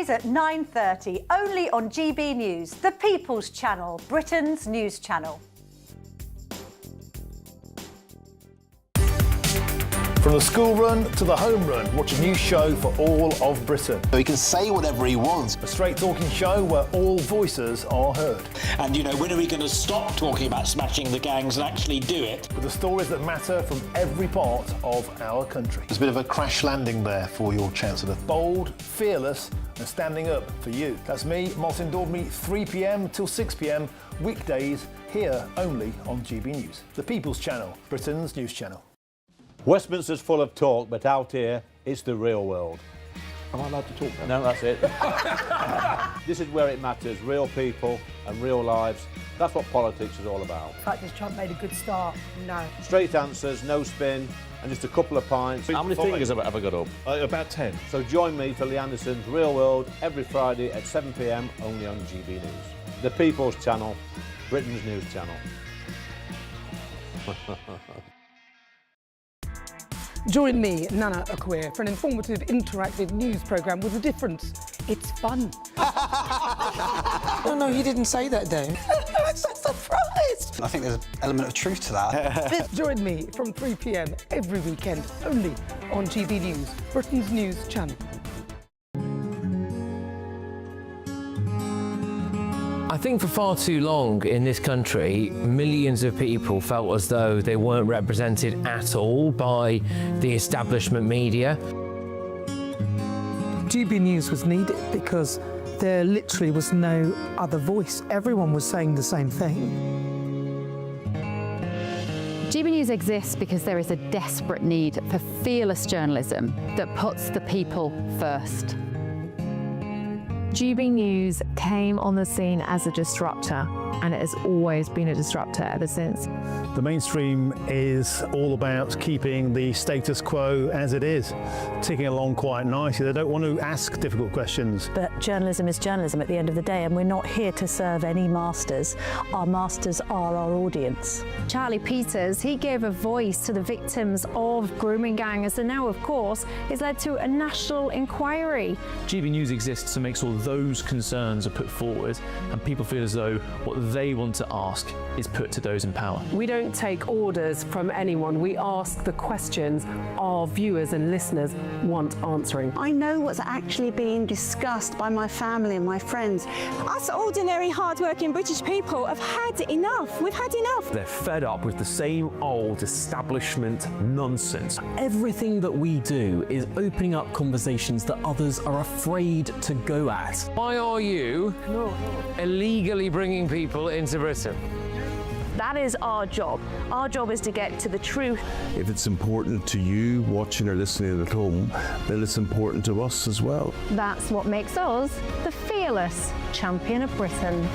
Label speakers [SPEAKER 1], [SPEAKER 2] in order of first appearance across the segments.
[SPEAKER 1] Weekdays at 9:30, only on GB News, the People's Channel, Britain's news channel.
[SPEAKER 2] From the school run to the home run, watch a new show for all of Britain.
[SPEAKER 3] So he can say whatever he wants.
[SPEAKER 2] A straight-talking show where all voices are heard.
[SPEAKER 4] And, you know, when are we going to stop talking about smashing the gangs and actually do it?
[SPEAKER 2] With the stories that matter from every part of our country.
[SPEAKER 3] There's a bit of a crash landing there for your Chancellor.
[SPEAKER 2] Bold, fearless and standing up for you. That's me, Martin Daubney, 3 p.m. till 6 p.m, weekdays, here only on GB News. The People's Channel, Britain's news channel.
[SPEAKER 5] Westminster's full of talk, but out here, it's the real world.
[SPEAKER 6] Am I allowed to talk now?
[SPEAKER 5] No, that's it. This is where it matters, real people and real lives. That's what politics is all about.
[SPEAKER 7] In fact, has Trump made a good start? No.
[SPEAKER 5] Straight answers, no spin, and just a couple of pints. How many fingers have I got up?
[SPEAKER 6] About 10.
[SPEAKER 5] So join me for Lee Anderson's Real World every Friday at 7 p.m, only on GB News. The People's Channel, Britain's news channel.
[SPEAKER 7] Join me, Nana Okoye, for an informative, interactive news programme with a difference. It's fun.
[SPEAKER 8] No, he didn't say that, Dave.
[SPEAKER 7] I'm so surprised.
[SPEAKER 8] I think there's an element of truth to that.
[SPEAKER 7] Join me from 3 p.m. every weekend, only on GB News, Britain's news channel.
[SPEAKER 9] I think for far too long in this country, millions of people felt as though they weren't represented at all by the establishment media.
[SPEAKER 10] GB News was needed because there literally was no other voice. Everyone was saying the same thing.
[SPEAKER 11] GB News exists because there is a desperate need for fearless journalism that puts the people first.
[SPEAKER 12] GB News came on the scene as a disruptor, and it has always been a disruptor ever since.
[SPEAKER 2] The mainstream is all about keeping the status quo as it is, ticking along quite nicely. They don't want to ask difficult questions.
[SPEAKER 13] But journalism is journalism at the end of the day, and we're not here to serve any masters. Our masters are our audience.
[SPEAKER 14] Charlie Peters, he gave a voice to the victims of grooming gangs, and now, of course, it's led to a national inquiry.
[SPEAKER 15] GB News exists to make sure those concerns are put forward and people feel as though what they want to ask is put to those in power.
[SPEAKER 16] We don't take orders from anyone. We ask the questions our viewers and listeners want answering.
[SPEAKER 17] I know what's actually being discussed by my family and my friends. Us ordinary, hard-working British people have had enough. We've had enough.
[SPEAKER 15] They're fed up with the same old establishment nonsense. Everything that we do is opening up conversations that others are afraid to go at.
[SPEAKER 9] Why are you illegally bringing people into Britain?
[SPEAKER 13] That is our job. Our job is to get to the truth.
[SPEAKER 18] If it's important to you watching or listening at home, then it's important to us as well.
[SPEAKER 14] That's what makes us the fearless champion of Britain.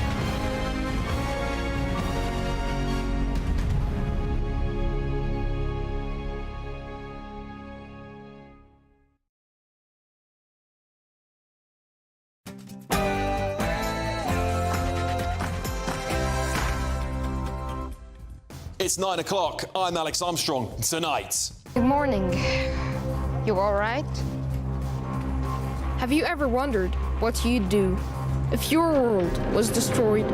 [SPEAKER 19] It's 9 o'clock. I'm Alex Armstrong. Tonight.
[SPEAKER 20] Good morning. You all right? Have you ever wondered what you'd do if your world was destroyed?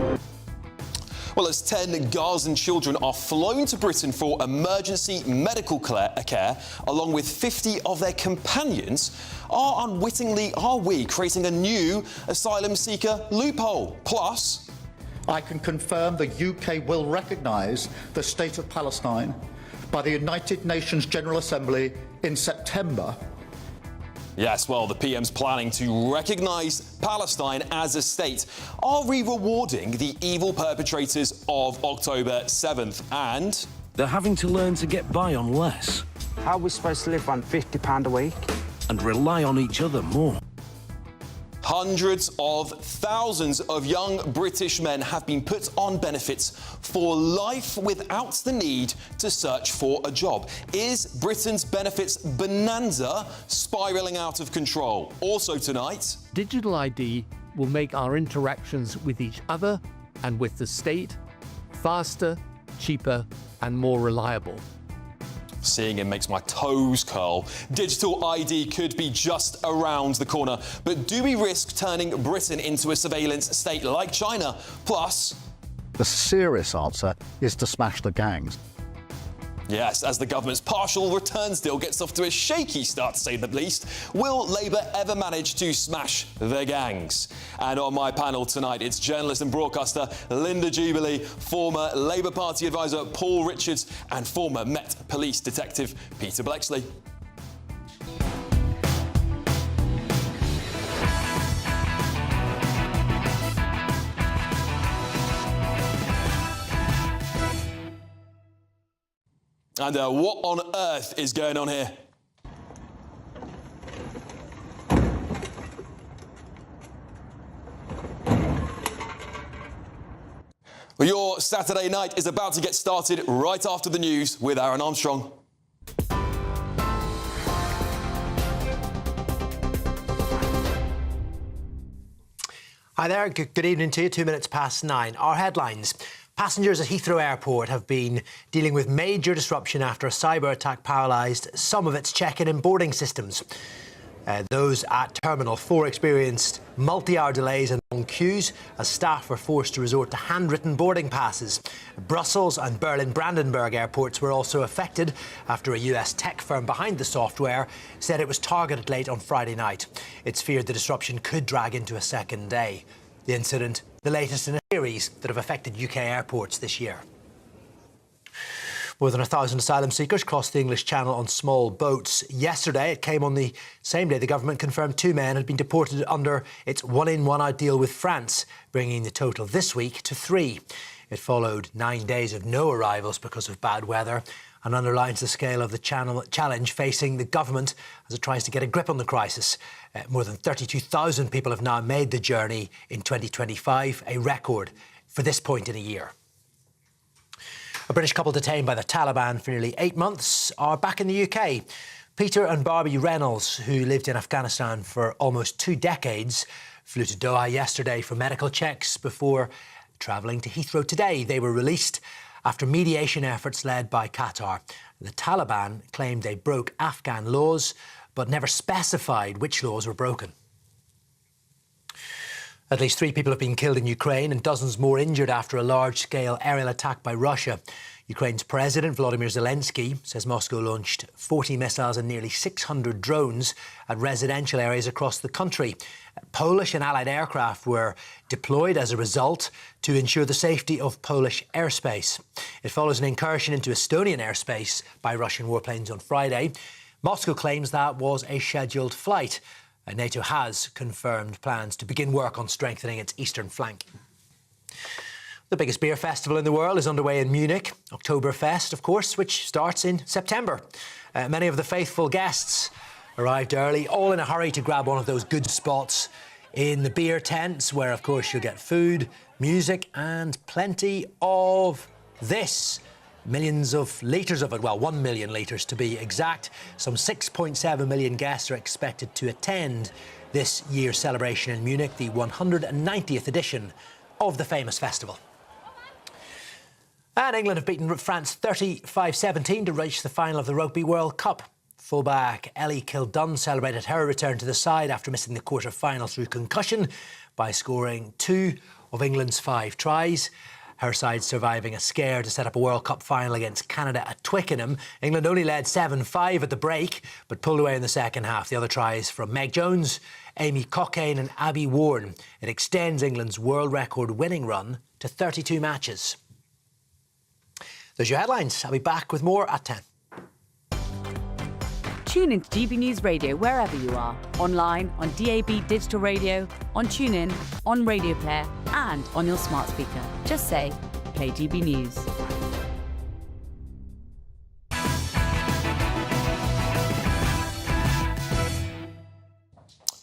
[SPEAKER 19] Well, as 10 Gazan children are flown to Britain for emergency medical care, along with 50 of their companions, are we creating a new asylum seeker loophole? Plus,
[SPEAKER 3] I can confirm the UK will recognise the State of Palestine by the United Nations General Assembly in September.
[SPEAKER 19] Yes, well, the PM's planning to recognise Palestine as a state. Are we rewarding the evil perpetrators of October 7th? And
[SPEAKER 6] they're having to learn to get by on less.
[SPEAKER 8] How are we supposed to live on £50 a week?
[SPEAKER 6] And rely on each other more.
[SPEAKER 19] Hundreds of thousands of young British men have been put on benefits for life without the need to search for a job. Is Britain's benefits bonanza spiralling out of control? Also tonight,
[SPEAKER 5] digital ID will make our interactions with each other and with the state faster, cheaper, and more reliable.
[SPEAKER 19] Seeing him makes my toes curl. Digital ID could be just around the corner, but do we risk turning Britain into a surveillance state like China? Plus,
[SPEAKER 3] the serious answer is to smash the gangs.
[SPEAKER 19] Yes, as the government's partial returns deal gets off to a shaky start, to say the least, will Labour ever manage to smash the gangs? And on my panel tonight, it's journalist and broadcaster Linda Jubilee, former Labour Party advisor Paul Richards, and former Met Police detective Peter Blexley. And what on earth is going on here? Well, your Saturday night is about to get started right after the news with Aaron Armstrong.
[SPEAKER 21] Hi there, good evening to you, 2 minutes past 9. Our headlines. Passengers at Heathrow Airport have been dealing with major disruption after a cyber attack paralysed some of its check-in and boarding systems. Those at Terminal 4 experienced multi-hour delays and long queues as staff were forced to resort to handwritten boarding passes. Brussels and Berlin-Brandenburg airports were also affected after a US tech firm behind the software said it was targeted late on Friday night. It's feared the disruption could drag into a second day. The incident, the latest in a series that have affected UK airports this year. More than 1,000 asylum seekers crossed the English Channel on small boats yesterday. It came on the same day the government confirmed 2 men had been deported under its one-in, one-out deal with France, bringing the total this week to 3. It followed 9 days of no arrivals because of bad weather and underlines the scale of the challenge facing the government as it tries to get a grip on the crisis. More than 32,000 people have now made the journey in 2025, a record for this point in a year. A British couple detained by the Taliban for nearly 8 months are back in the UK. Peter and Barbie Reynolds, who lived in Afghanistan for almost 2 decades, flew to Doha yesterday for medical checks before travelling to Heathrow today. They were released after mediation efforts led by Qatar. The Taliban claimed they broke Afghan laws, but never specified which laws were broken. At least 3 people have been killed in Ukraine and dozens more injured after a large-scale aerial attack by Russia. Ukraine's President Volodymyr Zelensky says Moscow launched 40 missiles and nearly 600 drones at residential areas across the country. Polish and Allied aircraft were deployed as a result to ensure the safety of Polish airspace. It follows an incursion into Estonian airspace by Russian warplanes on Friday. Moscow claims that was a scheduled flight. NATO has confirmed plans to begin work on strengthening its eastern flank. The biggest beer festival in the world is underway in Munich, Oktoberfest, of course, which starts in September. Many of the faithful guests arrived early, all in a hurry to grab one of those good spots in the beer tents, where, of course, you'll get food, music, and plenty of this. Millions of litres of it, well, 1 million litres to be exact. Some 6.7 million guests are expected to attend this year's celebration in Munich, the 190th edition of the famous festival. And England have beaten France 35-17 to reach the final of the Rugby World Cup. Fullback Ellie Kildunn celebrated her return to the side after missing the quarter-final through concussion by scoring 2 of England's 5 tries. Her side surviving a scare to set up a World Cup final against Canada at Twickenham. England only led 7-5 at the break, but pulled away in the second half. The other tries from Meg Jones, Amy Cockayne and Abby Warren. It extends England's world record winning run to 32 matches. Those are your headlines. I'll be back with more at 10.
[SPEAKER 22] Tune into GB News Radio wherever you are. Online, on DAB digital radio, on TuneIn, on Radio Player and on your smart speaker. Just say, play GB News.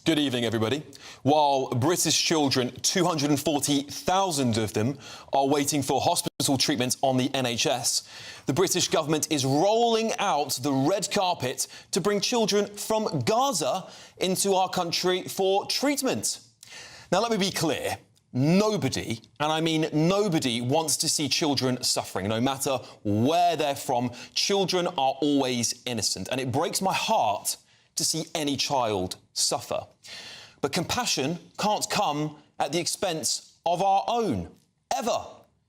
[SPEAKER 19] Good evening, everybody. While British children, 240,000 of them, are waiting for hospital treatment on the NHS, the British government is rolling out the red carpet to bring children from Gaza into our country for treatment. Now, let me be clear. nobody, and I mean nobody, wants to see children suffering. No matter where they're from, children are always innocent, and it breaks my heart to see any child suffer. But compassion can't come at the expense of our own, ever.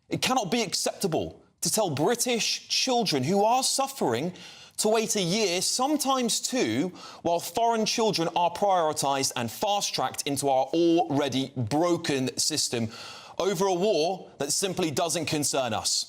[SPEAKER 19] It cannot be acceptable to tell British children who are suffering to wait a year, sometimes two, while foreign children are prioritised and fast-tracked into our already broken system over a war that simply doesn't concern us.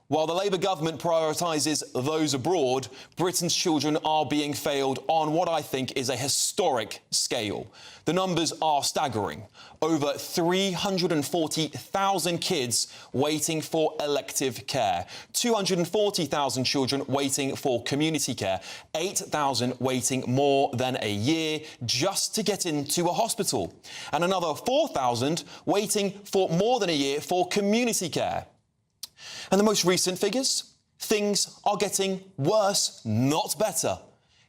[SPEAKER 19] While the Labour government prioritises those abroad, Britain's children are being failed on what I think is a historic scale. The numbers are staggering. Over 340,000 kids waiting for elective care, 240,000 children waiting for community care, 8,000 waiting more than a year just to get into a hospital, and another 4,000 waiting for more than a year for community care. And the most recent figures? Things are getting worse, not better.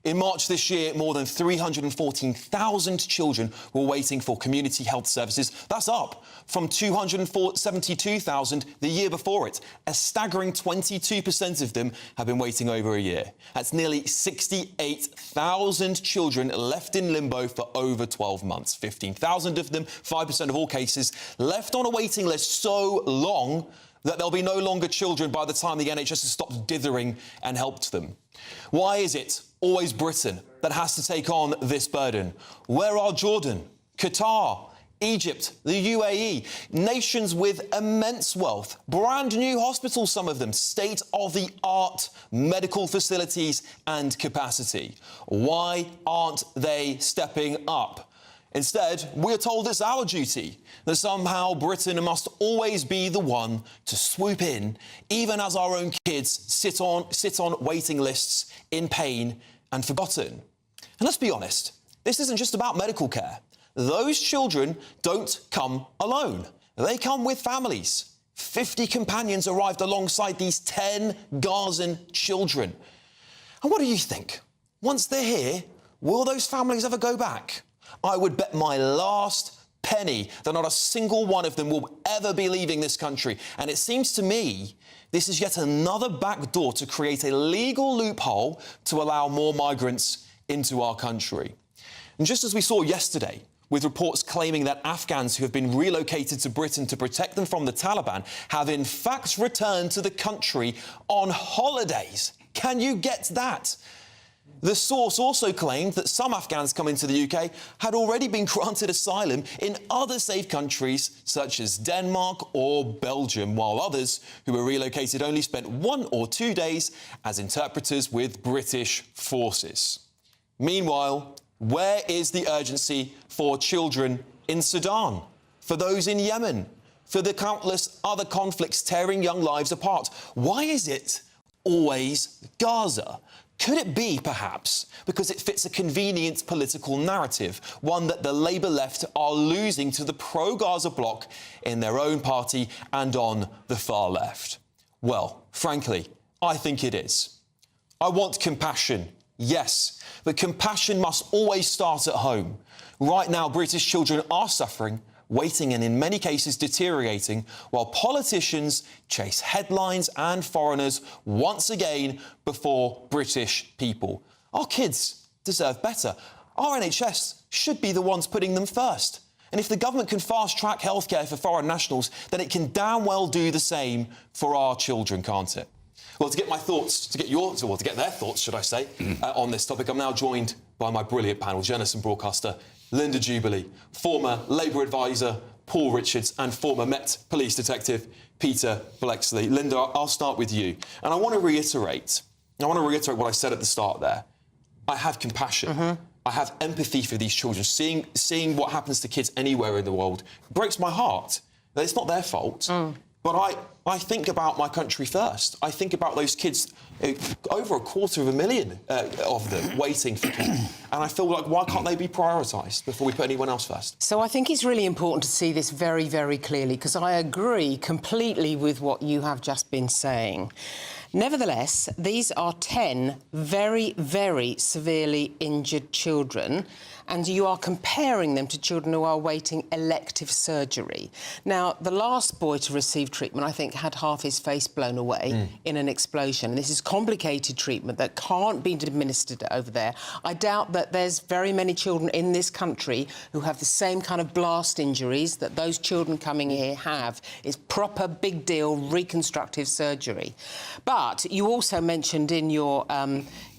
[SPEAKER 19] In March this year, more than 314,000 children were waiting for community health services. That's up from 272,000 the year before it. A staggering 22% of them have been waiting over a year. That's nearly 68,000 children left in limbo for over 12 months. 15,000 of them, 5% of all cases, left on a waiting list so long that there'll be no longer children by the time the NHS has stopped dithering and helped them. Why is it always Britain that has to take on this burden? Where are Jordan, Qatar, Egypt, the UAE, nations with immense wealth, brand new hospitals, some of them, state-of-the-art medical facilities and capacity? Why aren't they stepping up? Instead, we're told it's our duty, that somehow Britain must always be the one to swoop in, even as our own kids sit on waiting lists in pain and forgotten. And let's be honest, this isn't just about medical care. Those children don't come alone. They come with families. 50 companions arrived alongside these 10 Gazan children. And what do you think? Once they're here, will those families ever go back? I would bet my last penny that not a single one of them will ever be leaving this country. And it seems to me this is yet another backdoor to create a legal loophole to allow more migrants into our country. And just as we saw yesterday, with reports claiming that Afghans who have been relocated to Britain to protect them from the Taliban have in fact returned to the country on holidays. Can you get that? The source also claimed that some Afghans coming to the UK had already been granted asylum in other safe countries such as Denmark or Belgium, while others who were relocated only spent 1 or 2 days as interpreters with British forces. Meanwhile, where is the urgency for children in Sudan, for those in Yemen, for the countless other conflicts tearing young lives apart? Why is it always Gaza? Could it be, perhaps, because it fits a convenient political narrative, one that the Labour left are losing to the pro-Gaza bloc in their own party and on the far left? Well, frankly, I think it is. I want compassion, yes, but compassion must always start at home. Right now, British children are suffering, waiting and in many cases deteriorating, while politicians chase headlines and foreigners once again before British people. Our kids deserve better. Our NHS should be the ones putting them first. And if the government can fast-track healthcare for foreign nationals, then it can damn well do the same for our children, can't it? Well, to get my thoughts, to get their thoughts, should I say, on this topic, I'm now joined by my brilliant panel, journalist and broadcaster Linda Jubilee, former Labour advisor Paul Richards, and former Met Police detective Peter Blexley. Linda, I'll start with you. And I want to reiterate what I said at the start there. I have compassion. I have empathy for these children. Seeing what happens to kids anywhere in the world breaks my heart. It's not their fault. But I think about my country first. I think about those kids, over 250,000 of them waiting for care. And I feel like, why can't they be prioritised before we put anyone else first?
[SPEAKER 1] So I think it's really important to see this very, very clearly, because I agree completely with what you have just been saying. Nevertheless, these are 10 very, very severely injured children, and you are comparing them to children who are awaiting elective surgery. Now, the last boy to receive treatment, I think, had half his face blown away in an explosion. This is complicated treatment that can't be administered over there. I doubt that there's very many children in this country who have the same kind of blast injuries that those children coming here have. It's proper, big deal, reconstructive surgery. But you also mentioned in your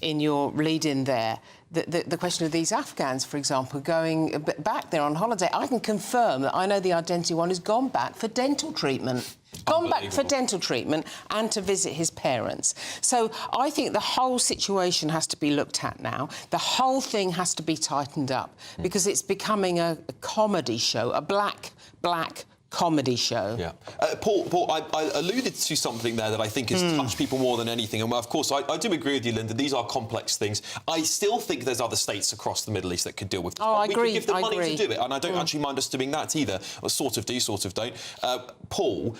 [SPEAKER 1] lead-in there the question of these Afghans, for example, going back there on holiday. I can confirm that I know the identity one has gone back for dental treatment. Gone back for dental treatment and to visit his parents. So I think the whole situation has to be looked at now. The whole thing has to be tightened up because it's becoming a comedy show, a black comedy show.
[SPEAKER 19] Yeah. Paul, I alluded to something there that I think has touched people more than anything. And, of course, I do agree with you, Linda. These are complex things. I still think there's other states across the Middle East that could deal with this.
[SPEAKER 1] I agree.
[SPEAKER 19] We could give them money to do it, and I don't actually mind us doing that either. Or sort of do, sort of don't. Paul,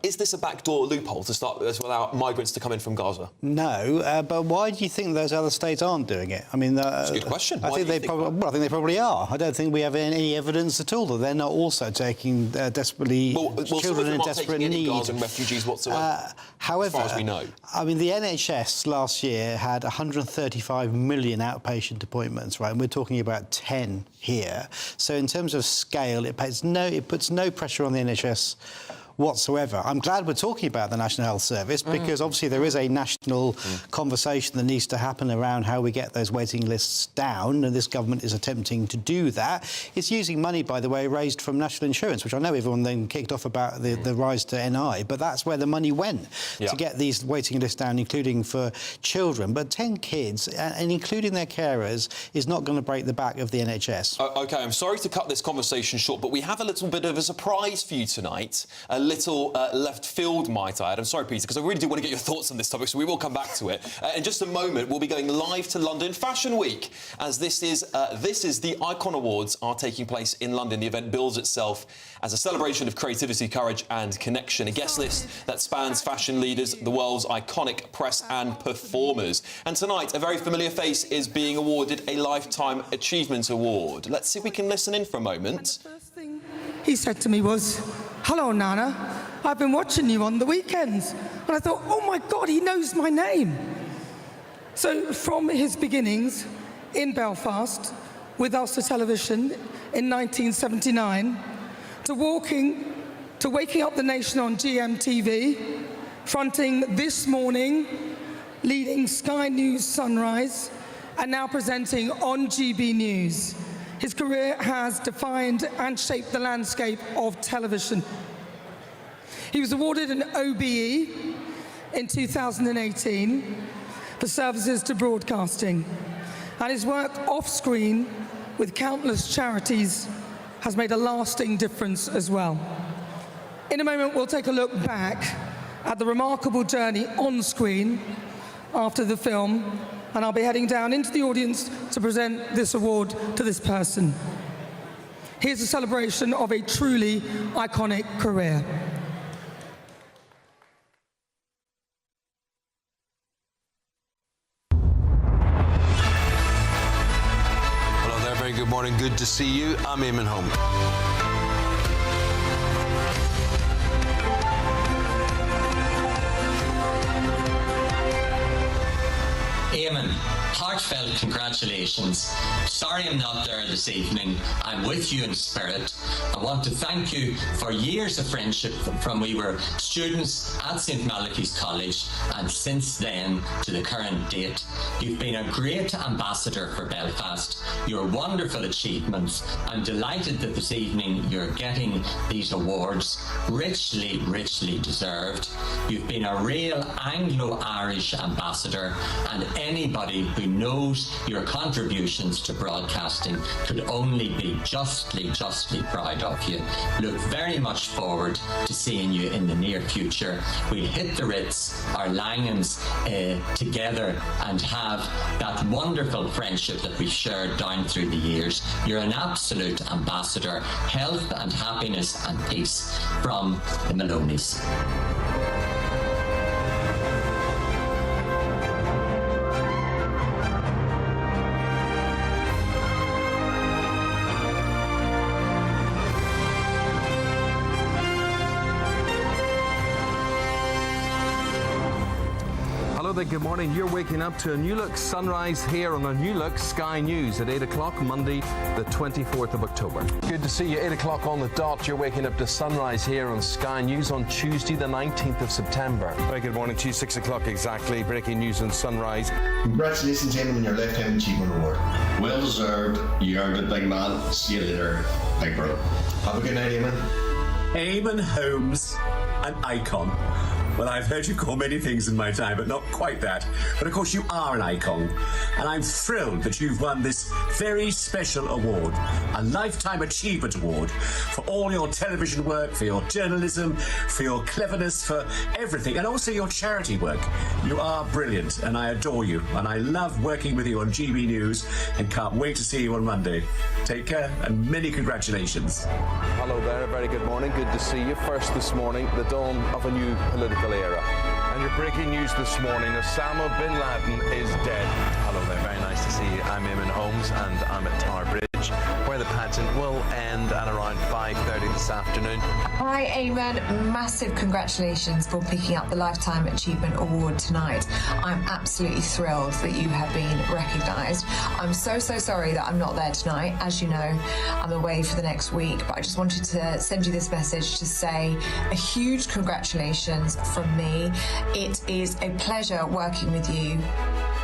[SPEAKER 19] is this a backdoor loophole to allow migrants to come in from Gaza?
[SPEAKER 4] No, but why do you think those other states aren't doing it? I mean, that's
[SPEAKER 19] a good question.
[SPEAKER 4] I think they probably are. I don't think we have any evidence at all that they're not also taking children in desperate need.
[SPEAKER 19] Gazan refugees whatsoever.
[SPEAKER 4] However,
[SPEAKER 19] as far as we know,
[SPEAKER 4] I mean, the NHS last year had 135 million outpatient appointments, right? And we're talking about 10 here. So in terms of scale, it puts no pressure on the NHS whatsoever. I'm glad we're talking about the National Health Service because obviously there is a national conversation that needs to happen around how we get those waiting lists down, and this government is attempting to do that. It's using money, by the way, raised from national insurance, which I know everyone then kicked off about the rise to NI, but that's where the money went to get these waiting lists down, including for children. But 10 kids, and including their carers, is not going to break the back of the NHS.
[SPEAKER 19] OK, I'm sorry to cut this conversation short, but we have a little bit of a surprise for you tonight. A little left field, might I add. I'm sorry, Peter, because I really do want to get your thoughts on this topic, so we will come back to it. In just a moment, we'll be going live to London Fashion Week, as this is the Icon Awards are taking place in London. The event bills itself as a celebration of creativity, courage and connection. A guest list that spans fashion leaders, the world's iconic press and performers. And tonight, a very familiar face is being awarded a Lifetime Achievement Award. Let's see if we can listen in for a moment.
[SPEAKER 10] He said to me was, "Hello, Nana. I've been watching you on the weekends." And I thought, oh, my God, he knows my name. So from his beginnings in Belfast with Ulster Television in 1979 to waking up the nation on GMTV, fronting This Morning, leading Sky News Sunrise, and now presenting on GB News. His career has defined and shaped the landscape of television. He was awarded an OBE in 2018 for services to broadcasting, and his work off-screen with countless charities has made a lasting difference as well. In a moment, we'll take a look back at the remarkable journey on screen after the film, and I'll be heading down into the audience to present this award to this person. Here's a celebration of a truly iconic career.
[SPEAKER 7] Hello there, very good morning, good to see you. I'm Eamon Home.
[SPEAKER 23] Eamon, heartfelt congratulations. Sorry I'm not there this evening. I'm with you in spirit. I want to thank you for years of friendship from we were students at St Malachy's College and since then to the current date. You've been a great ambassador for Belfast. Your wonderful achievements. I'm delighted that this evening you're getting these awards, richly, richly deserved. You've been a real Anglo-Irish ambassador, and anybody who knows your contributions to broadcasting could only be justly proud of you. Look very much forward to seeing you in the near future. We'll hit the Ritz, our Langens, together and have that wonderful friendship that we've shared down through the years. You're an absolute ambassador. Health and happiness and peace from the Maloney's.
[SPEAKER 2] there, good morning. You're waking up to a new look sunrise here on a new look Sky News at 8 o'clock, Monday, the 24th of October. Good to see you, 8 o'clock on the dot. You're waking up to sunrise here on Sky News on Tuesday, the 19th of September.
[SPEAKER 6] Very good morning to you, 6 o'clock exactly. Breaking news on sunrise.
[SPEAKER 11] Congratulations, Eamon, on your Lifetime Achievement Award.
[SPEAKER 12] Well deserved. You earned it, big man. See you later, big bro.
[SPEAKER 11] Have a good night, Eamon.
[SPEAKER 24] Eamon Holmes, an icon. Well, I've heard you call many things in my time, but not quite that. But of course, you are an icon. And I'm thrilled that you've won this very special award, a Lifetime Achievement Award, for all your television work, for your journalism, for your cleverness, for everything, and also your charity work. You are brilliant, and I adore you. And I love working with you on GB News, and can't wait to see you on Monday. Take care, and many congratulations.
[SPEAKER 2] Hello there, a very good morning. Good to see you. First this morning, the dawn of a new political era.
[SPEAKER 6] And your breaking news this morning, Osama bin Laden is dead. Hello there, very nice to see you. I'm Eamon Holmes and I'm at Tower Bridge, where the pageant will end at around 5:30 this afternoon.
[SPEAKER 25] Hi Eamon, massive congratulations for picking up the Lifetime Achievement Award tonight. I'm absolutely thrilled that you have been recognised. I'm so sorry that I'm not there tonight. As you know, I'm away for the next week, but I just wanted to send you this message to say a huge congratulations from me. It is a pleasure working with you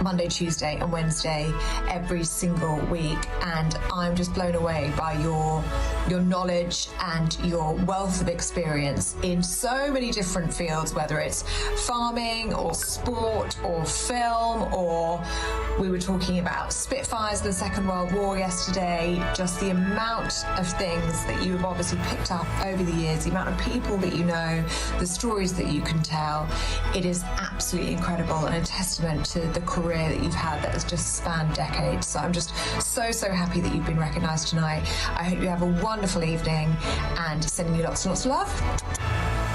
[SPEAKER 25] Monday, Tuesday and Wednesday every single week, and I'm just blown away by your knowledge and your wealth of experience in so many different fields, whether it's farming or sport or film, or we were talking about Spitfires in the Second World War yesterday. Just the amount of things that you have obviously picked up over the years, the amount of people that you know, the stories that you can tell. It is absolutely incredible and a testament to the career that you've had that has just spanned decades. So I'm just so happy that you've been recognised tonight. I hope you have a wonderful evening, and sending you lots and lots of love.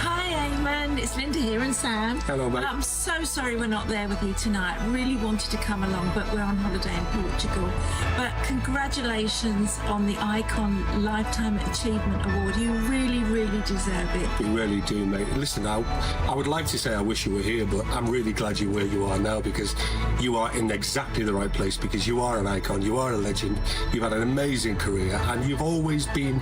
[SPEAKER 26] Hi Eamon, it's Linda here and Sam.
[SPEAKER 6] Hello, mate.
[SPEAKER 26] I'm so sorry we're not there with you tonight. Really wanted to come along, but we're on holiday in Portugal. But congratulations on the Icon Lifetime Achievement Award. You really deserve it.
[SPEAKER 6] We really do, mate. Listen, I would like to say I wish you were here, but I'm really glad you're where you are now, because you are in exactly the right place, because you are an icon, you are a legend, you've had an amazing career, and you've always been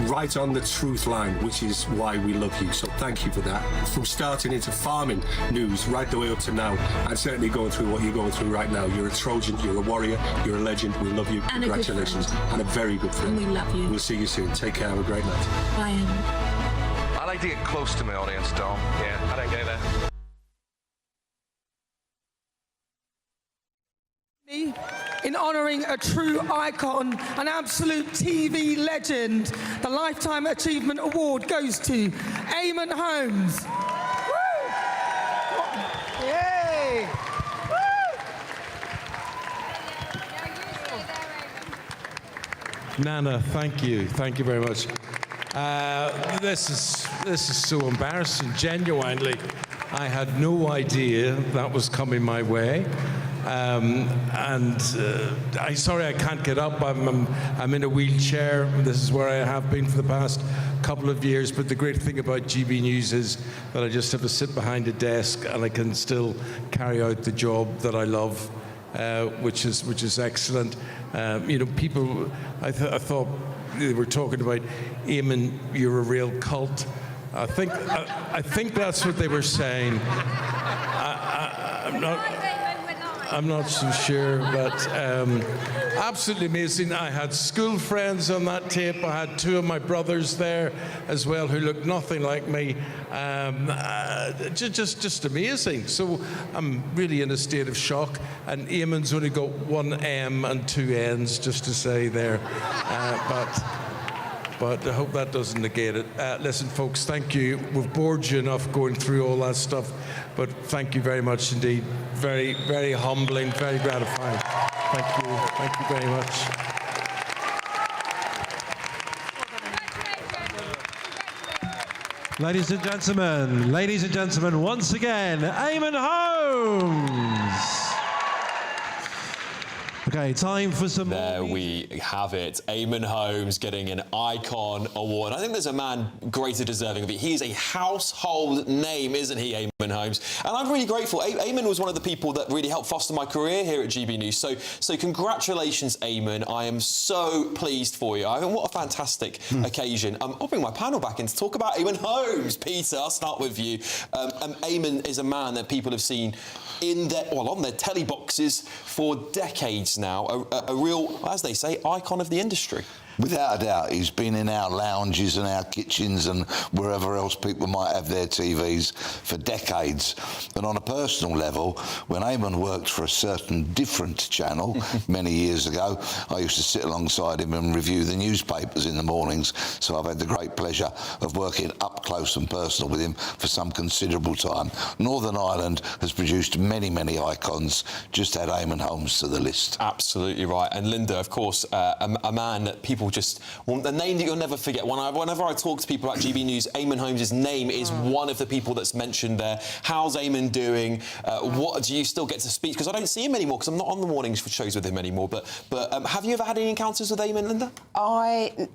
[SPEAKER 6] right on the truth line, which is why we love you. So thank you for that. From starting into farming news right the way up to now, and certainly going through what you're going through right now. You're a Trojan, you're a warrior, you're a legend. We love you.
[SPEAKER 26] And
[SPEAKER 6] congratulations. And a very good friend.
[SPEAKER 26] And we love you.
[SPEAKER 6] We'll see you soon. Take care. Have a great night.
[SPEAKER 26] Bye, Eamon.
[SPEAKER 6] I like to get close to my audience, Dom. Yeah, I don't get that.
[SPEAKER 10] In honouring a true icon, an absolute TV legend, the Lifetime Achievement Award goes to Eamon Holmes. Woo! Yay!
[SPEAKER 6] Nana, thank you. Thank you very much. This is so embarrassing, genuinely. I had no idea that was coming my way. I'm sorry I can't get up. I'm in a wheelchair. This is where I have been for the past couple of years. But the great thing about GB News is that I just have to sit behind a desk and I can still carry out the job that I love, which is excellent. You know, people. I thought they were talking about, Eamon, you're a real cult. I think that's what they were saying. I'm not so sure, but absolutely amazing. I had school friends on that tape. I had two of my brothers there as well who looked nothing like me. Just amazing. So I'm really in a state of shock. And Eamon's only got one M and two N's, just to say there. But I hope that doesn't negate it. Listen, folks, thank you. We've bored you enough going through all that stuff, but thank you very much indeed. Very, very humbling, very gratifying. Thank you. Thank you very much.
[SPEAKER 27] Ladies and gentlemen, once again, Eamon Holmes. Okay, time for some
[SPEAKER 19] There we have it. Eamon Holmes getting an Icon Award. I think there's a man greater deserving of it. He is a household name, isn't he, Eamon? Eamon Holmes. And I'm really grateful. Eamon was one of the people that really helped foster my career here at GB News. So congratulations, Eamon. I am so pleased for you. I mean, what a fantastic occasion. I'll bring my panel back in to talk about Eamon Holmes. Peter, I'll start with you. Eamon is a man that people have seen on their telly boxes for decades now. A real, as they say, icon of the industry.
[SPEAKER 9] Without a doubt, he's been in our lounges and our kitchens and wherever else people might have their TVs for decades. And on a personal level, when Eamon worked for a certain different channel many years ago, I used to sit alongside him and review the newspapers in the mornings. So I've had the great pleasure of working up close and personal with him for some considerable time. Northern Ireland has produced many, many icons. Just add Eamon Holmes to the list.
[SPEAKER 19] Absolutely right. And Linda, of course, a man that people just want, the name that you'll never forget. Whenever I talk to people about GB News, Eamon Holmes' name is one of the people that's mentioned there. How's Eamon doing? What do you still get to speak? Because I don't see him anymore because I'm not on the mornings for shows with him anymore. But have you ever had any encounters with Eamon, Linda?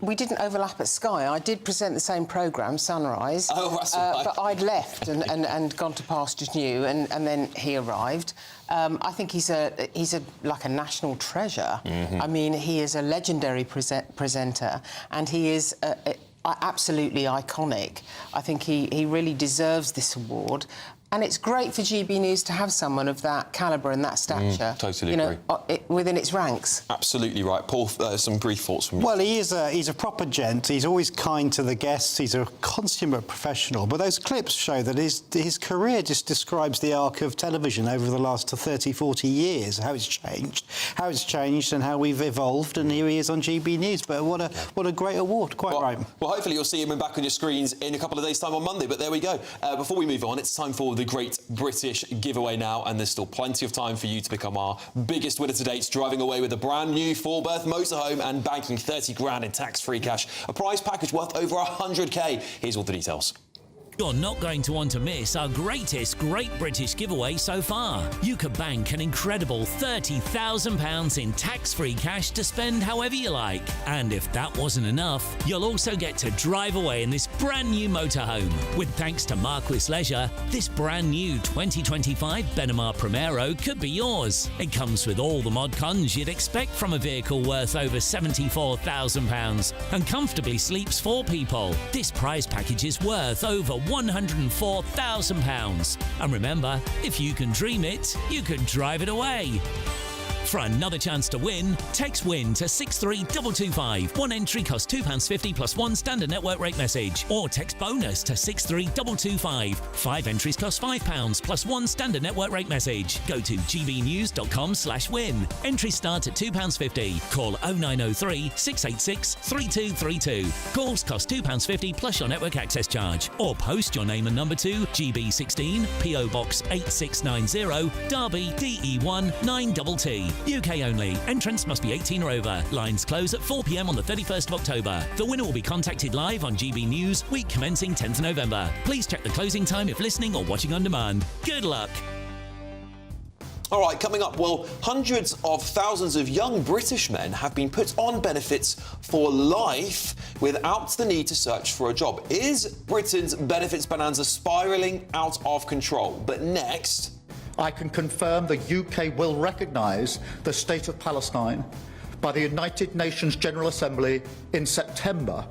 [SPEAKER 1] We didn't overlap at Sky. I did present the same programme, Sunrise.
[SPEAKER 19] Oh, that's right.
[SPEAKER 1] But I'd left and gone to Pastures New, and then he arrived. I think he's like a national treasure. I mean, he is a legendary presenter, and he is absolutely iconic. I think he really deserves this award. And it's great for GB News to have someone of that calibre and that stature,
[SPEAKER 19] totally agree.
[SPEAKER 1] Within its ranks.
[SPEAKER 19] Absolutely right. Paul, some brief thoughts from you.
[SPEAKER 4] Well, he's a proper gent. He's always kind to the guests. He's a consummate professional. But those clips show that his career just describes the arc of television over the last 30, 40 years, how it's changed and how we've evolved. And here he is on GB News. But what a great award. Quite right.
[SPEAKER 19] Well, hopefully you'll see him back on your screens in a couple of days' time on Monday. But there we go. Before we move on, it's time for the Great British Giveaway now, and there's still plenty of time for you to become our biggest winner to date, driving away with a brand new 4-berth motorhome and banking 30 grand in tax-free cash, a prize package worth over 100k. Here's all the details.
[SPEAKER 13] You're not going to want to miss our greatest Great British Giveaway so far. You could bank an incredible £30,000 in tax-free cash to spend however you like. And if that wasn't enough, you'll also get to drive away in this brand new motorhome. With thanks to Marquis Leisure, this brand new 2025 Benimar Primero could be yours. It comes with all the mod cons you'd expect from a vehicle worth over £74,000 and comfortably sleeps 4 people. This prize package is worth over £104,000. And remember, if you can dream it, you can drive it away. For another chance to win, text WIN to 63225. One entry costs £2.50 plus one standard network rate message. Or text BONUS to 63225. 5 entries cost £5 plus one standard network rate message. Go to gbnews.com/win. Entries start at £2.50. Call 0903 686 3232. Calls cost £2.50 plus your network access charge. Or post your name and number to GB16 PO Box 8690 Derby DE1 9TT. UK only. Entrants must be 18 or over. Lines close at 4 p.m. on the 31st of October. The winner will be contacted live on GB News, week commencing 10th November. Please check the closing time if listening or watching on demand. Good luck.
[SPEAKER 19] All right, coming up, well, hundreds of thousands of young British men have been put on benefits for life without the need to search for a job. Is Britain's benefits bonanza spiralling out of control? But next,
[SPEAKER 3] I can confirm the UK will recognise the State of Palestine by the United Nations General Assembly in September.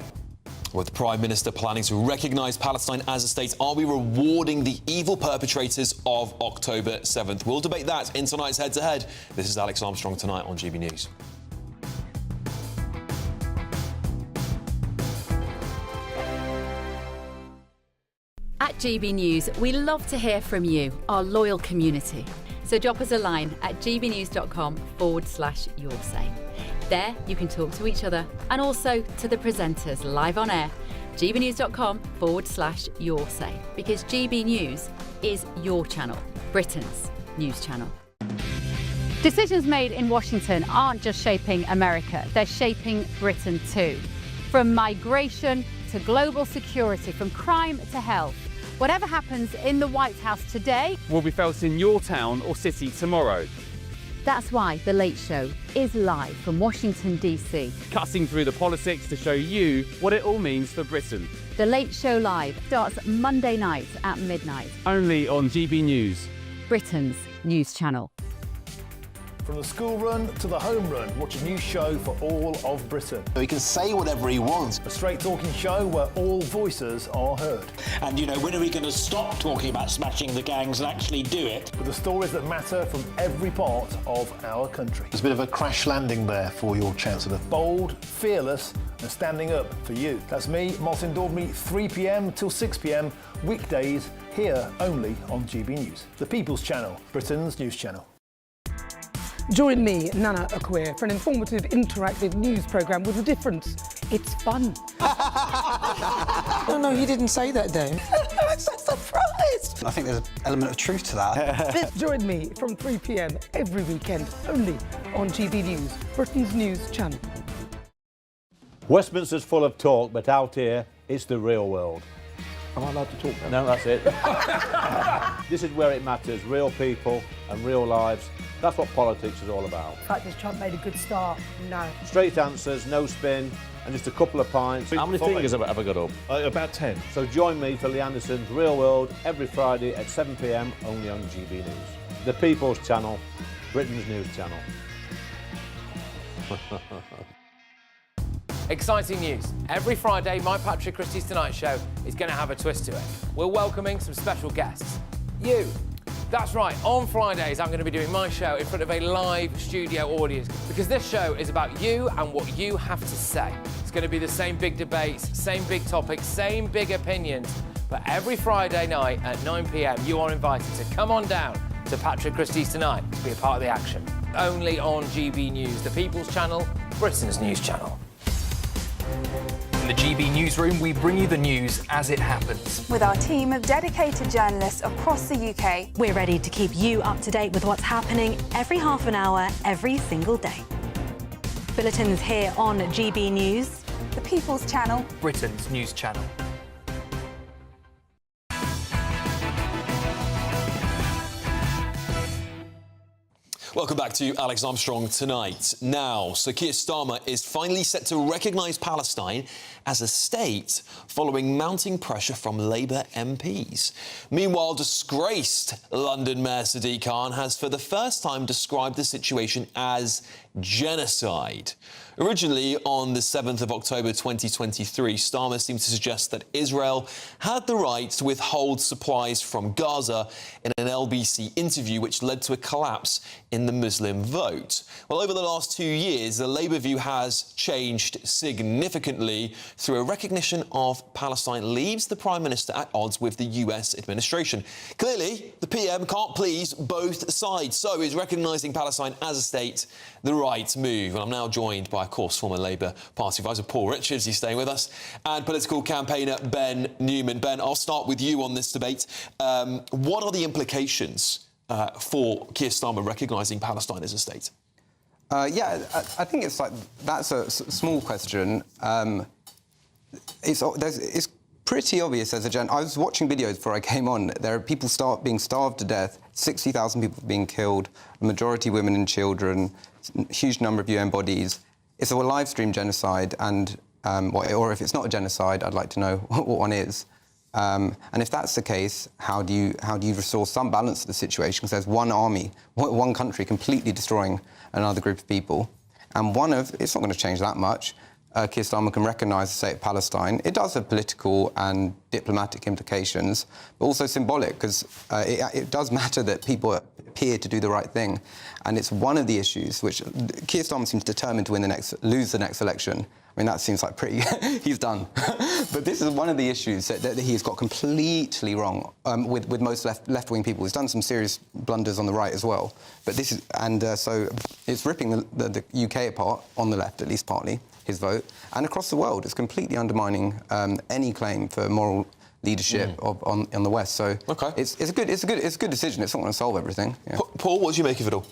[SPEAKER 19] With the Prime Minister planning to recognise Palestine as a state, are we rewarding the evil perpetrators of October 7th? We'll debate that in tonight's Head-to-Head. This is Alex Armstrong tonight on GB News.
[SPEAKER 22] At GB News, we love to hear from you, our loyal community. So drop us a line at gbnews.com/yoursay. There you can talk to each other and also to the presenters live on air. gbnews.com/yoursay, because GB News is your channel, Britain's news channel. Decisions made in Washington aren't just shaping America, they're shaping Britain too. From migration to global security, from crime to health. Whatever happens in the White House today
[SPEAKER 14] will be felt in your town or city tomorrow.
[SPEAKER 22] That's why The Late Show is live from Washington, D.C.
[SPEAKER 8] Cutting through the politics to show you what it all means for Britain.
[SPEAKER 22] The Late Show Live starts Monday night at midnight.
[SPEAKER 8] Only on GB News,
[SPEAKER 22] Britain's news channel.
[SPEAKER 14] From the school run to the home run, watch a new show for all of Britain.
[SPEAKER 15] He can say whatever he wants.
[SPEAKER 14] A straight talking show where all voices are heard.
[SPEAKER 16] And, you know, when are we going to stop talking about smashing the gangs and actually do it?
[SPEAKER 14] With the stories that matter from every part of our country.
[SPEAKER 15] There's a bit of a crash landing there for your Chancellor.
[SPEAKER 14] Bold, fearless and standing up for you. That's me, Martin Daubney, 3 p.m. till 6 p.m, weekdays, here only on GB News. The People's Channel, Britain's news channel.
[SPEAKER 10] Join me, Nana Akwe, for an informative, interactive news programme with a difference. It's fun.
[SPEAKER 17] No, he didn't say that, Dave.
[SPEAKER 10] I'm so surprised.
[SPEAKER 17] I think there's an element of truth to that.
[SPEAKER 10] Join me from 3 p.m. every weekend, only on GB News, Britain's news channel.
[SPEAKER 5] Westminster's full of talk, but out here, it's the real world.
[SPEAKER 14] Am I allowed to talk now?
[SPEAKER 5] No, that's it. This is where it matters, real people and real lives. That's what politics is all about.
[SPEAKER 10] The fact that Trump made a good start, no.
[SPEAKER 5] Straight answers, no spin, and just a couple of pints. How many fingers have I got up?
[SPEAKER 14] About 10.
[SPEAKER 5] So join me for Lee Anderson's Real World every Friday at 7 p.m, only on GB News. The People's Channel, Britain's news channel.
[SPEAKER 18] Exciting news. Every Friday, my Patrick Christie's Tonight Show is going to have a twist to it. We're welcoming some special guests. You. That's right, on Fridays I'm going to be doing my show in front of a live studio audience because this show is about you and what you have to say. It's going to be the same big debates, same big topics, same big opinions, but every Friday night at 9 p.m. you are invited to come on down to Patrick Christie's Tonight to be a part of the action. Only on GB News, the People's Channel, Britain's news channel.
[SPEAKER 20] In the GB Newsroom, we bring you the news as it happens.
[SPEAKER 28] With our team of dedicated journalists across the UK,
[SPEAKER 29] we're ready to keep you up to date with what's happening every half an hour, every single day. Bulletins here on GB News,
[SPEAKER 28] the People's Channel,
[SPEAKER 20] Britain's news channel.
[SPEAKER 19] Welcome back to Alex Armstrong Tonight. Now, Sir Keir Starmer is finally set to recognise Palestine as a state following mounting pressure from Labour MPs. Meanwhile, disgraced London Mayor Sadiq Khan has for the first time described the situation as genocide. Originally, on the 7th of October 2023, Starmer seemed to suggest that Israel had the right to withhold supplies from Gaza in an LBC interview, which led to a collapse in the Muslim vote. Well, over the last 2 years, the Labour view has changed significantly through a recognition of Palestine leaves the Prime Minister at odds with the US administration. Clearly, the PM can't please both sides, so is recognising Palestine as a state the right move. And I'm now joined by, of course, former Labour Party advisor Paul Richards, he's staying with us, and political campaigner Ben Newman. Ben, I'll start with you on this debate. What are the implications for Keir Starmer recognising Palestine as a state?
[SPEAKER 30] I think it's like that's a small question. It's pretty obvious as a I was watching videos before I came on. There are people being starved to death, 60,000 people being killed, a majority women and children, a huge number of UN bodies. It's a live stream genocide, and or if it's not a genocide, I'd like to know what one is. And if that's the case, how do you restore some balance to the situation? Because there's one army, one country completely destroying another group of people, and it's not going to change that much. Keir Starmer can recognise the state of Palestine. It does have political and diplomatic implications, but also symbolic, because it does matter that people appear to do the right thing. And it's one of the issues which Keir Starmer seems determined to lose the next election. I mean, that seems like pretty... he's done. But this is one of the issues that he's got completely wrong with most left-wing people. He's done some serious blunders on the right as well. But this is... so it's ripping the UK apart, on the left, at least partly, his vote. And across the world, it's completely undermining any claim for moral leadership on the West. So it's a good decision. It's not going to solve everything. Yeah.
[SPEAKER 19] Paul, what do you make of it all?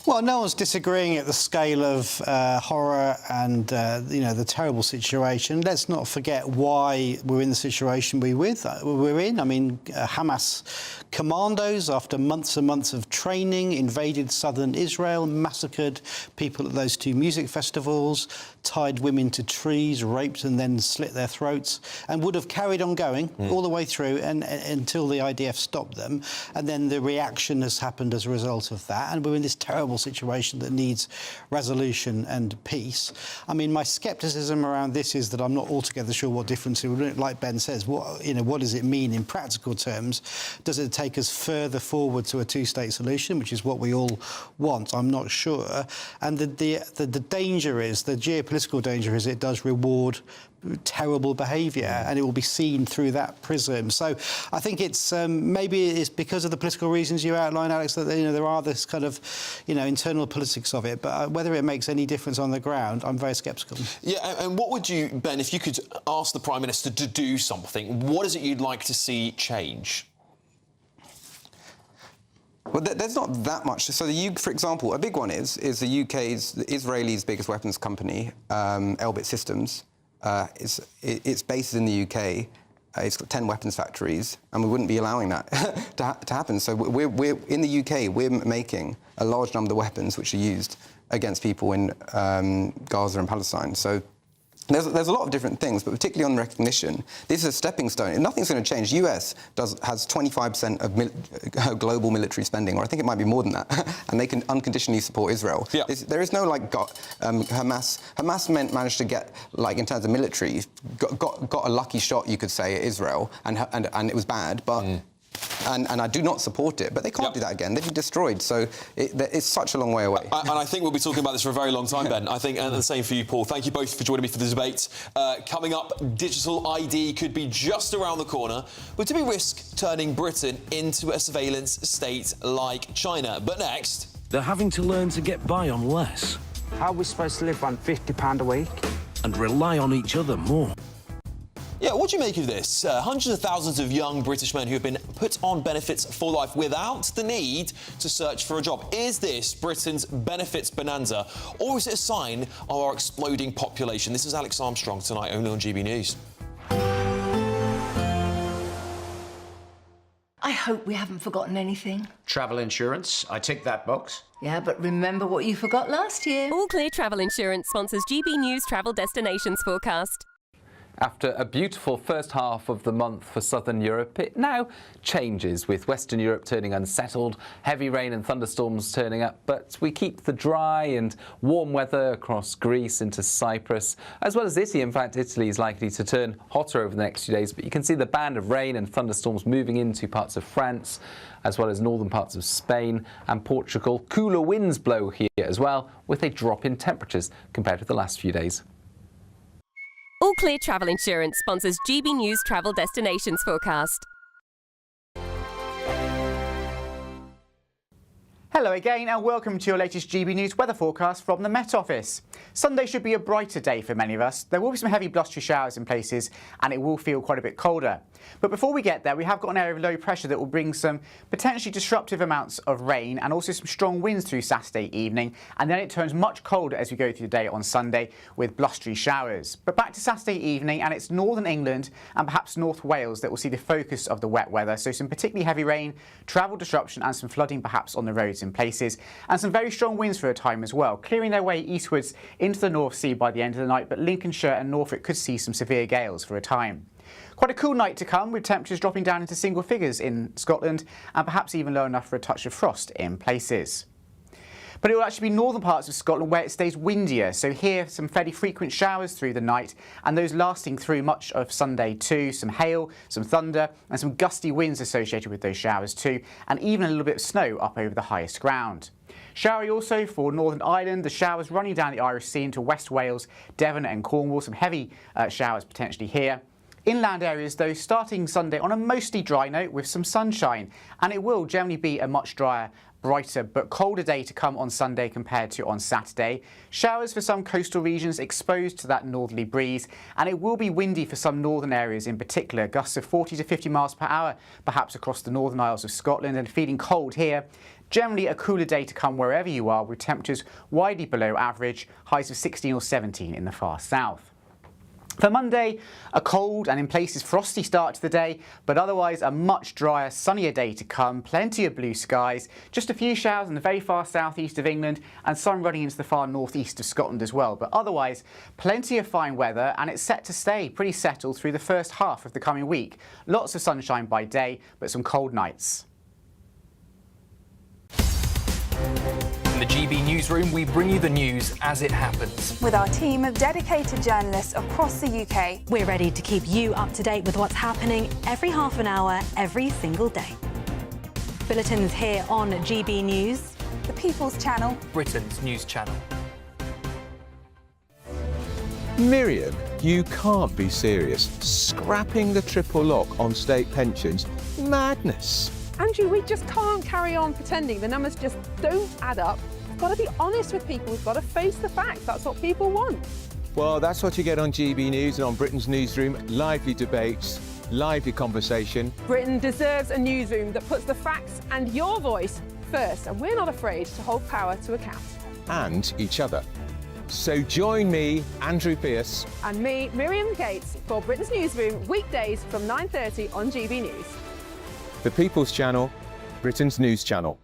[SPEAKER 4] Well, no one's disagreeing at the scale of horror and the terrible situation. Let's not forget why we're in the situation we're in. I mean, Hamas commandos, after months and months of training, invaded southern Israel, massacred people at those 2 music festivals, tied women to trees, raped and then slit their throats, and would have carried on going all the way through and until the IDF stopped them. And then the reaction has happened as a result of that, and we're in this terrible situation that needs resolution and peace. I mean, my scepticism around this is that I'm not altogether sure what difference it would make. Like Ben says, what does it mean in practical terms? Does it take us further forward to a 2-state solution, which is what we all want? I'm not sure. And the danger is, the geopolitical danger is, it does reward terrible behaviour, and it will be seen through that prism. So I think it's maybe it's because of the political reasons you outline, Alex, that there are this kind of internal politics of it. But whether it makes any difference on the ground, I'm very sceptical.
[SPEAKER 19] Yeah, and what would you, Ben, if you could ask the Prime Minister to do something, what is it you'd like to see change?
[SPEAKER 30] Well, there's not that much. So for example, a big one is Israeli's biggest weapons company, Elbit Systems. It's based in the UK. It's got 10 weapons factories, and we wouldn't be allowing that to happen. So we're in the UK. We're making a large number of weapons which are used against people in Gaza and Palestine. So there's a lot of different things, but particularly on recognition, this is a stepping stone. And nothing's going to change. The US has 25% of global military spending, or I think it might be more than that, and they can unconditionally support Israel. Yeah. There is no Hamas. Hamas managed to get, in terms of military, got a lucky shot, you could say, at Israel, and it was bad, but. And I do not support it, but they can't do that again. They've been destroyed, so it's such a long way away.
[SPEAKER 19] And I think we'll be talking about this for a very long time, Ben. I think, and the same for you, Paul. Thank you both for joining me for the debate. Coming up, digital ID could be just around the corner, but do we risk turning Britain into a surveillance state like China? But next...
[SPEAKER 2] They're having to learn to get by on less.
[SPEAKER 17] How are we supposed to live on £50 a week?
[SPEAKER 2] And rely on each other more.
[SPEAKER 19] Yeah, what do you make of this? Hundreds of thousands of young British men who have been put on benefits for life without the need to search for a job. Is this Britain's benefits bonanza, or is it a sign of our exploding population? This is Alex Armstrong tonight, only on GB News.
[SPEAKER 6] I hope we haven't forgotten anything.
[SPEAKER 7] Travel insurance, I tick that box.
[SPEAKER 6] Yeah, but remember what you forgot last year.
[SPEAKER 11] All Clear Travel Insurance sponsors GB News Travel Destinations Forecast.
[SPEAKER 12] After a beautiful first half of the month for southern Europe, it now changes, with Western Europe turning unsettled, heavy rain and thunderstorms turning up, but we keep the dry and warm weather across Greece into Cyprus, as well as Italy. In fact, Italy is likely to turn hotter over the next few days, but you can see the band of rain and thunderstorms moving into parts of France, as well as northern parts of Spain and Portugal. Cooler winds blow here as well, with a drop in temperatures compared to the last few days.
[SPEAKER 11] All Clear Travel Insurance sponsors GB News Travel Destinations Forecast.
[SPEAKER 21] Hello again and welcome to your latest GB News weather forecast from the Met Office. Sunday should be a brighter day for many of us. There will be some heavy blustery showers in places and it will feel quite a bit colder. But before we get there, we have got an area of low pressure that will bring some potentially disruptive amounts of rain and also some strong winds through Saturday evening, and then it turns much colder as we go through the day on Sunday with blustery showers. But back to Saturday evening, and it's northern England and perhaps North Wales that will see the focus of the wet weather, so some particularly heavy rain, travel disruption and some flooding perhaps on the roads in places, and some very strong winds for a time as well, clearing their way eastwards into the North Sea by the end of the night, but Lincolnshire and Norfolk could see some severe gales for a time. Quite a cool night to come, with temperatures dropping down into single figures in Scotland and perhaps even low enough for a touch of frost in places. But it will actually be northern parts of Scotland where it stays windier, so here some fairly frequent showers through the night and those lasting through much of Sunday too. Some hail, some thunder and some gusty winds associated with those showers too, and even a little bit of snow up over the highest ground. Showery also for Northern Ireland, the showers running down the Irish Sea into West Wales, Devon and Cornwall, some heavy showers potentially here. Inland areas, though, starting Sunday on a mostly dry note with some sunshine, and it will generally be a much drier brighter but colder day to come on Sunday compared to on Saturday. Showers for some coastal regions exposed to that northerly breeze, and it will be windy for some northern areas in particular, gusts of 40 to 50 miles per hour, perhaps across the Northern Isles of Scotland, and feeling cold here. Generally a cooler day to come wherever you are, with temperatures widely below average, highs of 16 or 17 in the far south. For Monday, a cold and in places frosty start to the day, but otherwise a much drier, sunnier day to come. Plenty of blue skies, just a few showers in the very far southeast of England and some running into the far northeast of Scotland as well. But otherwise, plenty of fine weather, and it's set to stay pretty settled through the first half of the coming week. Lots of sunshine by day, but some cold nights.
[SPEAKER 20] In the GB newsroom, we bring you the news as it happens.
[SPEAKER 28] With our team of dedicated journalists across the UK,
[SPEAKER 29] we're ready to keep you up to date with what's happening every half an hour, every single day. Bulletins here on GB News,
[SPEAKER 28] the People's Channel,
[SPEAKER 20] Britain's news channel.
[SPEAKER 1] Miriam, you can't be serious. Scrapping the triple lock on state pensions? Madness.
[SPEAKER 3] Andrew, we just can't carry on pretending. The numbers just don't add up. We've got to be honest with people. We've got to face the facts. That's what people want.
[SPEAKER 1] Well, that's what you get on GB News and on Britain's newsroom. Lively debates, lively conversation.
[SPEAKER 3] Britain deserves a newsroom that puts the facts and your voice first, and we're not afraid to hold power to account.
[SPEAKER 1] And each other. So join me, Andrew Pearce.
[SPEAKER 3] And me, Miriam Gates, for Britain's newsroom, weekdays from 9:30 on GB News.
[SPEAKER 1] The People's Channel, Britain's news channel.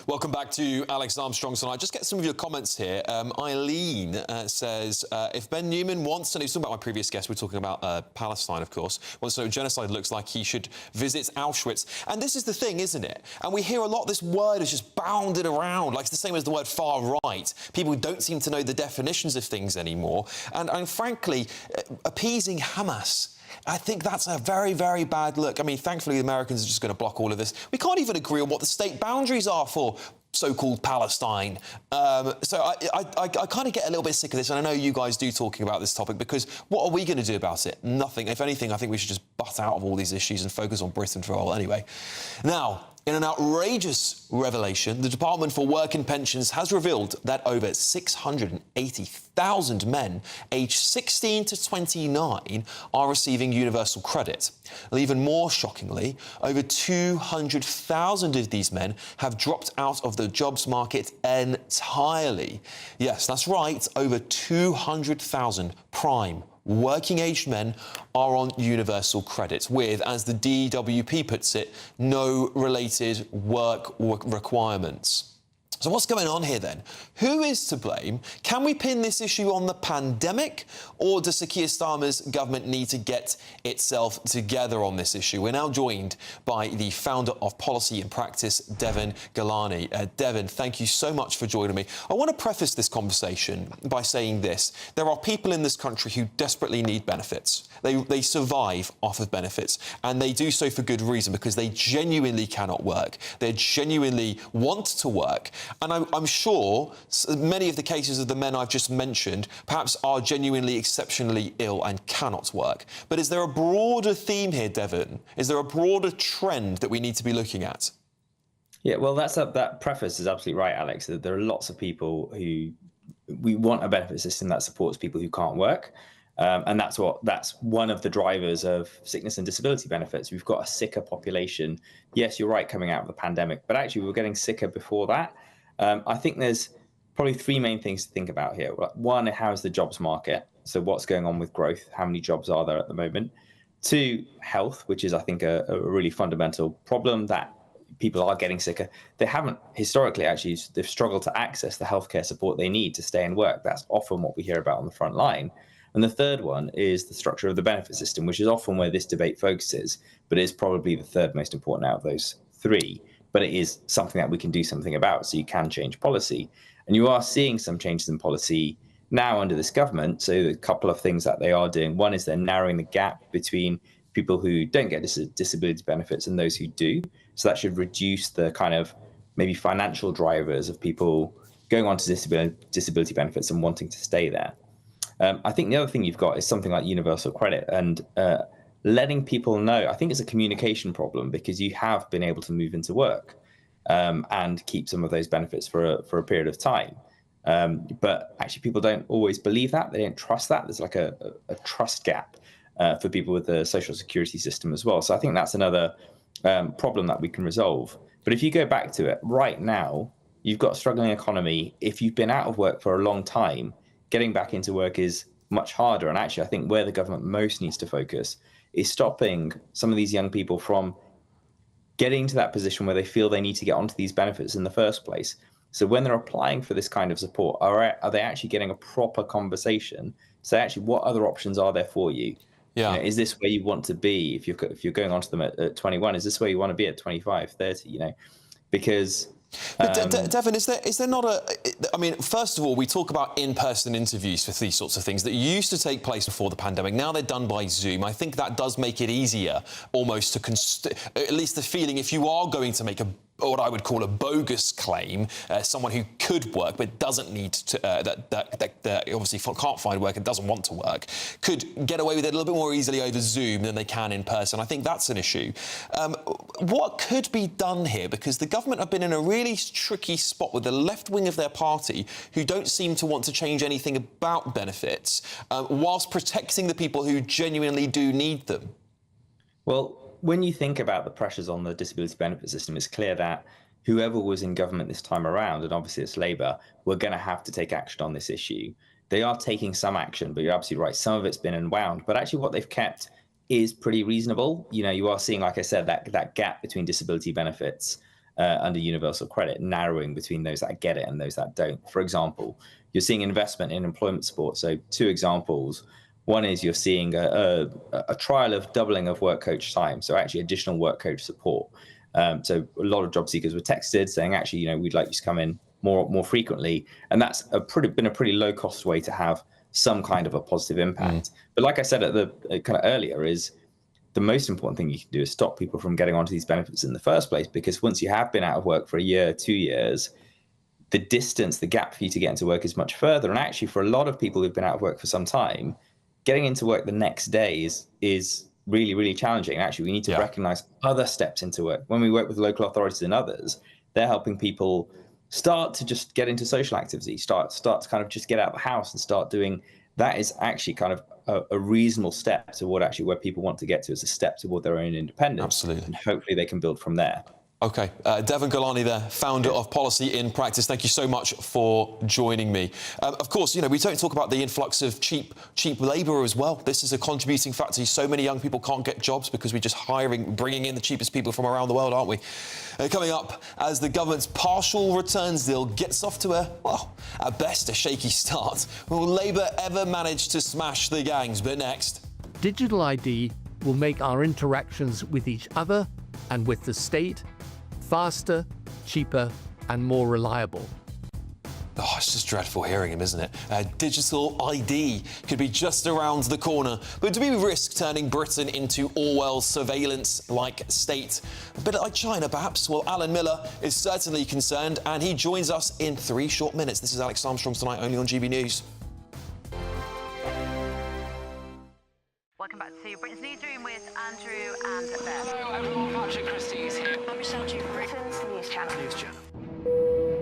[SPEAKER 19] Welcome back to Alex Armstrong tonight. Just get some of your comments here. Eileen says, if Ben Newman wants to know, talking about my previous guest, we're talking about Palestine, of course, wants to know what genocide looks like, he should visit Auschwitz. And this is the thing, isn't it? And we hear a lot, this word is just bounded around, like it's the same as the word far right. People don't seem to know the definitions of things anymore. And frankly, appeasing Hamas, I think that's a very, very bad look. I mean, thankfully, the Americans are just going to block all of this. We can't even agree on what the state boundaries are for so-called Palestine. So I kind of get a little bit sick of this, and I know you guys do talking about this topic, because what are we going to do about it? Nothing. If anything, I think we should just butt out of all these issues and focus on Britain for a while anyway. Now, in an outrageous revelation, the Department for Work and Pensions has revealed that over 680,000 men aged 16 to 29 are receiving universal credit. And even more shockingly, over 200,000 of these men have dropped out of the jobs market entirely. Yes, that's right, over 200,000 prime working-aged men are on universal credit with, as the DWP puts it, no related work requirements. So what's going on here then? Who is to blame? Can we pin this issue on the pandemic, or does Sir Keir Starmer's government need to get itself together on this issue? We're now joined by the founder of Policy and Practice, Devon Galani. Devon, thank you so much for joining me. I want to preface this conversation by saying this. There are people in this country who desperately need benefits. They survive off of benefits, and they do so for good reason, because they genuinely cannot work. They genuinely want to work. And I'm sure many of the cases of the men I've just mentioned perhaps are genuinely exceptionally ill and cannot work. But is there a broader theme here, Devon? Is there a broader trend that we need to be looking at?
[SPEAKER 8] Yeah, well, that preface is absolutely right, Alex. That there are lots of people who we want a benefit system that supports people who can't work. And that's one of the drivers of sickness and disability benefits. We've got a sicker population. Yes, you're right, coming out of the pandemic, but actually we were getting sicker before that. I think there's probably three main things to think about here. One, how's the jobs market? So what's going on with growth? How many jobs are there at the moment? Two, health, which is, I think, a really fundamental problem that people are getting sicker. They haven't historically, actually, they've struggled to access the healthcare support they need to stay in work. That's often what we hear about on the front line. And the third one is the structure of the benefit system, which is often where this debate focuses, but is probably the third most important out of those three. But it is something that we can do something about, so you can change policy. And you are seeing some changes in policy now under this government. So a couple of things that they are doing. One is they're narrowing the gap between people who don't get disability benefits and those who do. So that should reduce the kind of maybe financial drivers of people going on to disability benefits and wanting to stay there. I think the other thing you've got is something like universal credit. And letting people know. I think it's a communication problem because you have been able to move into work and keep some of those benefits for a period of time. But actually people don't always believe that. They don't trust that. There's like a trust gap for people with the social security system as well. So I think that's another problem that we can resolve. But if you go back to it, right now, you've got a struggling economy. If you've been out of work for a long time, getting back into work is much harder. And actually, I think where the government most needs to focus is stopping some of these young people from getting to that position where they feel they need to get onto these benefits in the first place. So when they're applying for this kind of support, are they actually getting a proper conversation? So actually, what other options are there for you?
[SPEAKER 19] Yeah.
[SPEAKER 8] Is this where you want to be if you're going on to them at 21? Is this where you want to be at 25, 30? Because
[SPEAKER 19] Devon, is there not I mean, first of all, we talk about in-person interviews for these sorts of things that used to take place before the pandemic. Now they're done by Zoom. I think that does make it easier almost to at least the feeling if you are going to make what I would call a bogus claim, someone who could work but doesn't need to, that obviously can't find work and doesn't want to work, could get away with it a little bit more easily over Zoom than they can in person. I think that's an issue. What could be done here? Because the government have been in a really tricky spot with the left wing of their party who don't seem to want to change anything about benefits, whilst protecting the people who genuinely do need them.
[SPEAKER 8] Well, when you think about the pressures on the disability benefit system, it's clear that whoever was in government this time around, and obviously it's Labour, we're going to have to take action on this issue. They are taking some action, but you're absolutely right. Some of it's been unwound, but actually what they've kept is pretty reasonable. You are seeing, like I said, that gap between disability benefits under universal credit narrowing between those that get it and those that don't. For example, you're seeing investment in employment support. So 2 examples. One is you're seeing a trial of doubling of work coach time, so actually additional work coach support. So a lot of job seekers were texted saying, actually, we'd like you to come in more frequently, and that's been a pretty low cost way to have some kind of a positive impact. But like I said at the kind of earlier, is the most important thing you can do is stop people from getting onto these benefits in the first place, because once you have been out of work for a year, 2 years, the gap for you to get into work is much further. And actually, for a lot of people who've been out of work for some time, getting into work the next day is really, really challenging. And actually, we need to recognize other steps into work. When we work with local authorities and others, they're helping people start to just get into social activity, start to kind of just get out of the house and start doing. That is actually kind of a reasonable step toward actually where people want to get to. It's a step toward their own independence.
[SPEAKER 19] Absolutely.
[SPEAKER 8] And hopefully they can build from there.
[SPEAKER 19] OK. Devon Golani there, founder of Policy in Practice. Thank you so much for joining me. Of course, we don't talk about the influx of cheap labour as well. This is a contributing factor. So many young people can't get jobs because we're just bringing in the cheapest people from around the world, aren't we? Coming up, as the government's partial returns deal gets off to at best, a shaky start. Will Labour ever manage to smash the gangs? But next.
[SPEAKER 9] Digital ID will make our interactions with each other and with the state faster, cheaper, and more reliable.
[SPEAKER 19] Oh, it's just dreadful hearing him, isn't it? Digital ID could be just around the corner. But do we risk turning Britain into Orwell's surveillance-like state? A bit like China, perhaps? Well, Alan Miller is certainly concerned, and he joins us in 3 short minutes. This is Alex Armstrong Tonight, only on GB News.
[SPEAKER 13] Welcome back to Britain's Newsroom with Andrew and Beth.
[SPEAKER 20] Hello everyone, Patrick Christie's here.
[SPEAKER 13] I'm Michelle Duke, Britain's News Channel.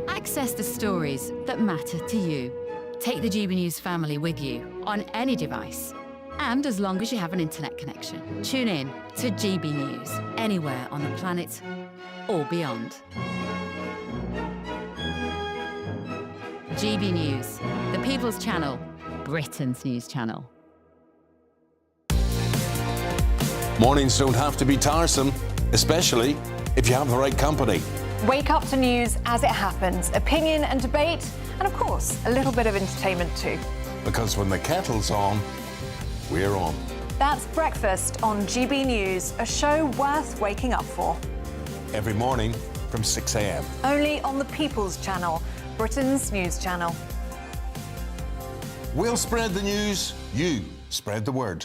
[SPEAKER 15] Access the stories that matter to you. Take the GB News family with you on any device. And as long as you have an internet connection, tune in to GB News anywhere on the planet or beyond. GB News, the People's Channel, Britain's News Channel.
[SPEAKER 16] Mornings don't have to be tiresome, especially if you have the right company.
[SPEAKER 28] Wake up to news as it happens, opinion and debate, and of course, a little bit of entertainment too.
[SPEAKER 16] Because when the kettle's on, we're on.
[SPEAKER 28] That's Breakfast on GB News, a show worth waking up for.
[SPEAKER 16] Every morning from 6 a.m.
[SPEAKER 28] Only on the People's Channel, Britain's News Channel.
[SPEAKER 16] We'll spread the news, you spread the word.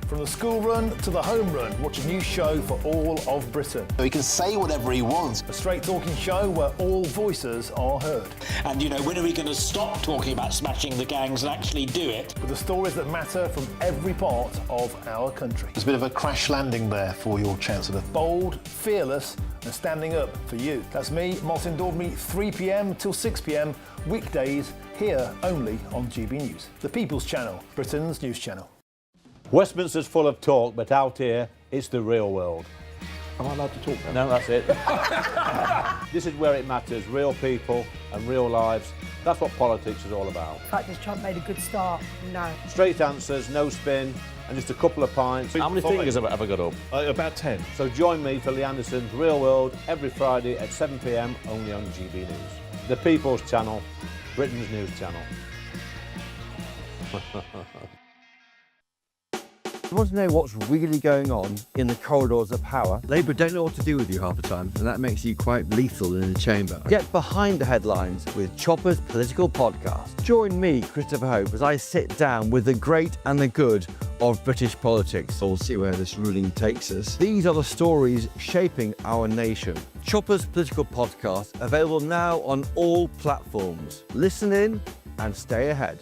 [SPEAKER 5] From the school run to the home run, watch a new show for all of Britain.
[SPEAKER 10] So he can say whatever he wants.
[SPEAKER 5] A straight-talking show where all voices are heard.
[SPEAKER 14] And, you know, when are we going to stop talking about smashing the gangs and actually do it?
[SPEAKER 5] With the stories that matter from every part of our country.
[SPEAKER 10] There's a bit of a crash landing there for your Chancellor.
[SPEAKER 5] Bold, fearless and standing up for you. That's me, Martin Dordme, 3 p.m. till 6 p.m, weekdays, here only on GB News. The People's Channel, Britain's news channel.
[SPEAKER 18] Westminster's full of talk, but out here, it's the real world.
[SPEAKER 5] Am I allowed to talk now?
[SPEAKER 18] No, that's it. This is where it matters, real people and real lives. That's what politics is all about.
[SPEAKER 22] In fact, has Trump made a good start? No.
[SPEAKER 18] Straight answers, no spin, and just a couple of pints.
[SPEAKER 5] How many fingers have I got up?
[SPEAKER 18] About 10. So join me for Lee Anderson's Real World every Friday at 7 p.m, only on GB News. The People's Channel, Britain's news channel.
[SPEAKER 23] You want to know what's really going on in the corridors of power?
[SPEAKER 24] Labour don't know what to do with you half the time, and that makes you quite lethal in the chamber.
[SPEAKER 23] Get behind the headlines with Chopper's Political Podcast. Join me, Christopher Hope, as I sit down with the great and the good of British politics.
[SPEAKER 24] We'll see where this ruling takes us.
[SPEAKER 23] These are the stories shaping our nation. Chopper's Political Podcast, available now on all platforms. Listen in and stay ahead.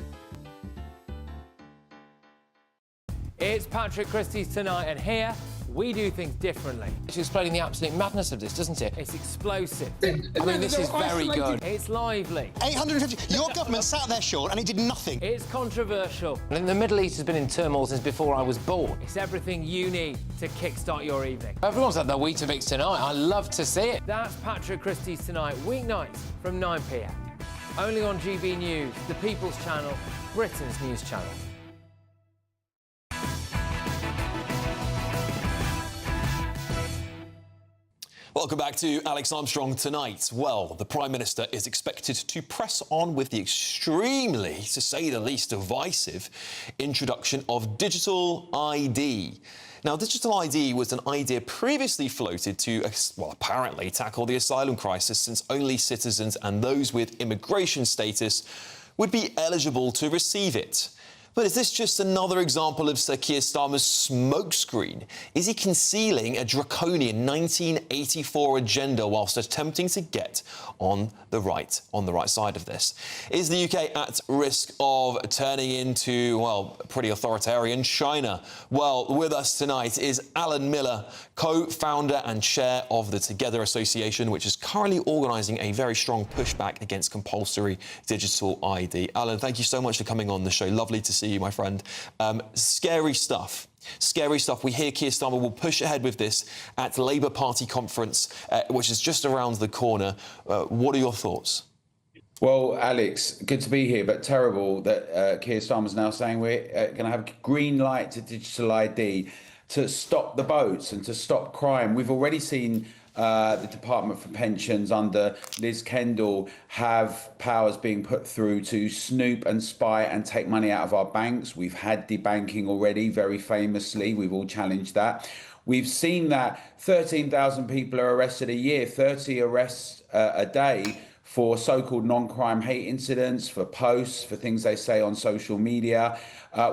[SPEAKER 25] It's Patrick Christie's Tonight, and here we do things differently.
[SPEAKER 26] It's explaining the absolute madness of this, doesn't it?
[SPEAKER 25] It's explosive.
[SPEAKER 26] I mean, this is very good.
[SPEAKER 25] It's lively.
[SPEAKER 10] 850. Your government sat there, Sean, and it did nothing.
[SPEAKER 25] It's controversial.
[SPEAKER 26] And the Middle East has been in turmoil since before I was born.
[SPEAKER 25] It's everything you need to kickstart your evening.
[SPEAKER 26] Everyone's had their Weetabix tonight. I love to see it.
[SPEAKER 25] That's Patrick Christie's Tonight, weeknights from 9 p.m. Only on GB News, the People's Channel, Britain's news channel.
[SPEAKER 19] Welcome back to Alex Armstrong Tonight. Well, the Prime Minister is expected to press on with the extremely, to say the least, divisive introduction of digital ID. Now, digital ID was an idea previously floated to, well, apparently tackle the asylum crisis, since only citizens and those with immigration status would be eligible to receive it. But is this just another example of Sir Keir Starmer's smokescreen? Is he concealing a draconian 1984 agenda whilst attempting to get on the right side of this? Is the UK at risk of turning into, well, pretty authoritarian China? Well, with us tonight is Alan Miller, co-founder and chair of the Together Association, which is currently organising a very strong pushback against compulsory digital ID. Alan, thank you so much for coming on the show. Lovely to see you, my friend. Scary stuff. Scary stuff. We hear Keir Starmer will push ahead with this at the Labour Party conference, which is just around the corner. What are your thoughts?
[SPEAKER 27] Well, Alex, good to be here, but terrible that Keir Starmer's now saying we're going to have green light to digital ID to stop the boats and to stop crime. We've already seen the Department for Pensions under Liz Kendall have powers being put through to snoop and spy and take money out of our banks. We've had debanking already, very famously. We've all challenged that. We've seen that 13,000 people are arrested a year, 30 arrests a day for so-called non-crime hate incidents, for posts, for things they say on social media.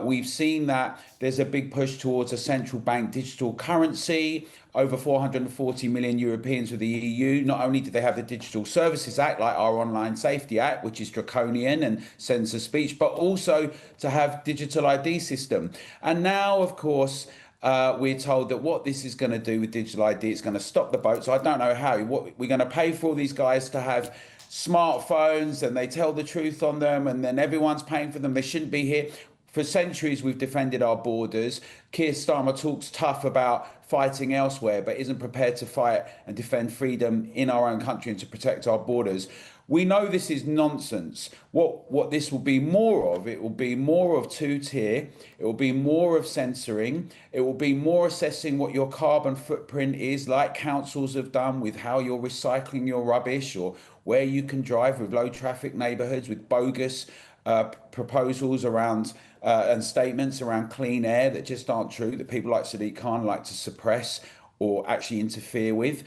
[SPEAKER 27] We've seen that there's a big push towards a central bank digital currency. Over 440 million Europeans with the EU. Not only do they have the Digital Services Act, like our Online Safety Act, which is draconian and censors speech, but also to have digital ID system. And now, of course, we're told that what this is going to do with digital ID, it's going to stop the boat. So I don't know how. What, we're going to pay for all these guys to have smartphones and they tell the truth on them and then everyone's paying for them. They shouldn't be here. For centuries, we've defended our borders. Keir Starmer talks tough about fighting elsewhere, but isn't prepared to fight and defend freedom in our own country and to protect our borders. We know this is nonsense. What this will be more of, it will be more of two-tier, it will be more of censoring, it will be more assessing what your carbon footprint is, like councils have done with how you're recycling your rubbish, or where you can drive with low traffic neighbourhoods with bogus proposals around and statements around clean air that just aren't true, that people like Sadiq Khan like to suppress or actually interfere with.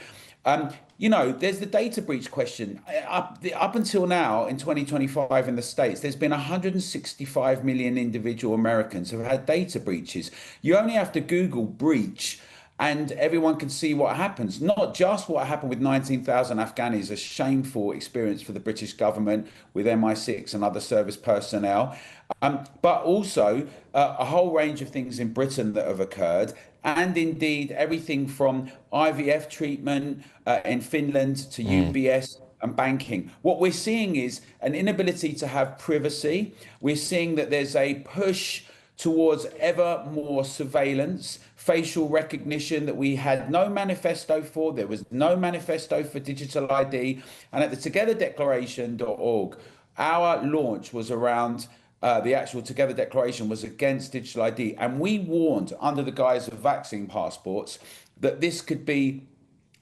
[SPEAKER 27] You know, there's the data breach question. Up until now, in 2025 in the States, there's been 165 million individual Americans who have had data breaches. You only have to Google breach and everyone can see what happens. Not just what happened with 19,000 Afghanis, a shameful experience for the British government with MI6 and other service personnel, but also a whole range of things in Britain that have occurred. And indeed, everything from IVF treatment in Finland to UBS and banking. What we're seeing is an inability to have privacy. We're seeing that there's a push towards ever more surveillance, facial recognition that we had no manifesto for. There was no manifesto for digital ID. And at the togetherdeclaration.org, our launch was around the actual Together Declaration was against digital ID. And we warned under the guise of vaccine passports that this could be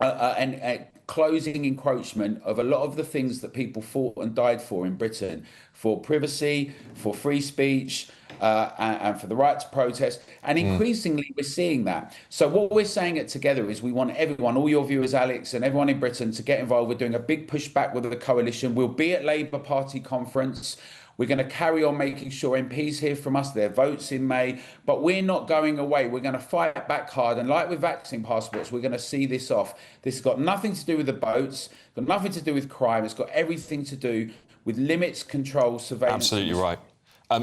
[SPEAKER 27] a closing encroachment of a lot of the things that people fought and died for in Britain, for privacy, for free speech, and for the right to protest. And increasingly, we're seeing that. So what we're saying at Together is we want everyone, all your viewers, Alex, and everyone in Britain to get involved. We're doing a big pushback with the coalition. We'll be at Labour Party conference. We're going to carry on making sure MPs hear from us, their votes in May, but we're not going away. We're going to fight back hard. And like with vaccine passports, we're going to see this off. This has got nothing to do with the boats, got nothing to do with crime. It's got everything to do with limits, control, surveillance.
[SPEAKER 19] Absolutely right.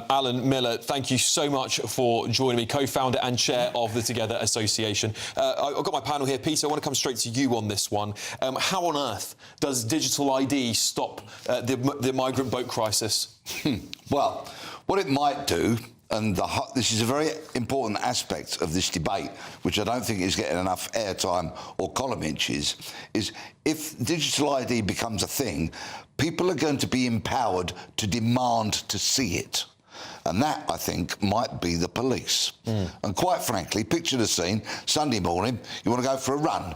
[SPEAKER 19] Alan Miller, thank you so much for joining me, co-founder and chair of the Together Association. I've got my panel here. Peter, I want to come straight to you on this one. How on earth does digital ID stop the migrant boat crisis?
[SPEAKER 2] Well, what it might do, and this is a very important aspect of this debate, which I don't think is getting enough airtime or column inches, is if digital ID becomes a thing, people are going to be empowered to demand to see it. And that, I think, might be the police. And quite frankly, picture the scene, Sunday morning, you want to go for a run,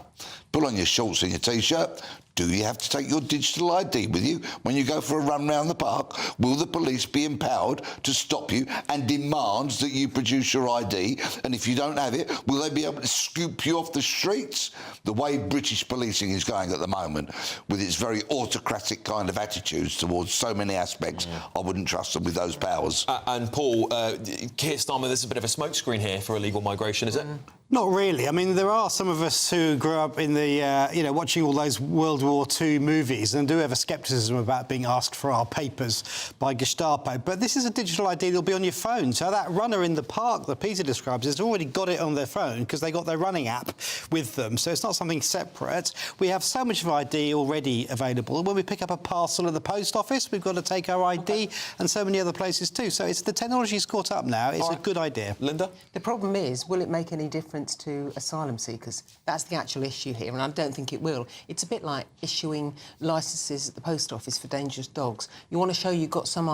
[SPEAKER 2] pull on your shorts and your T-shirt. Do you have to take your digital ID with you when you go for a run round the park? Will the police be empowered to stop you and demand that you produce your ID? And if you don't have it, will they be able to scoop you off the streets? The way British policing is going at the moment, with its very autocratic kind of attitudes towards so many aspects, I wouldn't trust them with those powers.
[SPEAKER 19] And Paul, Keir Starmer, there's a bit of a smokescreen here for illegal migration, is it?
[SPEAKER 4] Not really. I mean, there are some of us who grew up in the, watching all those World War II movies and do have a scepticism about being asked for our papers by Gestapo. But this is a digital ID that'll be on your phone. So that runner in the park that Peter describes has already got it on their phone because they got their running app with them. So it's not something separate. We have so much of ID already available. When we pick up a parcel at the post office, we've got to take our ID and so many other places too. So it's the technology's caught up now. It's a good idea.
[SPEAKER 19] Linda?
[SPEAKER 6] The problem is, will it make any difference to asylum seekers? That's the actual issue here, and I don't think it will. It's a bit like issuing licences at the post office for dangerous dogs. You want to show you've got some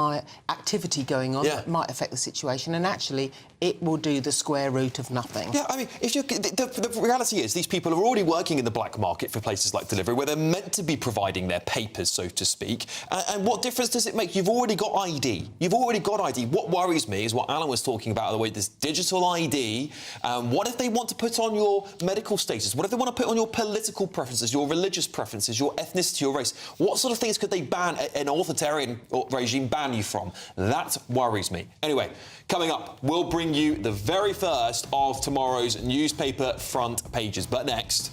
[SPEAKER 6] activity going on that might affect the situation, and actually it will do the square root of nothing.
[SPEAKER 19] Yeah, I mean, the reality is these people are already working in the black market for places like Deliveroo, where they're meant to be providing their papers, so to speak. And what difference does it make? You've already got ID. You've already got ID. What worries me is what Alan was talking about, the way this digital ID. What if they want to put on your medical status? What if they want to put on your political preferences, your religious preferences, your ethnicity, your race? What sort of things could they ban an authoritarian regime ban you from? That worries me. Anyway, coming up, we'll bring you the very first of tomorrow's newspaper front pages. But next,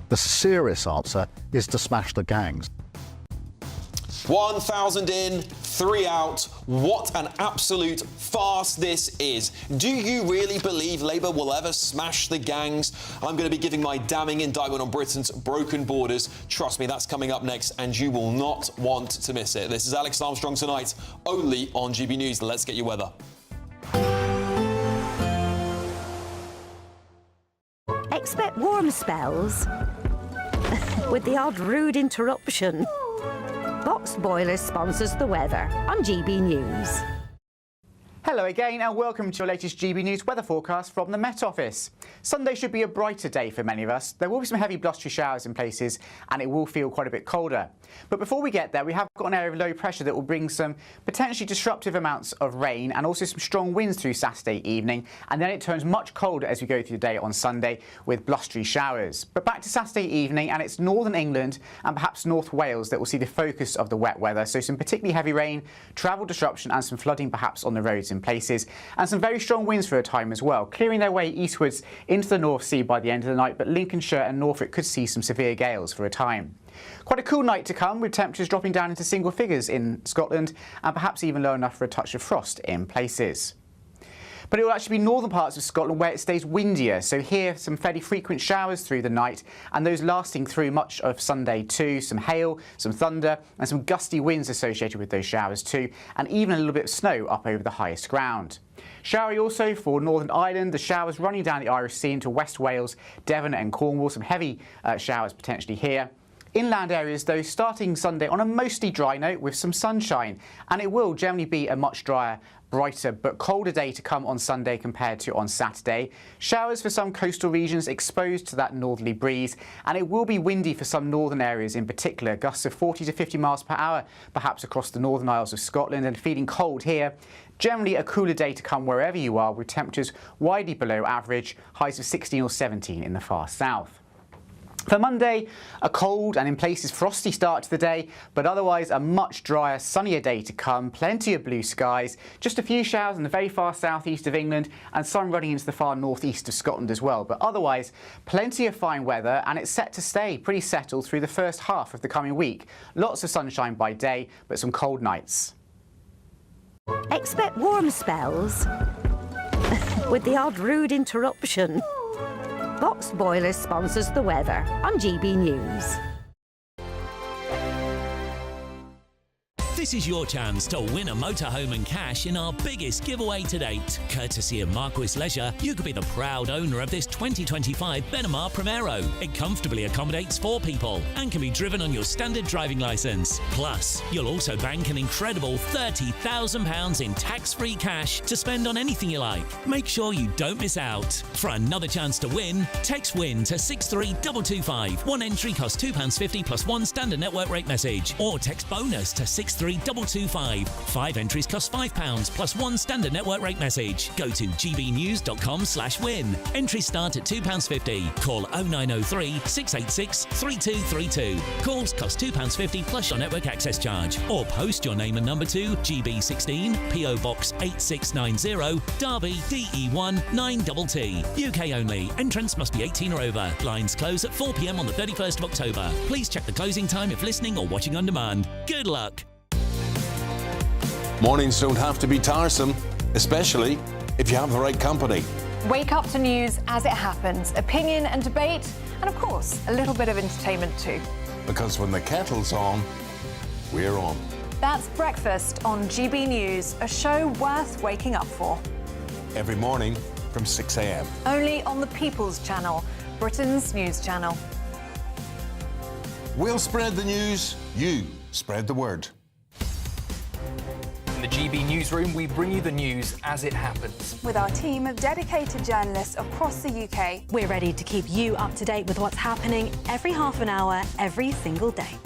[SPEAKER 7] the serious answer is to smash the gangs.
[SPEAKER 19] 1,000 in, 3 out. What an absolute farce this is. Do you really believe Labour will ever smash the gangs? I'm going to be giving my damning indictment on Britain's broken borders. Trust me, that's coming up next, and you will not want to miss it. This is Alex Armstrong Tonight, only on GB News. Let's get your weather.
[SPEAKER 11] Expect warm spells with the odd rude interruption. Box Boilers sponsors the weather on GB News.
[SPEAKER 1] Hello again and welcome to your latest GB News weather forecast from the Met Office. Sunday should be a brighter day for many of us. There will be some heavy blustery showers in places and it will feel quite a bit colder. But before we get there, we have got an area of low pressure that will bring some potentially disruptive amounts of rain and also some strong winds through Saturday evening, and then it turns much colder as we go through the day on Sunday with blustery showers. But back to Saturday evening, and it's northern England and perhaps North Wales that will see the focus of the wet weather, so some particularly heavy rain, travel disruption and some flooding perhaps on the roads in places, and some very strong winds for a time as well, clearing their way eastwards into the North Sea by the end of the night, but Lincolnshire and Norfolk could see some severe gales for a time. Quite a cool night to come, with temperatures dropping down into single figures in Scotland and perhaps even low enough for a touch of frost in places. But it will actually be northern parts of Scotland where it stays windier, so here some fairly frequent showers through the night and those lasting through much of Sunday too. Some hail, some thunder and some gusty winds associated with those showers too, and even a little bit of snow up over the highest ground. Showery also for Northern Ireland, the showers running down the Irish Sea into West Wales, Devon and Cornwall, some heavy showers potentially here. Inland areas, though, starting Sunday on a mostly dry note with some sunshine, and it will generally be a much drier, brighter but colder day to come on Sunday compared to on Saturday. Showers for some coastal regions exposed to that northerly breeze, and it will be windy for some northern areas in particular, gusts of 40 to 50 miles per hour perhaps across the Northern Isles of Scotland, and feeling cold here. Generally a cooler day to come wherever you are, with temperatures widely below average, highs of 16 or 17 in the far south. For Monday, a cold and in places frosty start to the day, but otherwise a much drier, sunnier day to come. Plenty of blue skies, just a few showers in the very far southeast of England and sun running into the far northeast of Scotland as well. But otherwise, plenty of fine weather, and it's set to stay pretty settled through the first half of the coming week. Lots of sunshine by day, but some cold nights.
[SPEAKER 11] Expect warm spells with the odd rude interruption. Boxed Boilers sponsors the weather on GB News.
[SPEAKER 3] This is your chance to win a motorhome and cash in our biggest giveaway to date. Courtesy of Marquis Leisure, you could be the proud owner of this 2025 Benamar Primero. It comfortably accommodates 4 people and can be driven on your standard driving licence. Plus, you'll also bank an incredible £30,000 in tax-free cash to spend on anything you like. Make sure you don't miss out. For another chance to win, text WIN to 63225. One entry costs £2.50 plus one standard network rate message, or text BONUS to 63225. 5 entries cost £5 plus one standard network rate message. Go to gbnews.com/win. Entries start at £2.50. Call 0903 686 3232. Calls cost £2.50 plus your network access charge. Or post your name and number to GB16 PO Box 8690 Derby DE1 9TT. UK only. Entrance must be 18 or over. Lines close at 4 p.m. on the 31st of October. Please check the closing time if listening or watching on demand. Good luck.
[SPEAKER 16] Mornings don't have to be tiresome, especially if you have the right company.
[SPEAKER 28] Wake up to news as it happens, opinion and debate, and of course, a little bit of entertainment too.
[SPEAKER 16] Because when the kettle's on, we're on.
[SPEAKER 28] That's Breakfast on GB News, a show worth waking up for.
[SPEAKER 16] Every morning from 6 a.m.
[SPEAKER 28] Only on the People's Channel, Britain's news channel.
[SPEAKER 16] We'll spread the news, you spread the word.
[SPEAKER 8] In the GB newsroom, we bring you the news as it happens.
[SPEAKER 28] With our team of dedicated journalists across the UK,
[SPEAKER 9] we're ready to keep you up to date with what's happening every half an hour, every single day.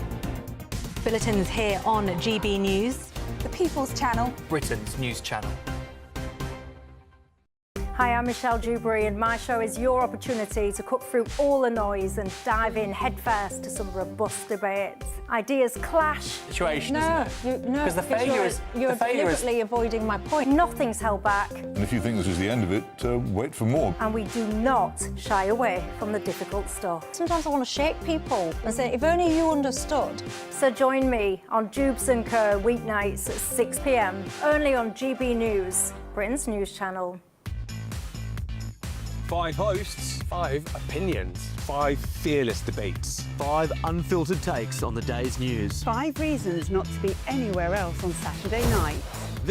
[SPEAKER 9] Bulletins here on GB News,
[SPEAKER 28] the People's Channel,
[SPEAKER 8] Britain's news channel.
[SPEAKER 22] Hi, I'm Michelle Dewberry, and my show is your opportunity to cut through all the noise and dive in headfirst to some robust debates. Ideas clash.
[SPEAKER 8] Situation, isn't it?
[SPEAKER 22] No,
[SPEAKER 8] because the failure is
[SPEAKER 22] you're deliberately avoiding my point. Nothing's held back.
[SPEAKER 12] And if you think this is the end of it, wait for more.
[SPEAKER 22] And we do not shy away from the difficult stuff. Sometimes I want to shake people and say, if only you understood. So join me on Dubes & Co. weeknights at 6 p.m. only on GB News, Britain's news channel.
[SPEAKER 17] 5 hosts, 5 opinions, 5 fearless debates, 5 unfiltered takes on the day's news.
[SPEAKER 20] 5 reasons not to be anywhere else on Saturday night.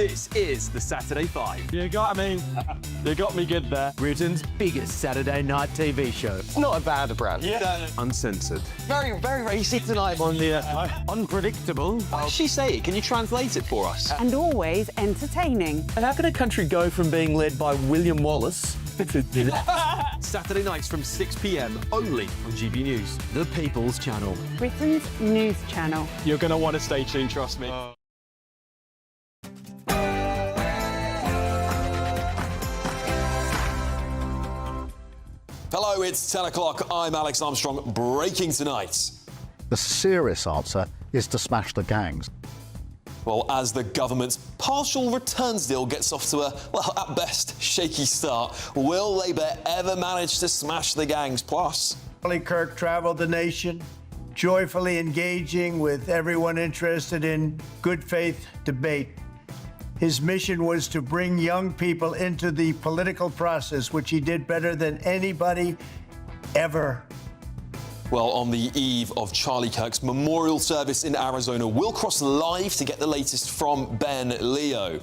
[SPEAKER 5] This is the Saturday Five. You got me good there. Britain's biggest Saturday night TV show.
[SPEAKER 10] It's not a bad brand.
[SPEAKER 5] Yeah. Uncensored.
[SPEAKER 10] Very, very racy tonight.
[SPEAKER 5] On the unpredictable.
[SPEAKER 10] What does she say? Can you translate it for us?
[SPEAKER 11] And always entertaining.
[SPEAKER 5] And how can a country go from being led by William Wallace Saturday nights from 6 p.m. only on GB News, the People's Channel.
[SPEAKER 11] Britain's news channel.
[SPEAKER 5] You're going to want to stay tuned, trust me.
[SPEAKER 19] Hello, it's 10 o'clock. I'm Alex Armstrong. Breaking tonight.
[SPEAKER 7] The serious answer is to smash the gangs.
[SPEAKER 19] Well, as the government's partial returns deal gets off to a, well, at best, shaky start, will Labour ever manage to smash the gangs? Plus,
[SPEAKER 13] Charlie Kirk traveled the nation, joyfully engaging with everyone interested in good faith debate. His mission was to bring young people into the political process, which he did better than anybody ever.
[SPEAKER 19] well, on the eve of Charlie Kirk's memorial service in Arizona, we'll cross live to get the latest from Ben Leo.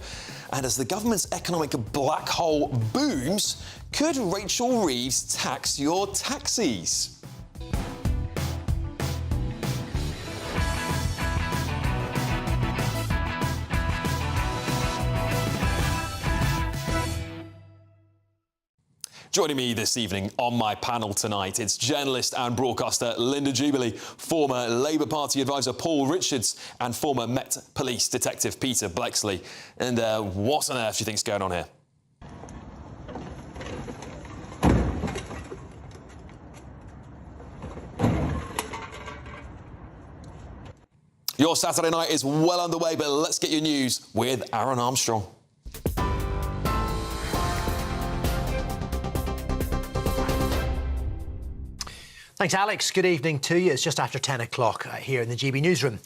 [SPEAKER 19] And as the government's economic black hole booms, could Rachel Reeves tax your taxis? Joining me this evening on my panel tonight, it's journalist and broadcaster Linda Jubilee, former Labour Party advisor Paul Richards, and former Met Police detective Peter Blexley. And what on earth do you think's going on here? Your Saturday night is well underway, but let's get your news with Aaron Armstrong.
[SPEAKER 14] Thanks, Alex. Good evening to you. It's just after 10 o'clock here in the GB newsroom.